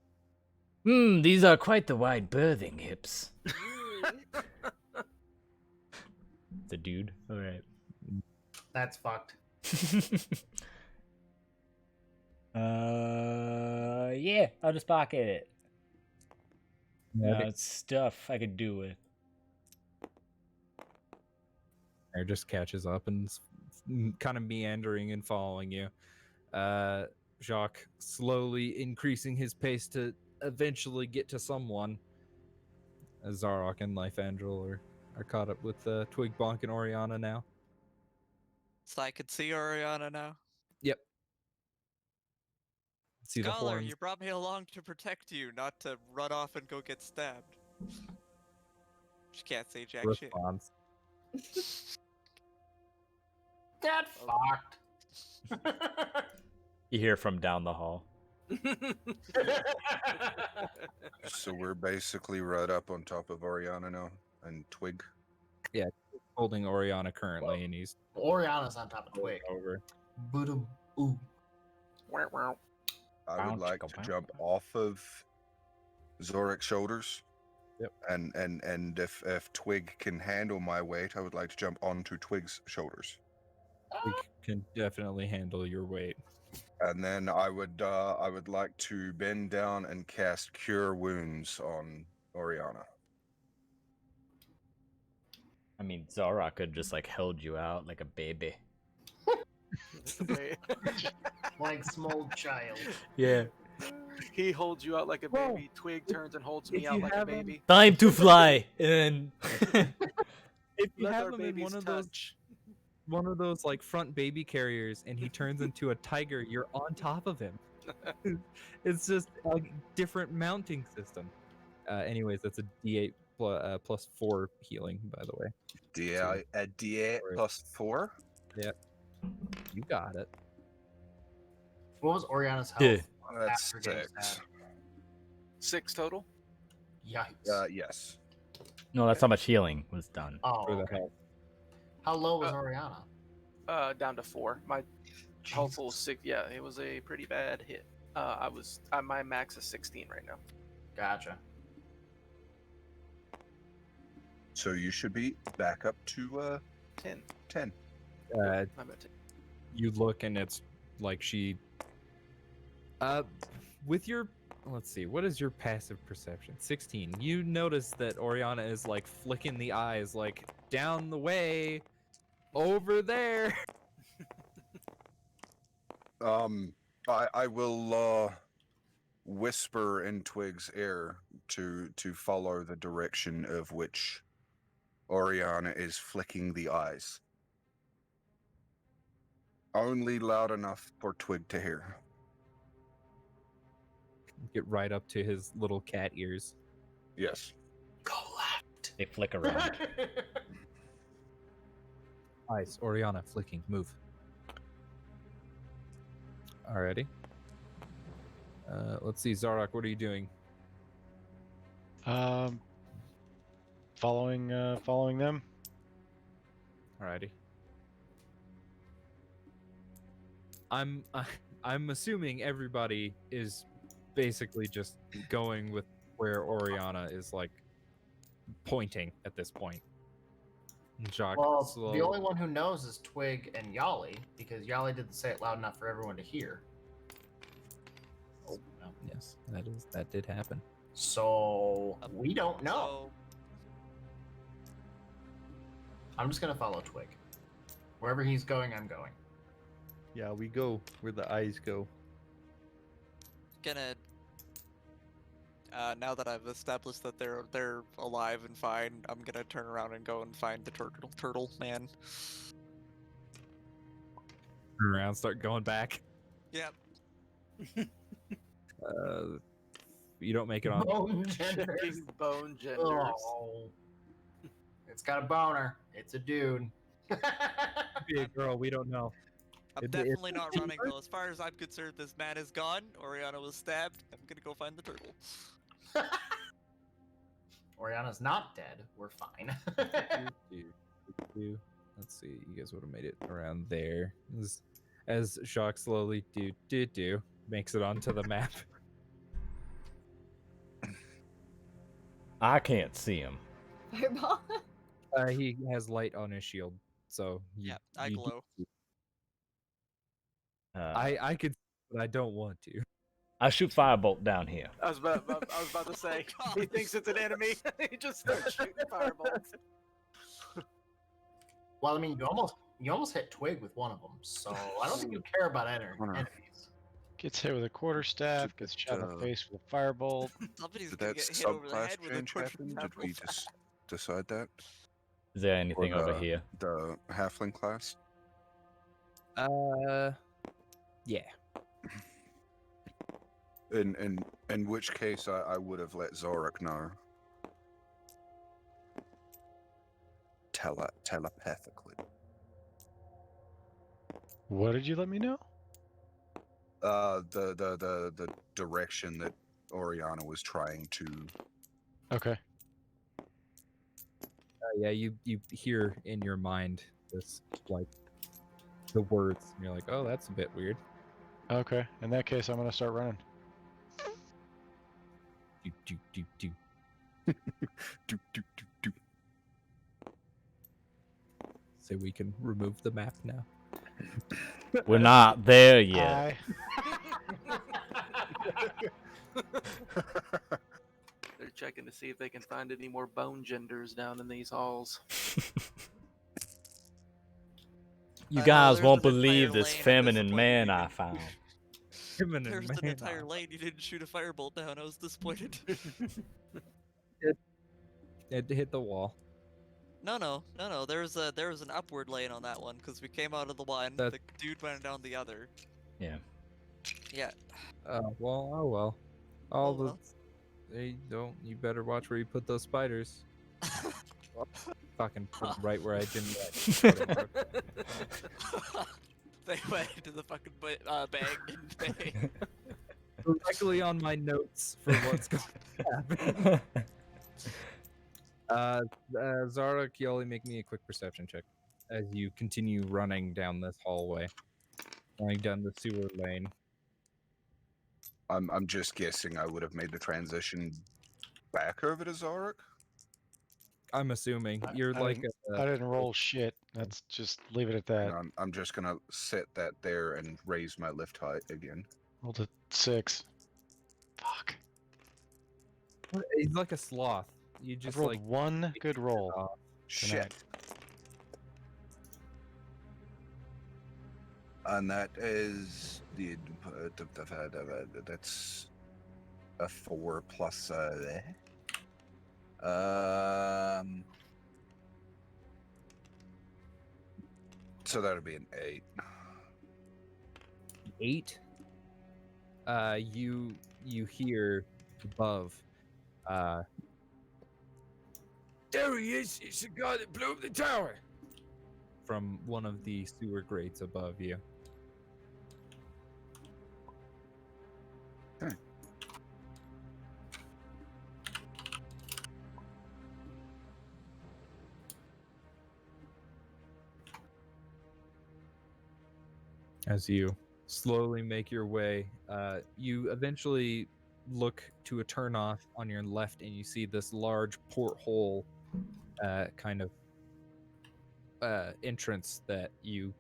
These are quite the wide birthing hips. The dude. All right. That's fucked. Yeah, I'll just pocket it. No, it's stuff I could do with. Air just catches up and kind of meandering and following you. Jacques slowly increasing his pace to eventually get to someone. Zarok and Life Angel are caught up with Twig Bonk and Oriana now. So I could see Oriana now. Yep. See the Scholar, horns. you brought me along to protect you, not to run off and go get stabbed. She can't say jack shit. Response. Get fucked. You hear from down the hall. So we're basically right up on top of Oriana now and Twig. Yeah, holding Oriana currently, and he's Oriana's on top of Twig. over. Boom. Ooh. I would like to jump off of Zorik's shoulders. Yep. And if Twig can handle my weight, I would like to jump onto Twig's shoulders. We can definitely handle your weight. And then I would like to bend down and cast Cure Wounds on Oriana. I mean, Zara could just like held you out like a baby. Like small child. Yeah. He holds you out like a baby. Twig turns and holds me out like a baby. Time to fly. And if you Let have our him in babies one of those like front baby carriers, and he turns into a tiger, you're on top of him. It's just a different mounting system. Anyways, that's a D8 plus 4 healing, by the way. A D8 plus 4? Yeah. You got it. What was Oriana's health? Yeah. That's after getting 6. stabbed? 6 total. Yikes. Yes. No, that's how much healing was done. Oh, For the okay. health. How low was Oriana? Down to 4. My health was 6. Yeah, it was a pretty bad hit. My max is 16 right now. Gotcha. So you should be back up to 10. 10. Uh, I'm at 10. you look and it's like she. With your, let's see, what is your passive perception? 16. You notice that Oriana is like flicking the eyes, like down the way, over there. I will whisper in Twig's ear to follow the direction of which Oriana is flicking the eyes. Only loud enough for Twig to hear. Get right up to his little cat ears. Yes. Go left. They flick around. Eyes, Oriana, flicking, move. Alrighty. Let's see, Zarok, what are you doing? Following them. Alrighty. I'm assuming everybody is basically just going with where Oriana is like pointing at this point. Jacques, Well, the only one who knows is Twig and Yali, because Yali didn't say it loud enough for everyone to hear. Oh, yes, that did happen. So we don't know. So, I'm just gonna follow Twig. Wherever he's going, I'm going. Yeah, we go where the eyes go. gonna now that I've established that they're alive and fine, I'm gonna turn around and go and find the turtle man. Turn around, start going back. Yep. You don't make it on. Bone genders. Checking bone genders. Oh. It's got a boner. It's a dude. Be a girl, we don't know. I'm It- definitely not running though. As far as I'm concerned, this man is gone. Oriana was stabbed. I'm gonna go find the turtle. Oriana's not dead. We're fine. Let's see, you guys would have made it around there. As Jacques slowly makes it onto the map. I can't see him. Fireball. He has light on his shield, so Yeah, I you- glow. I could, but I don't want to. I shoot firebolt down here. I was about to say, he thinks it's an enemy. He just starts shooting fireballs. Well, I mean, you almost hit Twig with one of them, so I don't think you care about enemies. Gets hit with a quarterstaff. Gets shot in the face with a firebolt. Somebody's Did gonna that get hit over the subclass head with a change torch happen? from Did we Pebble. just decide that? Is there anything over the- here? The halfling class? Yeah. In which case I would have let Zorik know. Telepathically. What did you let me know? The direction that Oriana was trying to. Okay. Yeah, you hear in your mind this like the words, and you're like, oh, that's a bit weird. Okay. In that case, I'm gonna start running. Do. Do, do, do, do. So we can remove the map now. We're not there yet. They're checking to see if they can find any more bone genders down in these halls. You I know, guys there's won't an entire believe this lane at this feminine point man you I can- found. There's an entire lane you didn't shoot a firebolt down. I was disappointed. It hit the wall. No. There was an upward lane on that one because we came out of the one. That- The dude went down the other. Yeah. Yeah. Well. All Oh, the. well. Hey, don't. You better watch where you put those spiders. Fucking put 'em right where I didn't. they went into the fucking bag and they. Directly on my notes for what's going to happen. Zara, Kioli, make me a quick perception check as you continue running down this hallway, running down the sewer lane. I'm just guessing I would have made the transition back over to Zorik. I'm assuming you're I like I didn't roll shit. Let's just leave it at that. And I'm just gonna set that there and raise my lift height again. Rolled a 6. Fuck. he's like a sloth. You I've just rolled like one good roll. Shit. Tonight. And that is that's a 4 plus so that'd be an 8. 8. You hear above. There he is! It's the guy that blew up the tower! From one of the sewer grates above you. Okay. As you slowly make your way, you eventually look to a turnoff on your left, and you see this large porthole kind of entrance that you,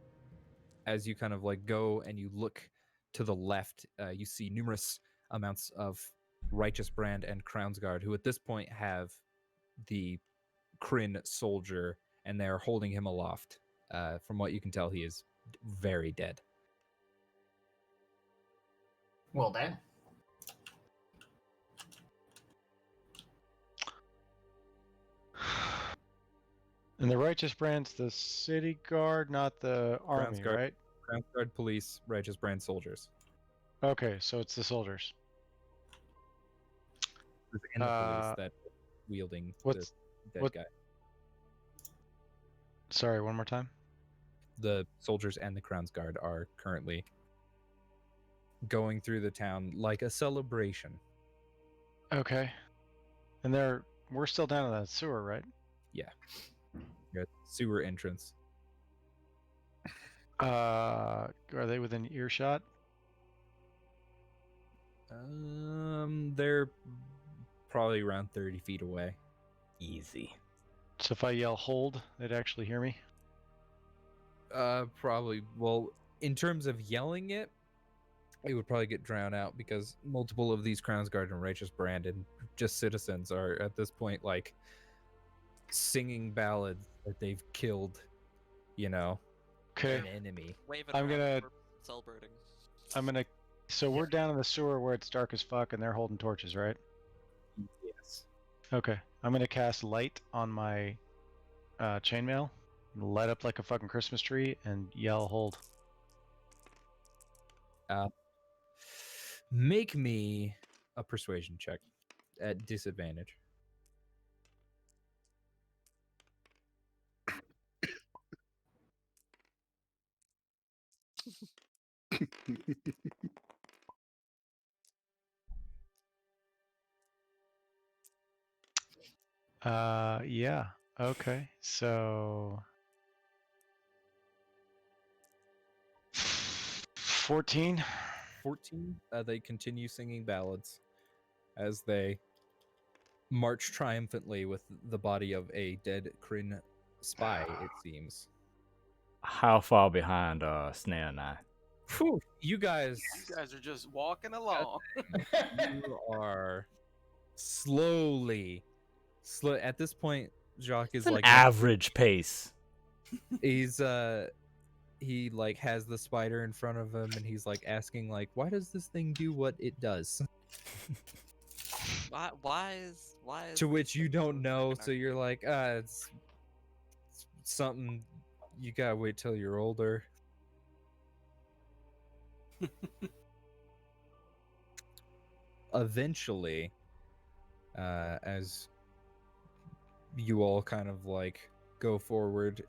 as you kind of like go and you look to the left, you see numerous amounts of Righteous Brand and Crownsguard, who at this point have the Kryn soldier, and they're holding him aloft. From what you can tell, he is very dead. Well then. And the Righteous Brand's the city guard, not the army, Crownsguard. right? Crownsguard police, Righteous Brand soldiers. Okay, so it's the soldiers. And the police that wielding what's- the dead what- guy. Sorry, one more time. The soldiers and the Crownsguard are currently going through the town like a celebration. Okay. And we're still down in that sewer, right? Yeah. You're at the sewer entrance. Are they within earshot? They're probably around 30 feet away. Easy. So if I yell hold, they'd actually hear me? Probably. Well, in terms of yelling it would probably get drowned out because multiple of these Crownsguard and Righteous Brand and just citizens are at this point like singing ballads that they've killed, Okay. an enemy. Waving I'm around, gonna- we're celebrating. So we're down in the sewer where it's dark as fuck and they're holding torches, right? Yes. Okay. I'm gonna cast light on my chainmail, light up like a fucking Christmas tree, and yell hold. Make me a persuasion check at disadvantage. Yeah. Okay. So 14. 14. They continue singing ballads as they march triumphantly with the body of a dead Kryn spy, it seems. How far behind Snare and I? Whew, you guys You guys are just walking along. you are slowly at this point Jacques is It's an like average pace. he's he like has the spider in front of him and he's like asking like, why does this thing do what it does? Why is To which you this don't so know, fucking so you're like, it's something you gotta wait till you're older. Eventually, as you all kind of like go forward,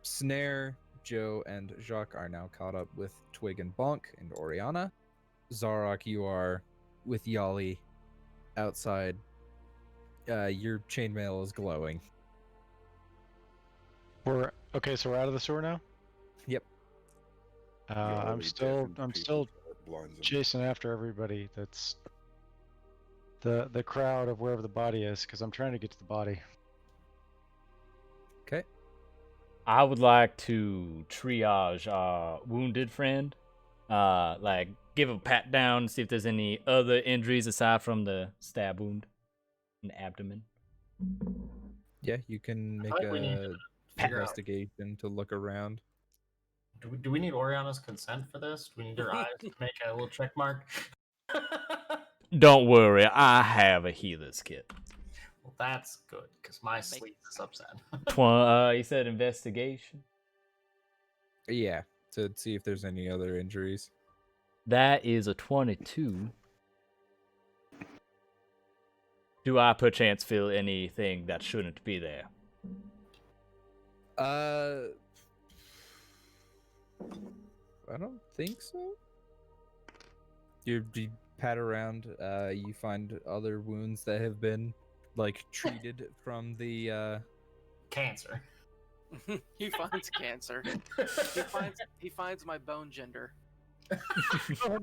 Snare, Joe and Jacques are now caught up with Twig and Bonk and Oriana. Zarok, you are with Yali outside. Your chainmail is glowing. Okay, so we're out of the sewer now. Yep. I'm Yali still deafens people till it blinds them. chasing after everybody. That's the crowd of wherever the body is, because I'm trying to get to the body. Okay. I would like to triage our wounded friend. Like give a pat down, see if there's any other injuries aside from the stab wound in the abdomen. Yeah, you can make like we need a to figure out. investigation to look around. Do we need Oriana's consent for this? Do we need her eyes to make a little check mark? Don't worry, I have a healer's kit. Well, that's good, because my sleep is upset. You said investigation? Yeah, to see if there's any other injuries. That is a 22. Do I perchance feel anything that shouldn't be there? I don't think so. You pat around, you find other wounds that have been like treated from the Cancer. He finds cancer. He finds my bone gender. Oh,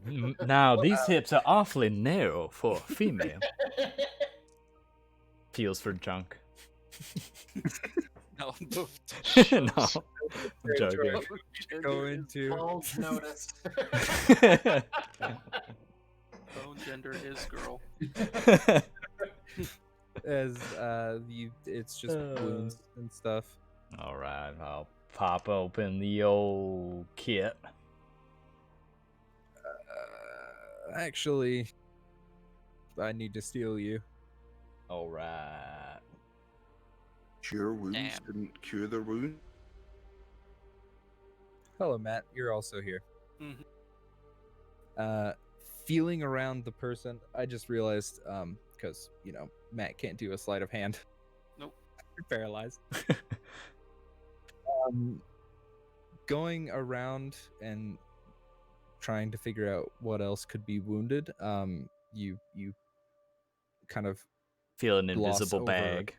no. Now, these hips are awfully narrow for a female. Feels for junk. No. No. I'm joking. go into Bulge notice. Bone gender is girl. as it's just wounds and stuff. All right, I'll pop open the old kit. Actually, I need to steal you. All right. Cure wounds Damn. didn't cure the wound. Hello, Matt. You're also here. Mhm. Feeling around the person, I just realized, because Matt can't do a sleight of hand. Nope. You're paralyzed. Going around and trying to figure out what else could be wounded. You kind of Feel an gloss invisible over bag.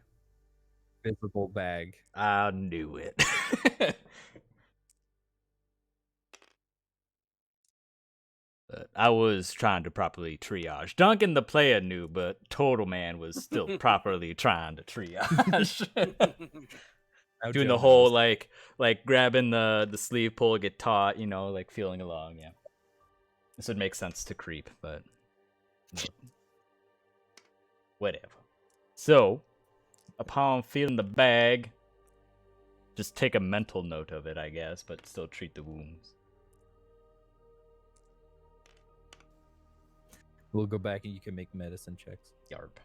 visible bag. I knew it. But I was trying to properly triage. Duncan the player knew, but Total Man was still properly trying to triage. Now Doing Joe the whole knows. like grabbing the sleeve pull, get taut, like feeling along, yeah. This would make sense to creep, but whatever. So, upon feeling the bag, just take a mental note of it, I guess, but still treat the wounds. We'll go back and you can make medicine checks. Yarp.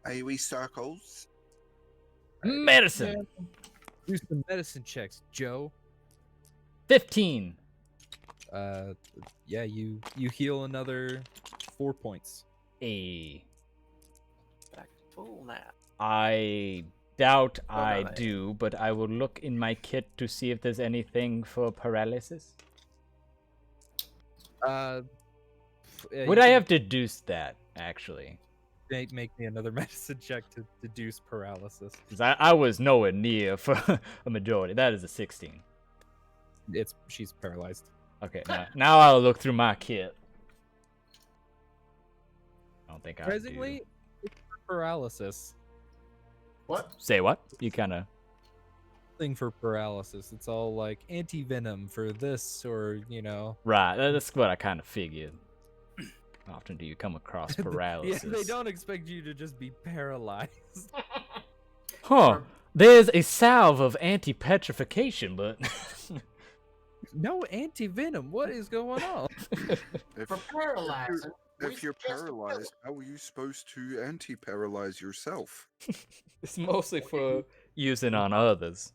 AoE circles. Medicine! Do some medicine checks, Joe. 15! Yeah, you heal another 4 points. A. Back to full now. I doubt no, I no. do, but I will look in my kit to see if there's anything for paralysis. Would I have deduced that, actually? Make me another medicine check to deduce paralysis. Because I was nowhere near for a majority. That is a 16. She's paralyzed. Okay, now I'll look through my kit. I don't think I Surprisingly, it's paralysis. What? Say what? You kind of... Thing for paralysis. It's all like anti-venom for this or, Right, that's what I kind of figured. How often do you come across paralysis? Yeah, they don't expect you to just be paralyzed. Huh. There's a salve of anti-petrification, but... No anti-venom. What is going on? For paralyzing. If you're paralyzed, how are you supposed to anti-paralyze yourself? It's mostly for using on others.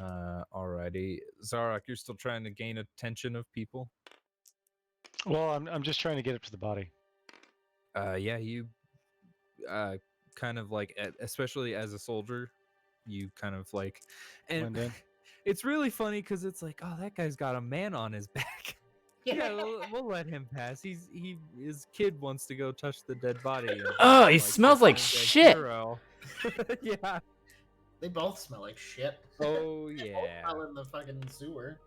Alrighty. Zarok, you're still trying to gain attention of people? Well, I'm just trying to get up to the body. Yeah, you kind of like, especially as a soldier, you kind of like, and Blend in. it's really funny because it's like, oh, that guy's got a man on his back. Yeah, we'll let him pass. His kid wants to go touch the dead body. And, Oh, he smells like shit. Yeah. They both smell like shit. Oh They both yeah. smell in the fucking sewer.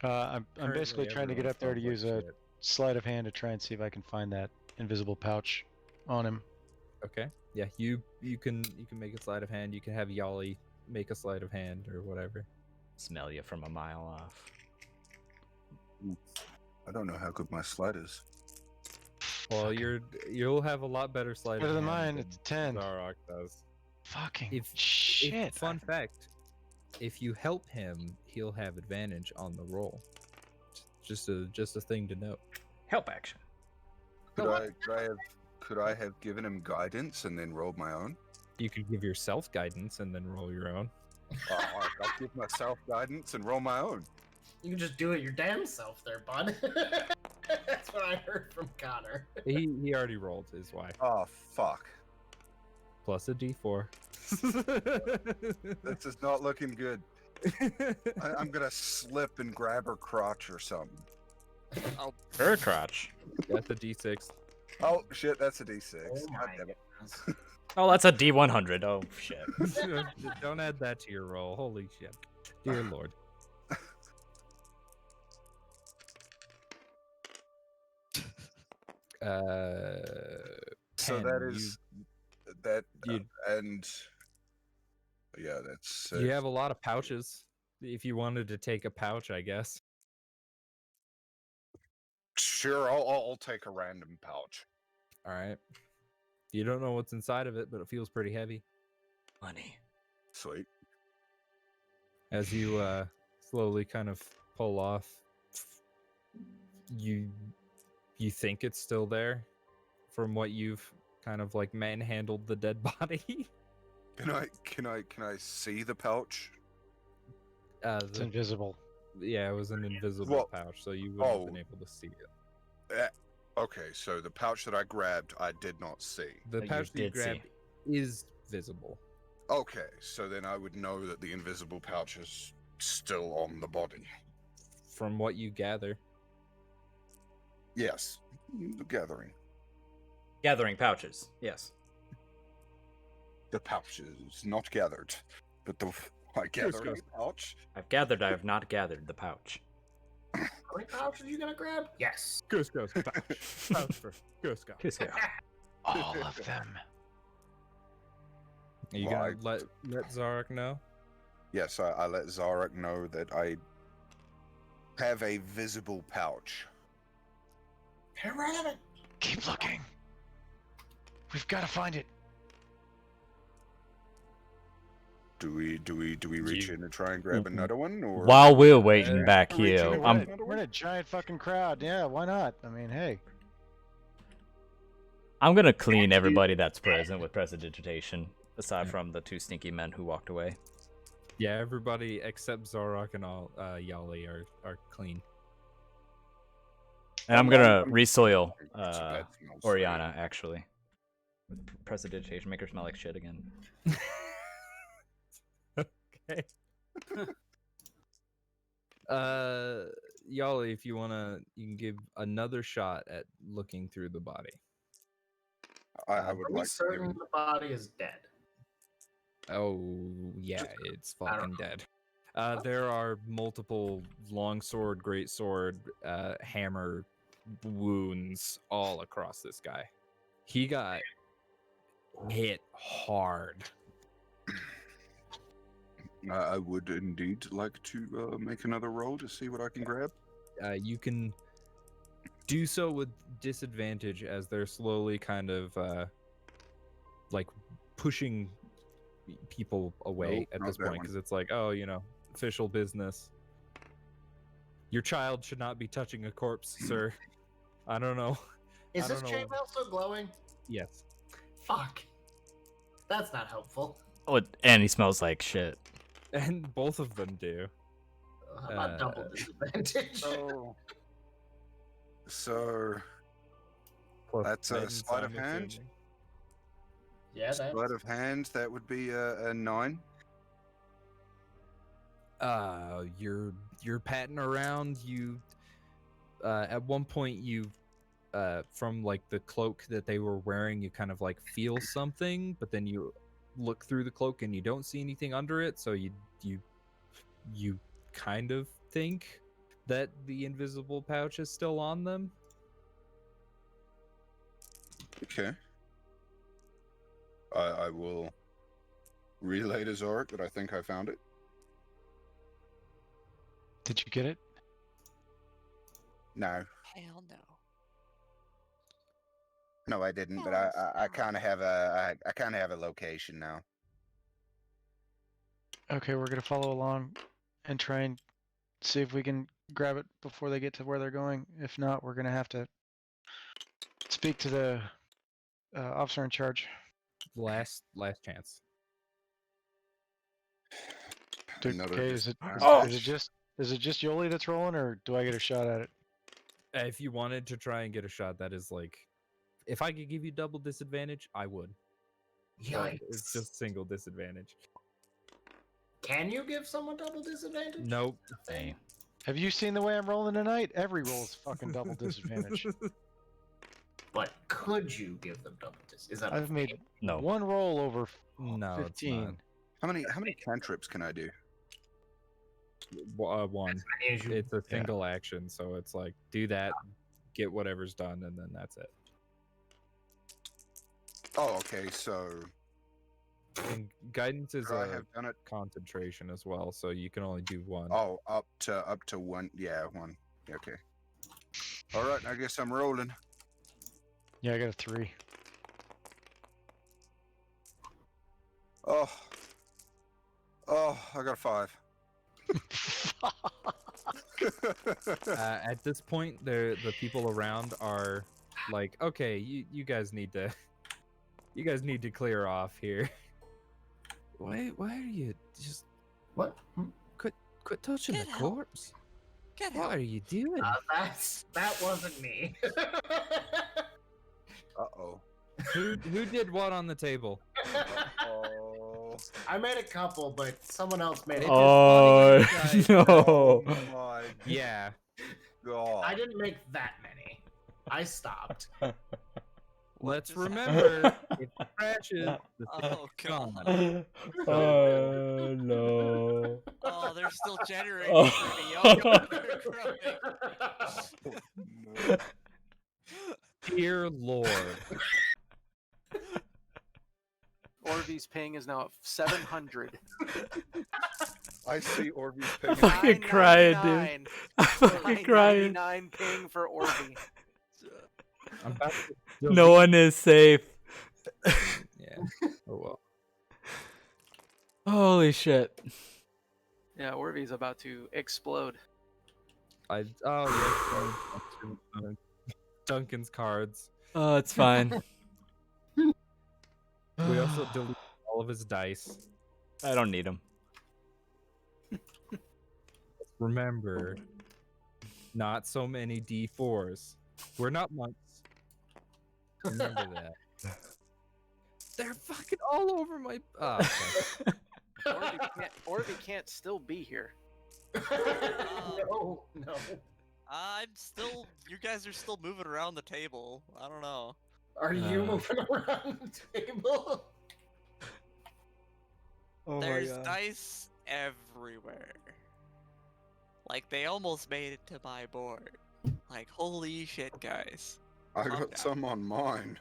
I'm basically Currently, trying to get everyone up there to smells use like a shit. sleight of hand to try and see if I can find that invisible pouch on him. Okay. Yeah, you can make a sleight of hand. You can have Yali make a sleight of hand or whatever. Smell you from a mile off. I don't know how good my slide is. Well, you'll have a lot better sleight Better of than hand. mine. It's a 10. Zarok does. Fucking shit. Fun fact: if you help him, he'll have advantage on the roll. Just a thing to note. Help action. Could I have given him guidance and then rolled my own? You could give yourself guidance and then roll your own. I'll give myself guidance and roll my own. You can just do it your damn self there, bud. That's what I heard from Connor. He already rolled his Y. Oh, fuck. Plus a D4. This is not looking good. I'm gonna slip and grab her crotch or something. Oh, Her crotch. That's a D6. Oh, shit, that's a D6. Oh my God damn it. goodness. Oh, that's a D100. Oh, shit. Don't add that to your roll. Holy shit. Dear Lord. So 10, that is that, you- and yeah, that's. You have a lot of pouches. If you wanted to take a pouch, I guess. Sure, I'll take a random pouch. All right. You don't know what's inside of it, but it feels pretty heavy. Money. Sweet. As you slowly kind of pull off, you think it's still there from what you've kind of like manhandled the dead body. Can I see the pouch? It's invisible. Yeah, it was an invisible pouch, so you wouldn't have been able to see it. Okay, so the pouch that I grabbed, I did not see. The But pouch that you did see. grabbed is visible. Okay, so then I would know that the invisible pouch is still on the body. From what you gather. Yes, the gathering. Gathering pouches. Yes. The pouch is not gathered, but I gathered a pouch. I've gathered. I have not gathered the pouch. How many pouches are you gonna grab? Yes. Cusco's pouch. Pouch for Cusco. Cusco. All of them. Are you gonna let Zarok know? Yes, I let Zarek know that I have a visible pouch. Irrelevant. Keep looking. We've got to find it. Do we reach in and try and grab another one, or While we're waiting back reaching here, in I'm another We're in one? a giant fucking crowd. Yeah, why not? I mean, hey. gonna clean everybody that's present with prestidigitation, aside from the two stinky men who walked away. Yeah, everybody except Zarok and all Yali are clean. And I'm gonna resoil It's a bad smell, so- Oriana actually. With prestidigitation, make her smell like shit again. Okay. Yali, if you wanna, you can give another shot at looking through the body. I would Are we like to give certain him. the body is dead? Oh yeah, it's I don't fucking know. dead. There are multiple longsword, greatsword, hammer wounds all across this guy. He got hit hard. I would indeed like to make another roll to see what I can grab. You can do so with disadvantage as they're slowly kind of like pushing people away Nope, at not this that point one. because it's like, oh, official business. Your child should not be touching a corpse, sir. I don't know. Is I this don't know. chainmail still glowing? Yes. Fuck. That's not helpful. Oh, and he smells like shit. And both of them do. How about double disadvantage? So Plus that's a guidance, sleight of I'm hand? assuming. Yeah, that's... Sleight of hand, that would be a 9. You're patting around. You at one point you from like the cloak that they were wearing, you kind of like feel something, but then you look through the cloak and you don't see anything under it, so you kind of think that the invisible pouch is still on them. Okay. I will relay to Zorik that I think I found it. Did you get it? No. Hell no. No, I didn't, but Oh, I kind of have a I kind of have a location now. Okay, we're gonna follow along and try and see if we can grab it before they get to where they're going. If not, we're gonna have to speak to the officer in charge. Last chance. Another Okay, is it just Yoli that's rolling, or do I get a shot at it? If you wanted to try and get a shot, that is like, if I could give you double disadvantage, I would. But Yikes. it's just single disadvantage. Can you give someone double disadvantage? Nope. Hey. Have you seen the way I'm rolling tonight? Every roll is fucking double disadvantage. But could you give them double disadvantage? Is that I've made No. one roll over No, 15. How many cantrips can I do? One. as you... It's a single action, so it's like do that, get whatever's done, and then that's it. Oh, okay. So And guidance is I a have done it. concentration as well, so you can only do one. Oh, up to 1. Yeah, 1. Okay. All right. I guess I'm rolling. Yeah, I got a 3. Oh, I got a 5. At this point, the people around are like, okay, you guys need to clear off here. Why are you just What? quit touching Get the help. corpse? Get What help. are you doing? That wasn't me. Uh-oh. Who did what on the table? Oh. I made a couple, but someone else made it. Oh no! Oh my Yeah. god. I didn't make that many. I stopped. Let's just remember, if it crashes, the Oh, thing's gone. God. Oh no! Oh, they're still generating Oh. for me. Oh, God, they're growing. No. Dear Lord. Orvy's ping is now at 700. I see Orbeez I'm ping. fucking crying, dude. I'm fucking crying. 999 ping for Orvy. I'm about to No one is safe. Yeah. Oh well. Holy shit! Yeah, Orvy's about to explode. Duncan's cards. Oh, it's fine. We also deleted all of his dice. I don't need them. Remember, not so many D4s. We're not monks. Remember that. They're fucking all over my. Oh, okay. Orvy can't still be here. No. I'm still. You guys are still moving around the table. I don't know. Are you moving around the table? Oh There's dice everywhere. Like they almost made it to my board. Like holy shit, guys. I Calm got down. some on mine.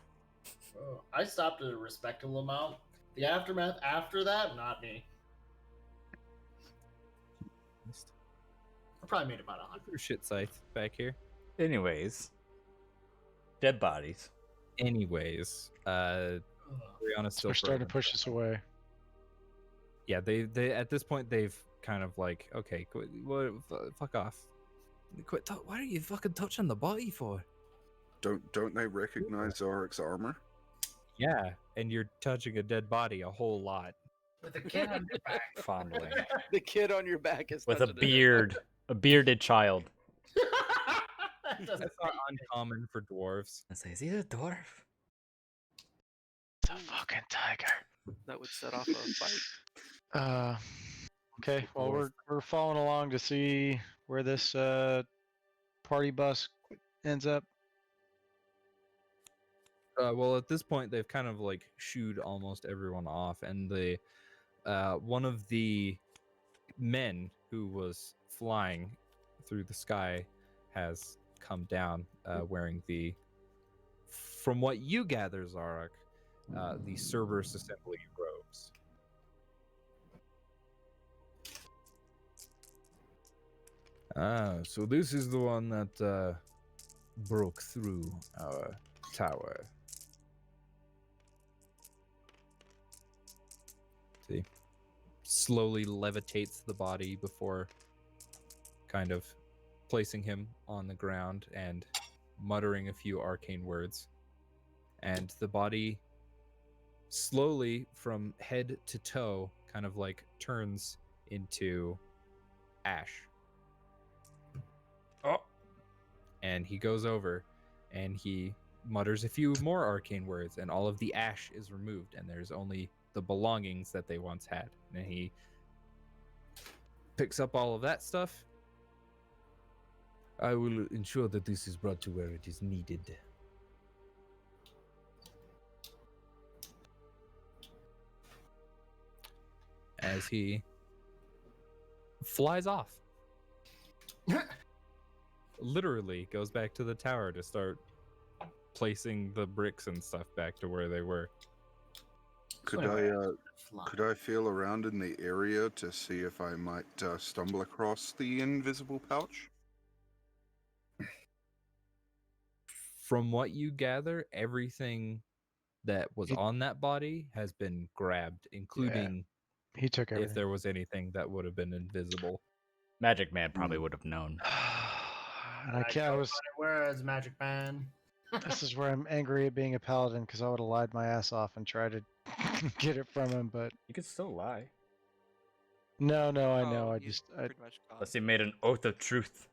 Oh, I stopped at a respectable amount. The aftermath after that, not me. I probably made about 100. Shit scythe back here. Anyways, dead bodies. Anyways, Brianna's still. They're starting to frozen. push us away. Yeah, they at this point they've kind of like, okay, fuck off. Why are you fucking touching the body for? Don't they recognize Zorik's armor? Yeah, and you're touching a dead body a whole lot. With a kid on your back. Fondling. The kid on your back is With a touching it. beard. A bearded child. That doesn't That's not uncommon for dwarves. I say, is he a dwarf? It's a fucking tiger. That would set off a fight. Okay. Well, we're following along to see where this party bus ends up. Well, at this point, they've kind of like shooed almost everyone off, and the one of the men who was flying through the sky has come down, wearing from what you gather, Zarak, the Cerberus Assembly robes. So this is the one that broke through our tower. See, slowly levitates the body before kind of placing him on the ground and muttering a few arcane words. And the body slowly, from head to toe, kind of like turns into ash. Oh. And he goes over and he mutters a few more arcane words, and all of the ash is removed, and there's only the belongings that they once had. And he picks up all of that stuff. I will ensure that this is brought to where it is needed. As he flies off. Literally goes back to the tower to start placing the bricks and stuff back to where they were. Could I feel around in the area to see if I might stumble across the invisible pouch? From what you gather, everything that was on that body has been grabbed, including He took everything. if there was anything that would have been invisible. Magic Man probably would have known. And I was. Words, Magic Man. This is where I'm angry at being a paladin, because I would have lied my ass off and tried to get it from him, but You could still lie. no, I know. I he's just, pretty much gone. Unless he made an oath of truth.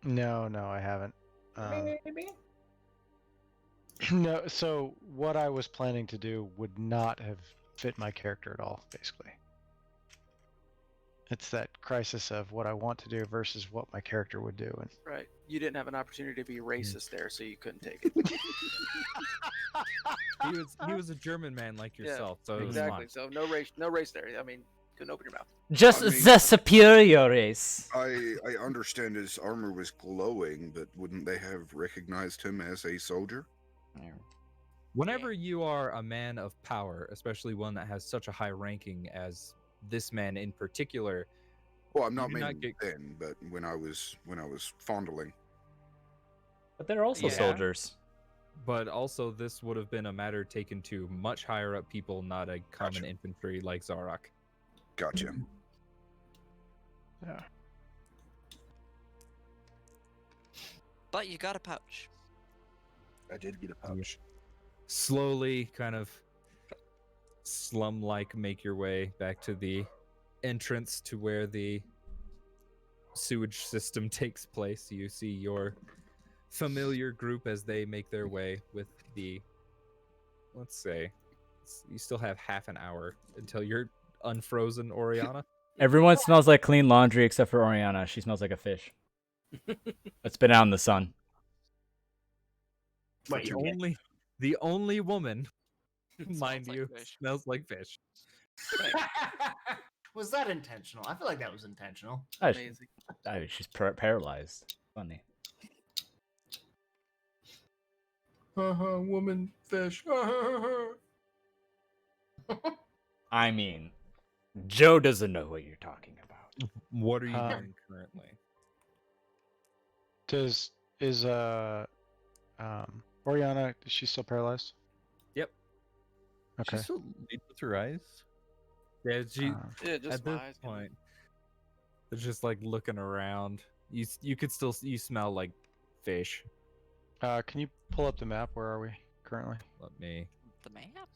no, I haven't. No, so what I was planning to do would not have fit my character at all, basically. It's that crisis of what I want to do versus what my character would do. And Right. You didn't have an opportunity to be racist there, so you couldn't take it. He was a German man like yourself, so it was Exactly. fine. So no race there. I mean, couldn't open your mouth. Just I mean- the superior race. I understand his armor was glowing, but wouldn't they have recognized him as a soldier? Whenever you are a man of power, especially one that has such a high ranking as this man in particular, Well, I'm not You do not meaning get- then, but when I was fondling. But they're also Yeah. soldiers. but also this would have been a matter taken to much higher up people, not a common Gotcha. infantry like Zarak. Gotcha. yeah, But you got a pouch. I did get a pouch. Slowly, kind of slum-like, make your way back to the entrance to where the sewage system takes place. You see your familiar group as they make their way with the, let's say, you still have half an hour until you're unfrozen, Oriana. Everyone smells like clean laundry except for Oriana. She smells like a fish. It's been out in the sun. Wait, The only woman, Smells mind like you, fish. smells like fish. was that intentional? I feel like that was intentional. Amazing. She's paralyzed. Funny. Woman, fish. I mean, Joe doesn't know what you're talking about. What are you Um, doing currently? Oriana, is she still paralyzed? Yep. Okay. She still leads with her eyes. Yeah, she Yeah, just at this my eyes, you know. point, it's just like looking around. You could still you smell like fish. Can you pull up the map? Where are we currently? Let me. The map?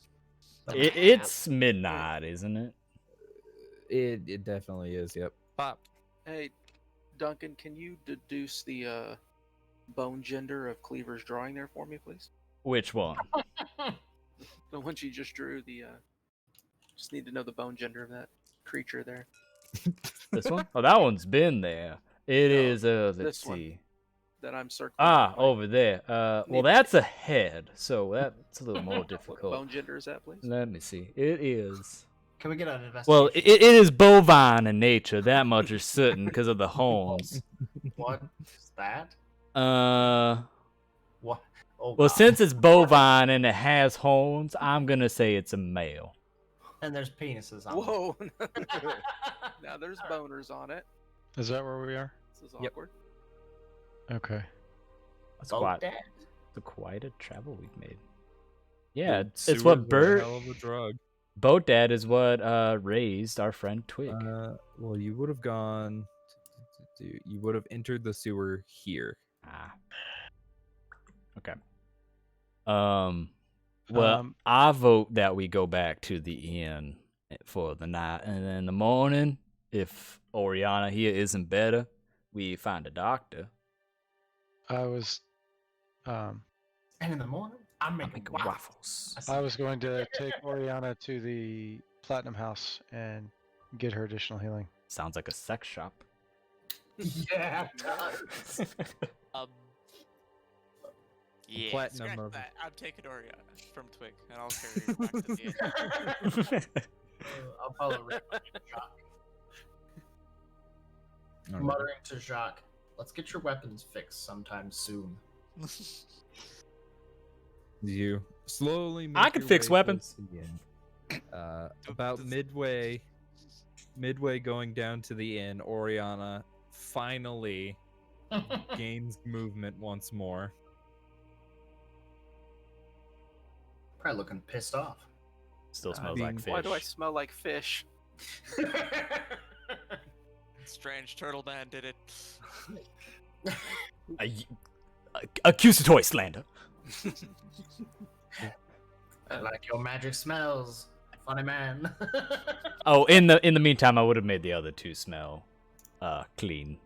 It's midnight, isn't it? It definitely is. Yep. Pop. Hey, Duncan, can you deduce the bone gender of Cleaver's drawing there for me, please? Which one? The one she just drew. Just need to know the bone gender of that creature there. This one? Oh, that one's been there. It No, is. Let's this one. see. That I'm circling. Ah, with my- over there. Well, that's a head, so that's a little more What difficult. bone gender is that, please? Let me see. It is. Can we get an investigation? Well, it is bovine in nature. That much is certain because of the horns. What is that? What? Oh, Well, God. since it's bovine and it has horns, I'm gonna say it's a male. And there's penises on Whoa! Now there's boners on it. Is that where we are? This is Yep. awkward. Okay. That's Boat quite, dad? quite a travel we've made. Yeah, Dude, it's sewers what are a Bert. hell of a drug. Boat Dad is what raised our friend Twig. Well, you would have gone. You would have entered the sewer here. Ah. Okay. Well, Um, I vote that we go back to the inn for the night, and then in the morning, if Oriana here isn't better, we find a doctor. I was And in the morning, I'm I making make waffles. waffles. I was going to take Oriana to the Platinum House and get her additional healing. Sounds like a sex shop. Yeah, it does. Yeah, platinum scratch of- that. I'm taking Oriana from Twig, and I'll carry her back to the end. I'll follow Rick on Jacques. Alright. Muttering to Jacques, let's get your weapons fixed sometime soon. You slowly. I make can your fix way weapons. towards the inn. About midway going down to the inn, Oriana finally gains movement once more. Probably looking pissed off. Still smells like fish. Why do I smell like fish? Strange turtle man did it. Accusatory slander. I like your magic smells, funny man. Oh, in the meantime, I would have made the other two smell clean.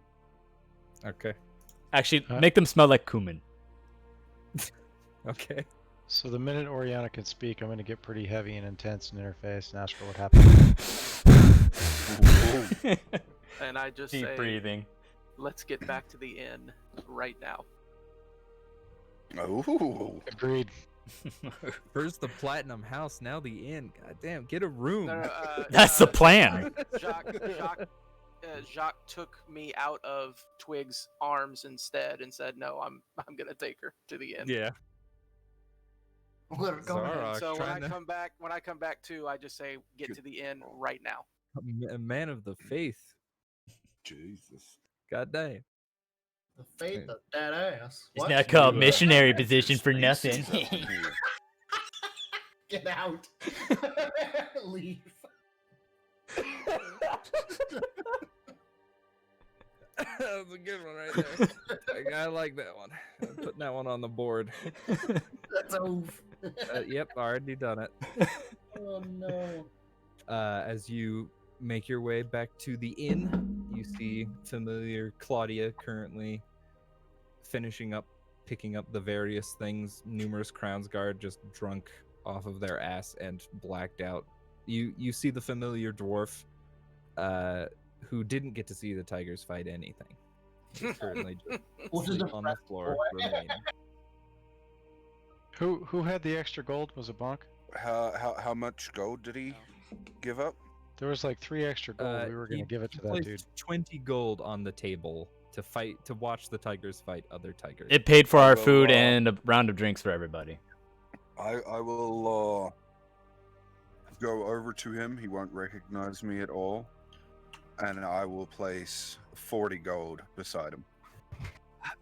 Okay. Actually, Huh? make them smell like cumin. Okay. So the minute Oriana can speak, I'm going to get pretty heavy and intense in her face and ask her what happened. And I just Deep say, breathing. let's get back to the inn right now. Oh, Agreed. First the Platinum House, now the inn. God damn, get a room. No, That's the plan. Jacques took me out of Twig's arms instead and said, "No, I'm gonna take her to the inn." Yeah. Let her go ahead. Zarok So when I trying to- come back too, I just say, "Get to the inn right now." A man of the faith. Jesus. God damn. The faith of that ass. It's What? not called missionary position for nothing. Get out. Leave. That was a good one right there. I like that one. I'm putting that one on the board. That's oof. Yep, already done it. Oh no. As you make your way back to the inn, you see familiar Claudia currently picking up the various things. Numerous Crown's Guard just drunk off of their ass and blacked out. You see the familiar dwarf, who didn't get to see the tigers fight anything. He's currently just What is asleep the on the frat floor, boy? remaining. Who had the extra gold? Was it Bonk? How much gold did he give up? There was like 3 extra gold. We were going he- to give it he to that placed dude. 20 gold on the table to watch the tigers fight other tigers. It paid for our Well, food and a round of drinks for everybody. I will go over to him. He won't recognize me at all. And I will place 40 gold beside him.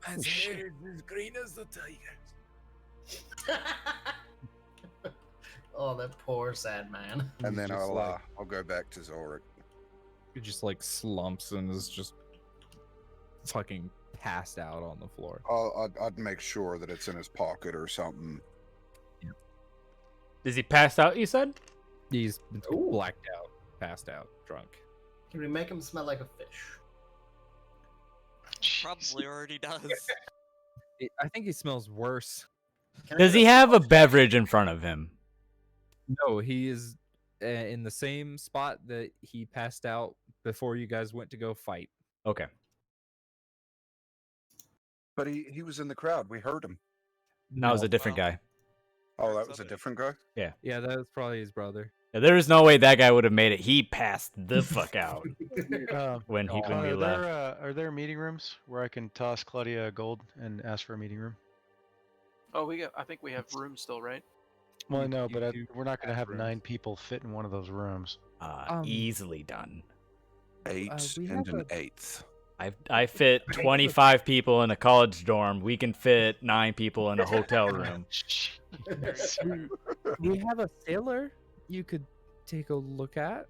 Man's hair is as green as the tiger. Oh, that poor sad man. And then Just I'll go back to Zorik. He just like slumps and is just fucking passed out on the floor. I'd make sure that it's in his pocket or something. Is he passed out, you said? He's Ooh. blacked out, passed out, drunk. Can we make him smell like a fish? Probably already does. I think he smells worse. Can I Does get he a- have a beverage in front of him? No, he is in the same spot that he passed out before you guys went to go fight. Okay. But he was in the crowd. We heard him. That was No. a different Well, guy. Oh, that was a different guy? Yeah, that was probably his brother. Yeah, there is no way that guy would have made it. He passed the fuck out when we Connor, left. are there meeting rooms where I can toss Claudia a gold and ask for a meeting room? Oh, I think we have room still, right? Well, I You- know, you but do we're not going to have rooms. 9 people fit in one of those rooms. Easily done. 8 we and have an a- eighth. I fit 25 people in a college dorm. We can fit 9 people in a hotel room. We have a sailor you could take a look at.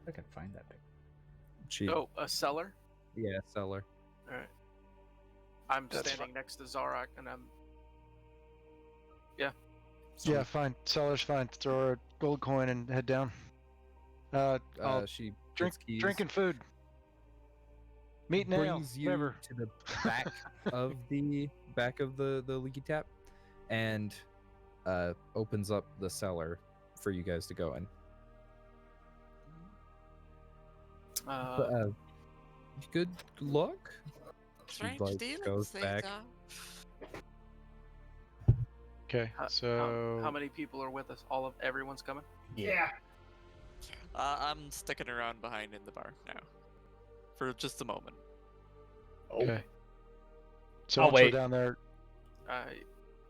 I can find that thing. Oh, a cellar. Yeah, cellar. All right. I'm That's standing next to Zarak, and I'm. Yeah, fine. Seller's fine. Throw her a gold coin and head down. I'll She drink, gets keys, drinking food. Meat now. brings you Whatever. to the back of the leaky tap, and opens up the cellar for you guys to go in. Good luck. Strange like, dealings, goes these back. are. Okay, so how many people are with us? Everyone's coming. Yeah. I'm sticking around behind in the bar now, for just a moment. okay. So I'll once we're wait. down there,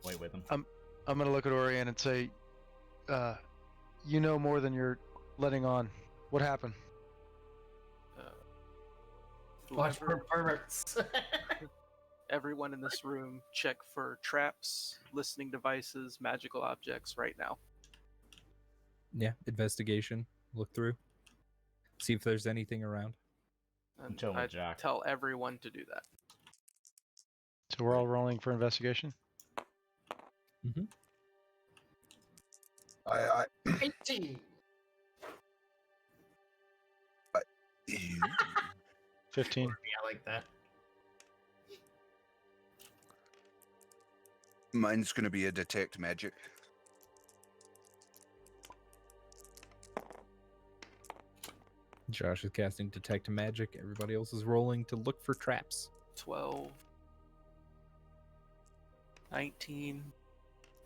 Wait with him. I'm gonna look at Orion and say, you know more than you're letting on. What happened? Watch Whoever- for perverts. Everyone in this room, check for traps, listening devices, magical objects right now. Yeah, investigation. Look through. See if there's anything around. And Until I Jack. tell everyone to do that. So we're all rolling for investigation. I 18. 15. Yeah, I like that. Mine's gonna be a detect magic. Josh is casting detect magic. Everybody else is rolling to look for traps. 12. 19.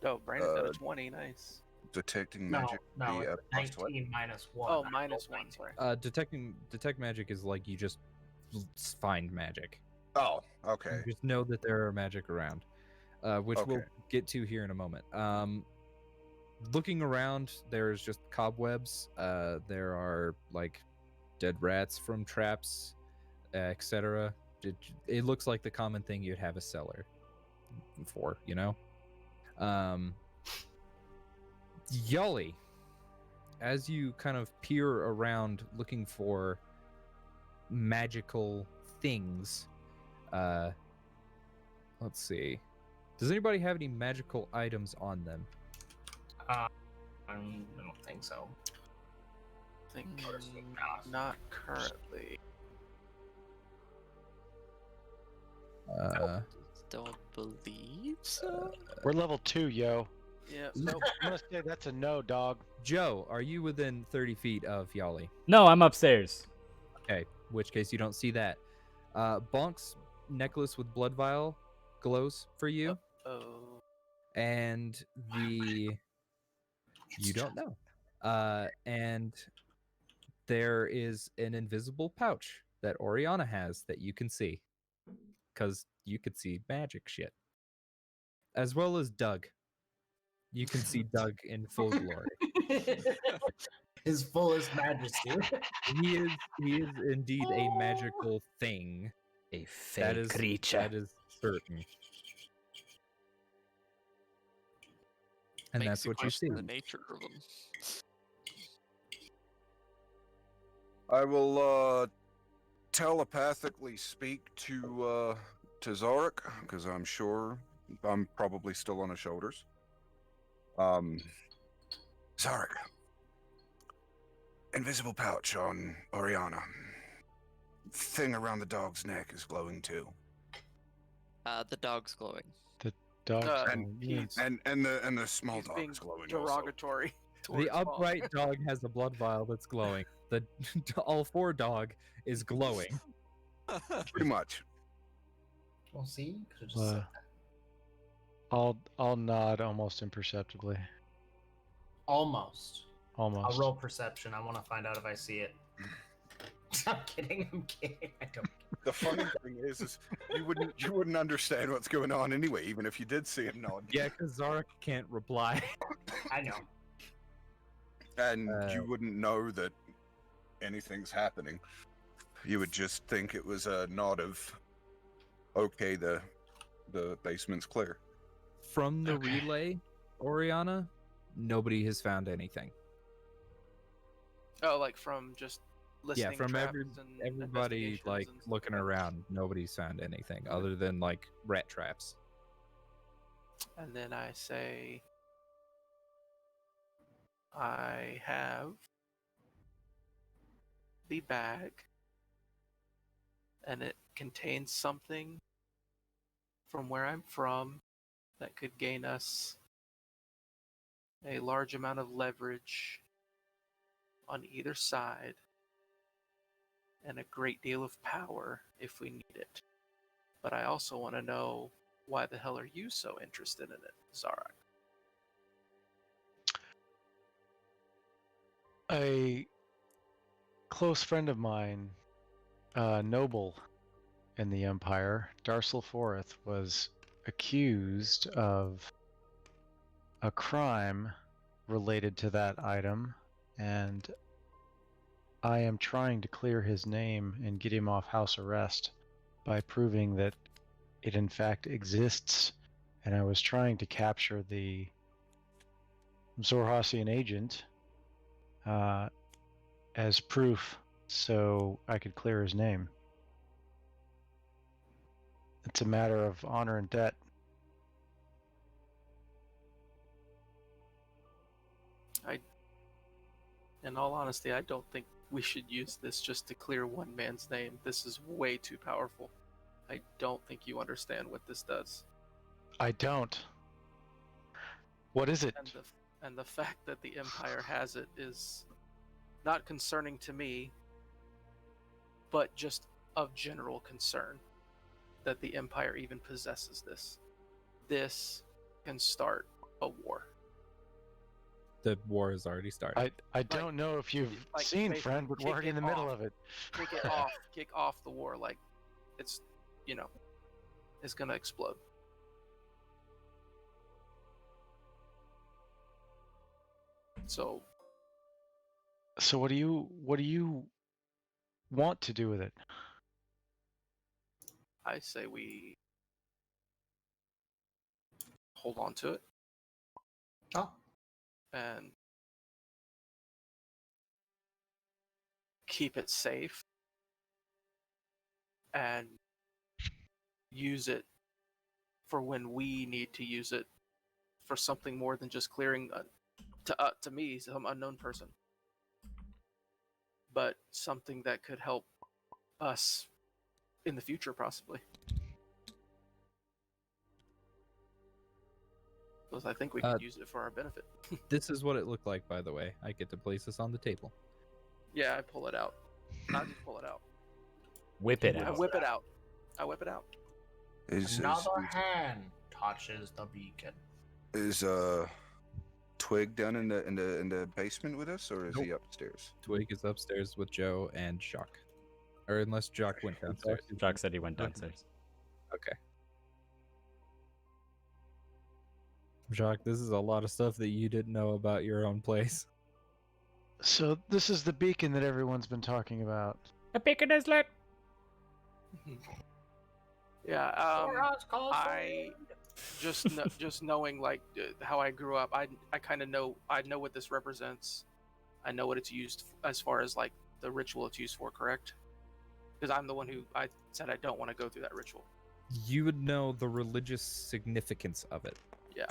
Oh, Brandon got a 20. Nice. Detecting No, magic. no, be, it's plus what? 19 minus 1. Oh, I minus rolled 1. Sorry. Detect magic is like you just find magic. Oh, okay. You just know that there are magic around, which we'll Okay. get to here in a moment. Looking around, there's just cobwebs. There are like dead rats from traps, etc. It looks like the common thing you'd have a cellar for, you know? Yully, as you kind of peer around looking for magical things, let's see. Does anybody have any magical items on them? I don't think so. I think Mm, not currently. Don't believe so. We're level 2, yo. Yeah. Nope. I'm gonna say that's a no, dog. Joe, are you within 30 feet of Yali? No, I'm upstairs. Okay, in which case you don't see that. Bonk's necklace with blood vial glows for you, Oh. and you don't know. And there is an invisible pouch that Oriana has that you can see, because you could see magic shit, as well as Doug. You can see Doug in full glory. His fullest majesty. He is indeed a magical thing. A fey That is creature. That is certain. And Makes that's what you see. question the nature of them. I will telepathically speak to Zorik, because I'm sure I'm probably still on his shoulders. Zorik. Invisible pouch on Oriana. Thing around the dog's neck is glowing too. The dog's glowing. Dog. he's and the small he's dog being is glowing derogatory. The towards Paul. upright dog has a blood vial that's glowing. The all four dog is glowing. also. Pretty much. Well, see, could have just said that. I'll nod almost imperceptibly. Almost. Almost. I'll roll perception. I want to find out if I see it. I'm kidding. I'm kidding. I don't. The funny thing is you wouldn't understand what's going on anyway, even if you did see him nod. Yeah, because Zarek can't reply. I know. And you wouldn't know that anything's happening. You would just think it was a nod of, okay, the basement's clear. From the Okay. relay, Oriana, nobody has found anything. Oh, like from just listening. Yeah, from traps and everybody investigations like and stuff looking like that. around, nobody's found anything other than like rat traps. And then I say, I have the bag, and it contains something from where I'm from that could gain us a large amount of leverage on either side and a great deal of power if we need it. But I also want to know, why the hell are you so interested in it, Zarak? A close friend of mine, noble in the Empire, Darcel Forth, was accused of a crime related to that item, and I am trying to clear his name and get him off house arrest by proving that it in fact exists, and I was trying to capture the Zorhasian agent as proof so I could clear his name. It's a matter of honor and debt. In all honesty, I don't think we should use this just to clear one man's name. This is way too powerful. I don't think you understand what this does. I don't. What is it? And the fact that the Empire has it is not concerning to me, but just of general concern that the Empire even possesses this. This can start a war. The war has already started. I don't know if you've seen, basically friend, but we're kick already in it the middle off. of it. Kick off the war. Like, it's, it's gonna explode. So So what do you want to do with it? I say we hold on to it. Oh. And keep it safe and use it for when we need to use it for something more than just clearing to me, some unknown person, but something that could help us in the future, possibly. Because I think we could use it for our benefit. This is what it looked like, by the way. I get to place this on the table. Yeah, I pull it out. Not just pull it out. Whip it I out. whip it out. I whip it out. Another hand touches the beacon. Is Twig down in the basement with us, or is he upstairs? Twig is upstairs with Joe and Jacques. Or unless Jacques went downstairs. Jacques said he went downstairs. Okay. Jacques, this is a lot of stuff that you didn't know about your own place. So this is the beacon that everyone's been talking about. The beacon is lit. Yeah, I just knowing like how I grew up, I kind of know. I know what this represents. I know what it's used as far as like the ritual it's used for. Correct? Because I'm the one who I said I don't want to go through that ritual. You would know the religious significance of it. Yeah.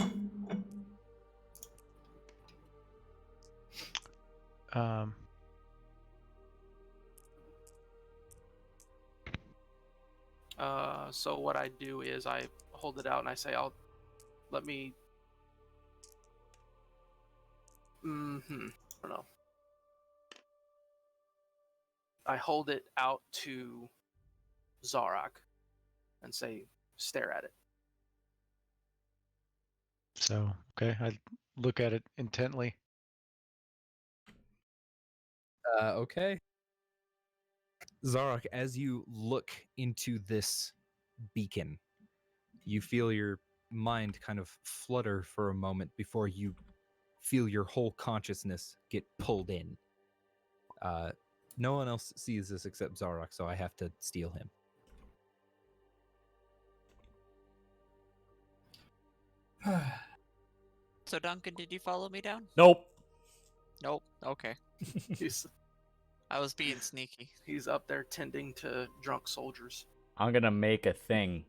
So what I do is I hold it out and I say, I'll let me. I don't know. I hold it out to Zarok and say, stare at it. So, okay, I look at it intently. Okay. Zarok, as you look into this beacon, you feel your mind kind of flutter for a moment before you feel your whole consciousness get pulled in. No one else sees this except Zarok, so I have to steal him. So Duncan, did you follow me down? Nope. Nope. Okay. He's I was being sneaky. he's up there tending to drunk soldiers. I'm gonna make a thing.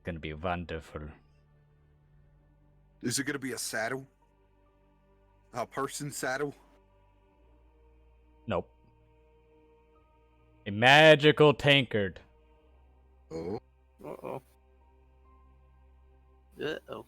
Gonna be wonderful. Is it gonna be a saddle? A person saddle? Nope. A magical tankard. Oh. Uh-oh. Uh-oh.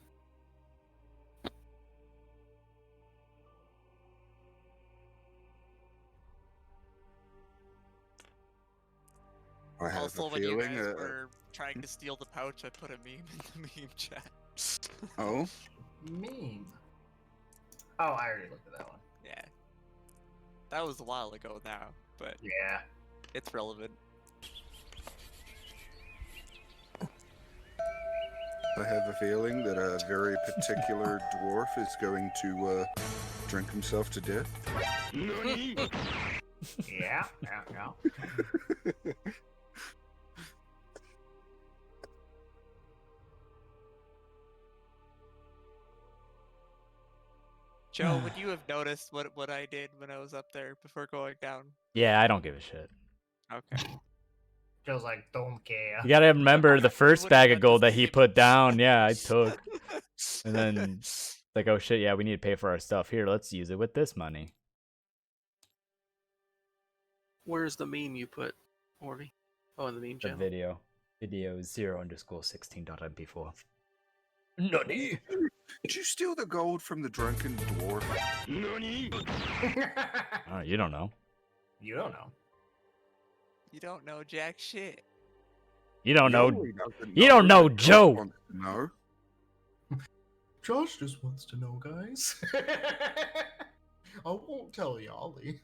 I have Also, a when you feeling. guys were trying to steal the pouch, I put a meme in the meme chat. Oh. Meme. Oh, I already looked at that one. Yeah. That was a while ago now, but Yeah. it's relevant. I have a feeling that a very particular dwarf is going to drink himself to death. Yeah. Joe, would you have noticed what I did when I was up there before going down? Yeah, I don't give a shit. Okay. Joe's like, don't care. You gotta remember the first would've bag done of gold the that he same. put down. Yeah, I took. And then like, oh shit, yeah, we need to pay for our stuff. Here, let's use it with this money. Where's the meme you put, Orby? Oh, in the meme The channel. video. Video is 0_16.mp4. Nani? Did you steal the gold from the drunken dwarf? Oh, you don't know. You don't know. You don't know jack shit. You don't know. He doesn't You don't know Josh Joe. wants to know. Josh just wants to know, guys. I won't tell Yali.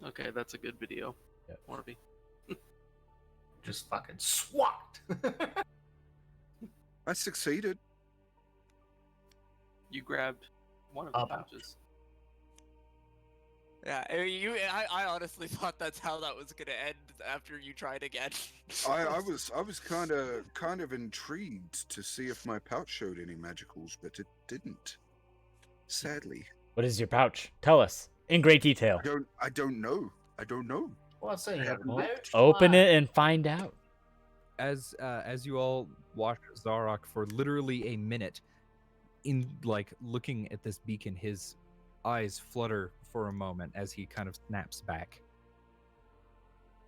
Okay, that's a good video. Yeah. Orby. Just fucking swat. I succeeded. You grabbed one of the pouches. Yeah, I honestly thought that's how that was gonna end after you tried again. I was kind of intrigued to see if my pouch showed any magicals, but it didn't. Sadly. What is your pouch? Tell us in great detail. I don't know. Well, I'm saying you have a pouch. Open it and find out. As you all watch Zarok for literally a minute, in like looking at this beacon, his eyes flutter for a moment as he kind of snaps back.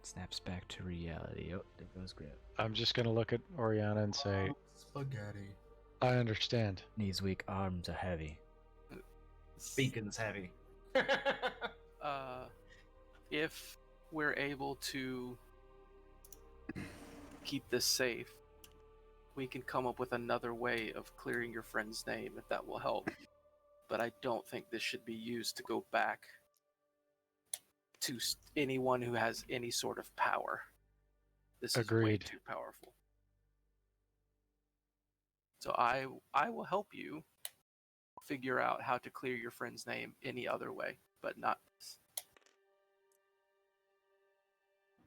Snaps back to reality. Oh, there goes Grip. I'm just gonna look at Oriana and say, Spaghetti. I understand. Knees weak, arms are heavy. Beacon's heavy. If we're able to keep this safe, we can come up with another way of clearing your friend's name if that will help. But I don't think this should be used to go back to anyone who has any sort of power. This is way Agreed. too powerful. So I will help you figure out how to clear your friend's name any other way, but not this.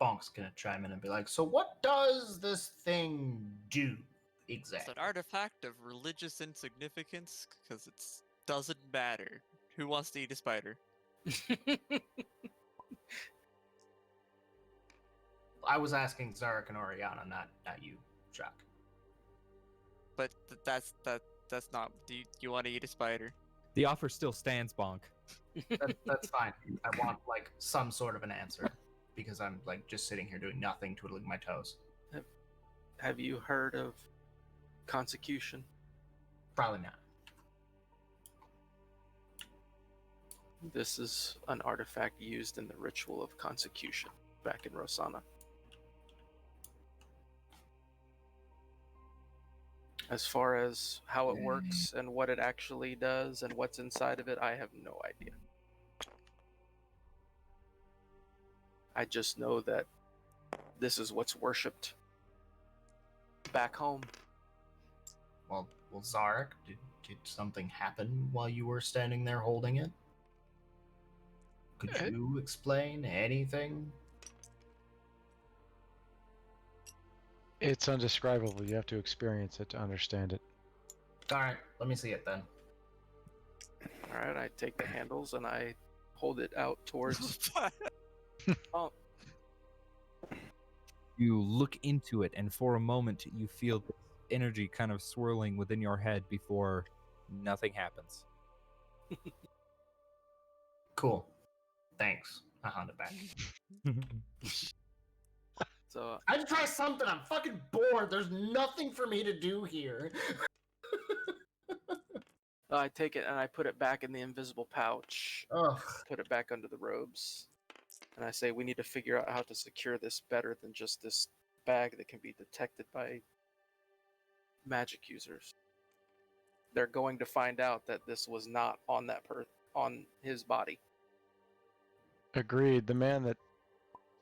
Bonk's gonna chime in and be like, so what does this thing do It's exactly? an artifact of religious insignificance because it doesn't matter. Who wants to eat a spider? I was asking Zarek and Oriana, not you, Chuck. But that's not. Do you want to eat a spider? The offer still stands, Bonk. That's fine. I want like some sort of an answer. because I'm like just sitting here doing nothing, twiddling my toes. Have you heard of consecution? Probably not. This is an artifact used in the ritual of consecution back in Rosanna. As far as how it works and what it actually does and what's inside of it, I have no idea. I just know that this is what's worshipped back home. Well, Zarek, did something happen while you were standing there holding it? Could you explain anything? It's undescribable. You have to experience it to understand it. Alright, let me see it then. Alright, I take the handles and I hold it out towards... Oh, You look into it, and for a moment, you feel the energy kind of swirling within your head before nothing happens. Cool. Thanks. I hand it back. so I had to try something. I'm fucking bored. There's nothing for me to do here. I take it and I put it back in the invisible pouch. Ugh. Put it back under the robes. And I say, we need to figure out how to secure this better than just this bag that can be detected by magic users. They're going to find out that this was not on on his body. Agreed. The man that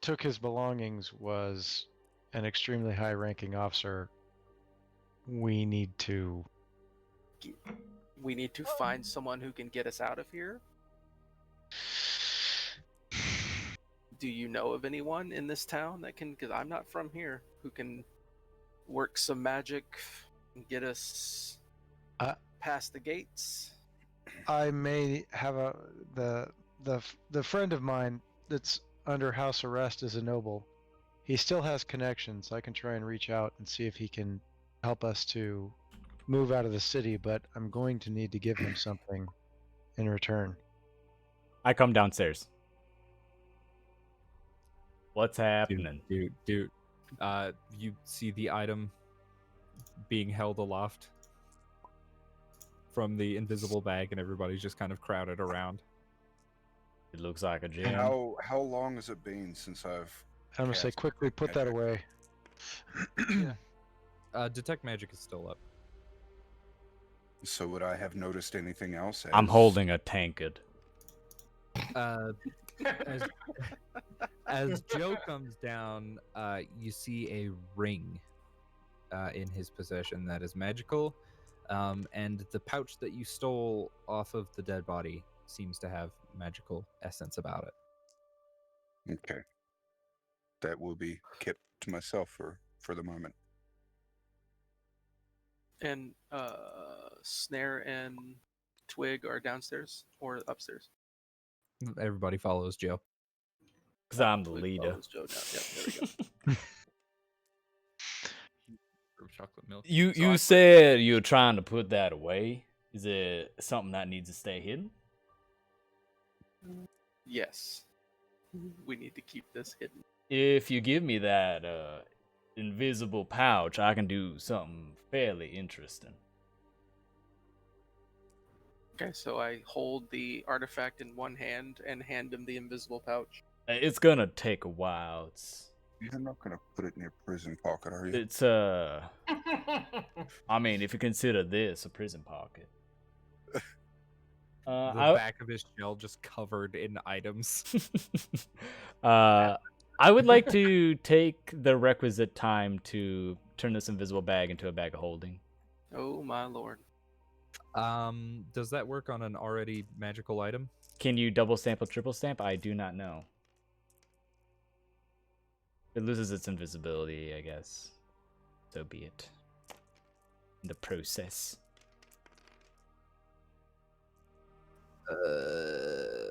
took his belongings was an extremely high-ranking officer. We need to find someone who can get us out of here. Do you know of anyone in this town that can, because I'm not from here, who can work some magic and get us past the gates? I may have the friend of mine that's under house arrest is a noble. He still has connections. I can try and reach out and see if he can help us to move out of the city, but I'm going to need to give him something in return. I come downstairs. What's happening? Dude. You see the item being held aloft from the invisible bag, and everybody's just kind of crowded around. It looks like a gem. How long has it been since I've... I'm gonna say quickly put that away. Detect magic is still up. So would I have noticed anything else? I'm holding a tankard. As Joe comes down, you see a ring in his possession that is magical, and the pouch that you stole off of the dead body seems to have magical essence about it. Okay. That will be kept to myself for the moment. And Snare and Twig are downstairs or upstairs? Everybody follows Joe. Because I'm the Twig leader. follows Joe down. Yep, there we go. Chocolate milk. You said you were trying to put that away. Is it something that needs to stay hidden? Yes. We need to keep this hidden. If you give me that invisible pouch, I can do something fairly interesting. Okay, so I hold the artifact in one hand and hand him the invisible pouch. It's gonna take a while. You're not gonna put it in your prison pocket, are you? It's I mean, if you consider this a prison pocket. The back of his shell just covered in items. I would like to take the requisite time to turn this invisible bag into a bag of holding. Oh my lord. Does that work on an already magical item? Can you double stamp or triple stamp? I do not know. It loses its invisibility, I guess. So be it. In the process.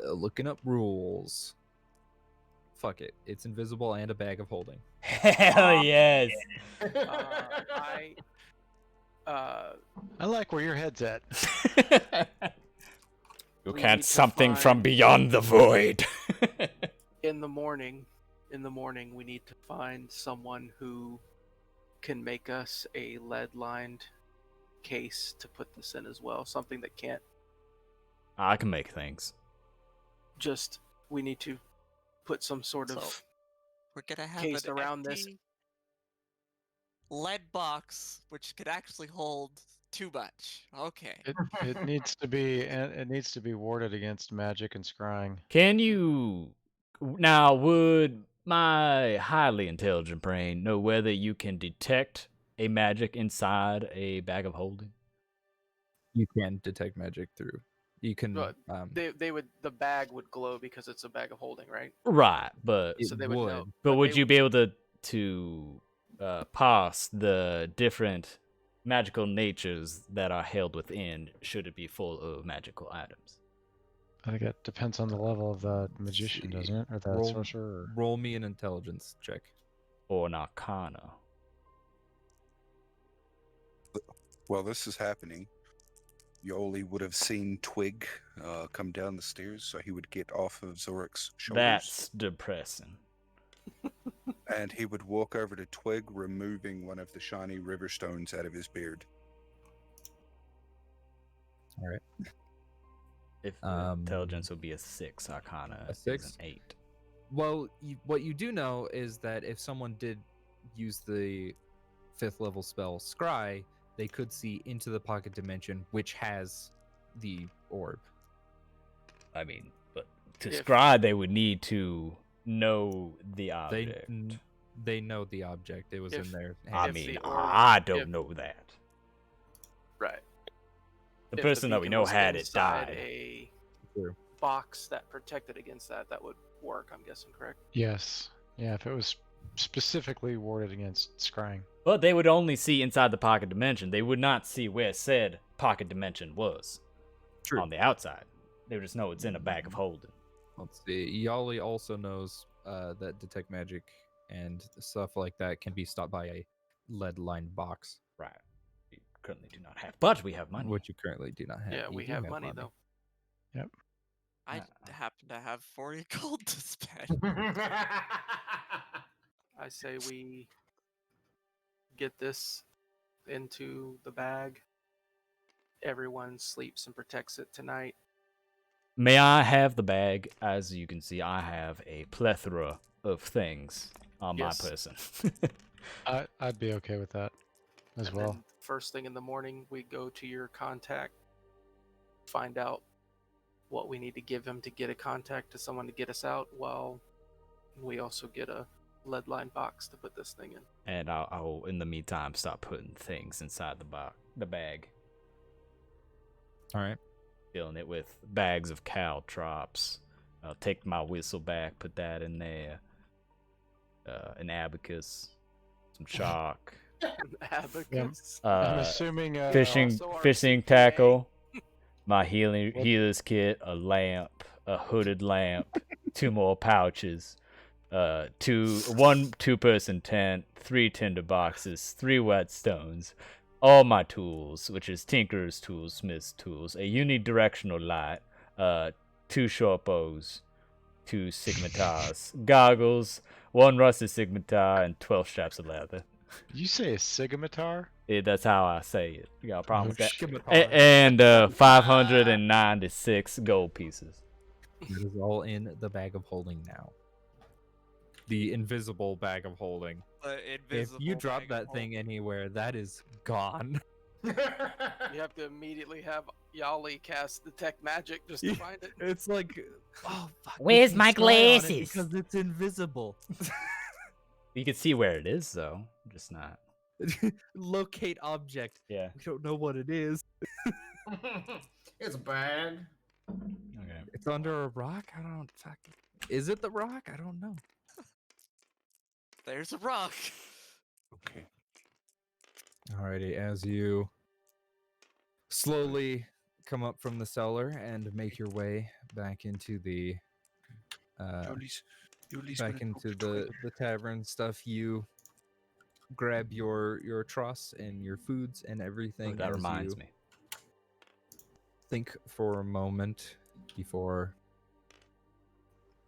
Looking up rules. Fuck it. It's invisible and a bag of holding. Hell yes. I like where your head's at. You can't something from beyond the void. In the morning, in the morning, we need to find someone who can make us a lead-lined case to put this in as well. Something that can't I can make things. just. We need to put some sort So, of we're gonna have case an around this. empty lead box, which could actually hold too much. Okay. It needs to be warded against magic and scrying. Can you now? Would my highly intelligent brain know whether you can detect a magic inside a bag of holding? You can detect magic through. You can. But they would. The bag would glow because it's a bag of holding, right? Right, but It So they would know. would. but would they you be able to pass the different magical natures that are held within? Should it be full of magical items? I think it depends on the level of the magician, see. doesn't it, or the Roll- sorcerer? Or... Roll me an intelligence check. Or an arcana? While this is happening, Yoli would have seen Twig come down the stairs, so he would get off of Zorik's shoulders. That's depressing. And he would walk over to Twig, removing one of the shiny river stones out of his beard. All right. If intelligence would be a 6, arcana A is 6? an 8. Well, what you do know is that if someone did use the 5th level spell Scry, they could see into the pocket dimension, which has the orb. I mean, but to If- scry, they would need to know the object. They know the object. It was If- in their I if hands. mean, the orb- I don't if- know that. Right. The If person that we beacon know was had it inside died. A True. box that protected against that, that would work. I'm guessing, correct? Yes. Yeah, if it was specifically warded against scrying. But they would only see inside the pocket dimension. They would not see where said pocket dimension was. True. On the outside. They would just know it's in a bag of holding. Let's see. Yali also knows that detect magic and stuff like that can be stopped by a lead-lined box, Right. We currently do not have. But we have money. which you currently do not have. Yeah, You we do have money though. I happen to have 40 gold to spend. I say we get this into the bag. Everyone sleeps and protects it tonight. May I have the bag? As you can see, I have a plethora of things on Yes. my person. I'd be okay with that as And well. then first thing in the morning, we go to your contact, find out what we need to give him to get a contact to someone to get us out, while we also get a lead line box to put this thing in. And I'll, in the meantime, start putting things inside the bag. All right. Filling it with bags of caltrops. I'll take my whistle back, put that in there. An abacus, some chalk, Abacus. I'm assuming fishing also our fishing CPA. tackle, my healer's kit, a lamp, a hooded lamp, 2 more pouches, one 2-person tent, 3 tinder boxes, 3 whetstones, all my tools, which is tinkerer's tools, smith's tools, a unidirectional light, 2 short bows, 2 scimitars, goggles, 1 rusted scimitar, and 12 straps of leather. Did you say a scimitar? That's how I say it. You got a problem with that? Scimitar. And 596 gold pieces. That is all in the bag of holding now. The invisible bag of holding. The If invisible you drop bag of that thing anywhere, that is gone. You have to immediately have Yali cast detect magic just to find it. It's like, oh fuck. we Where's can my scry on it glasses? Because it's invisible. You can see where it is, though. Just not. Locate object. Yeah. We don't know what it is. It's a bag. Okay. It's under a rock. I don't fucking. Is it the rock? I don't know. There's a rock. Okay. Alrighty, as you slowly come up from the cellar and make your way back into the back into the tavern stuff, you grab your truss and your foods and everything. Oh, that as reminds you me. think for a moment before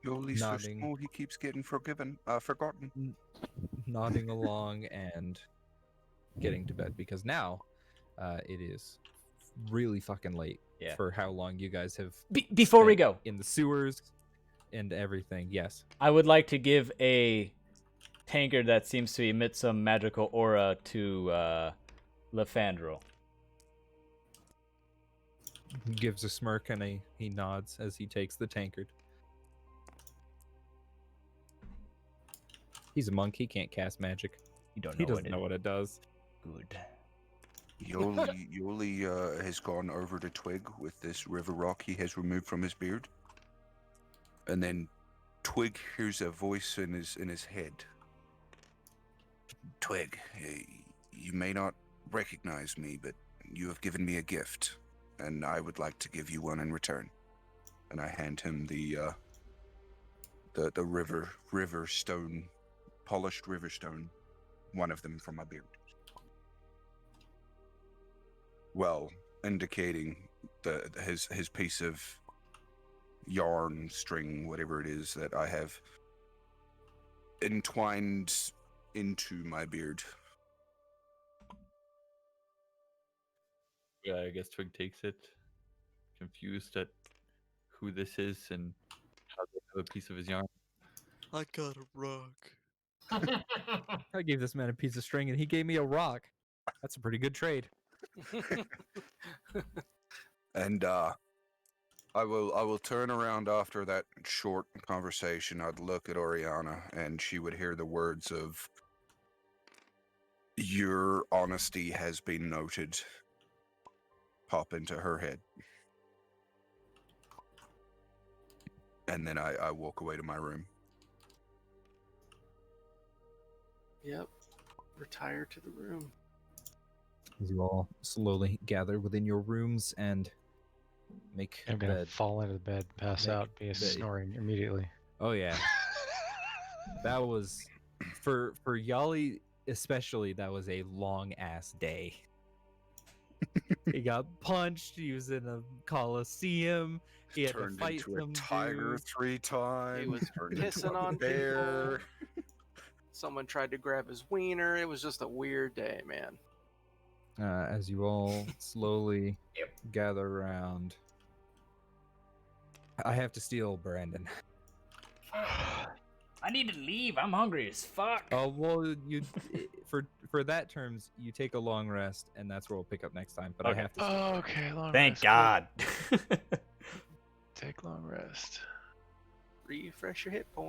Yoli's so Nodding. small, he keeps getting forgotten. Nodding along and getting to bed because now it is really fucking late Yeah. for how long you guys have Before we spent go, in the sewers and everything. Yes. I would like to give a tankard that seems to emit some magical aura to Lefandrel. He gives a smirk and he nods as he takes the tankard. He's a monk. He can't cast magic. You don't know He doesn't know what it does. Good. Yoli has gone over to Twig with this river rock he has removed from his beard. And then Twig hears a voice in his head. Twig, you may not recognize me, but you have given me a gift, and I would like to give you one in return. And I hand him the river stone, polished river stone, one of them from my beard. Well, indicating his piece of yarn, string, whatever it is that I have entwined into my beard. Yeah, I guess Twig takes it, confused at who this is and how they have a piece of his yarn. I got a rock. I gave this man a piece of string and he gave me a rock. That's a pretty good trade. And I will turn around after that short conversation. I'd look at Oriana, and she would hear the words of, "Your honesty has been noted," pop into her head. And then I walk away to my room. Yep. Retire to the room. As you all slowly gather within your rooms and make I'm gonna bed. fall into the bed, pass Make out, be bed. snoring immediately. Oh yeah. That was for Yali especially, that was a long ass day. He got punched, he was in a coliseum, he had Turned to fight into a some tiger dude. 3 times. He was turned into pissing a on bear. people. Someone tried to grab his wiener. It was just a weird day, man. As you all slowly gather around. I have to steal Brandon. I need to leave. I'm hungry as fuck. Oh well, you for that terms, you take a long rest, and that's where we'll pick up next time. But Okay. I have to. Oh, okay, long Thank rest. God. Take long rest. Refresh your hit points.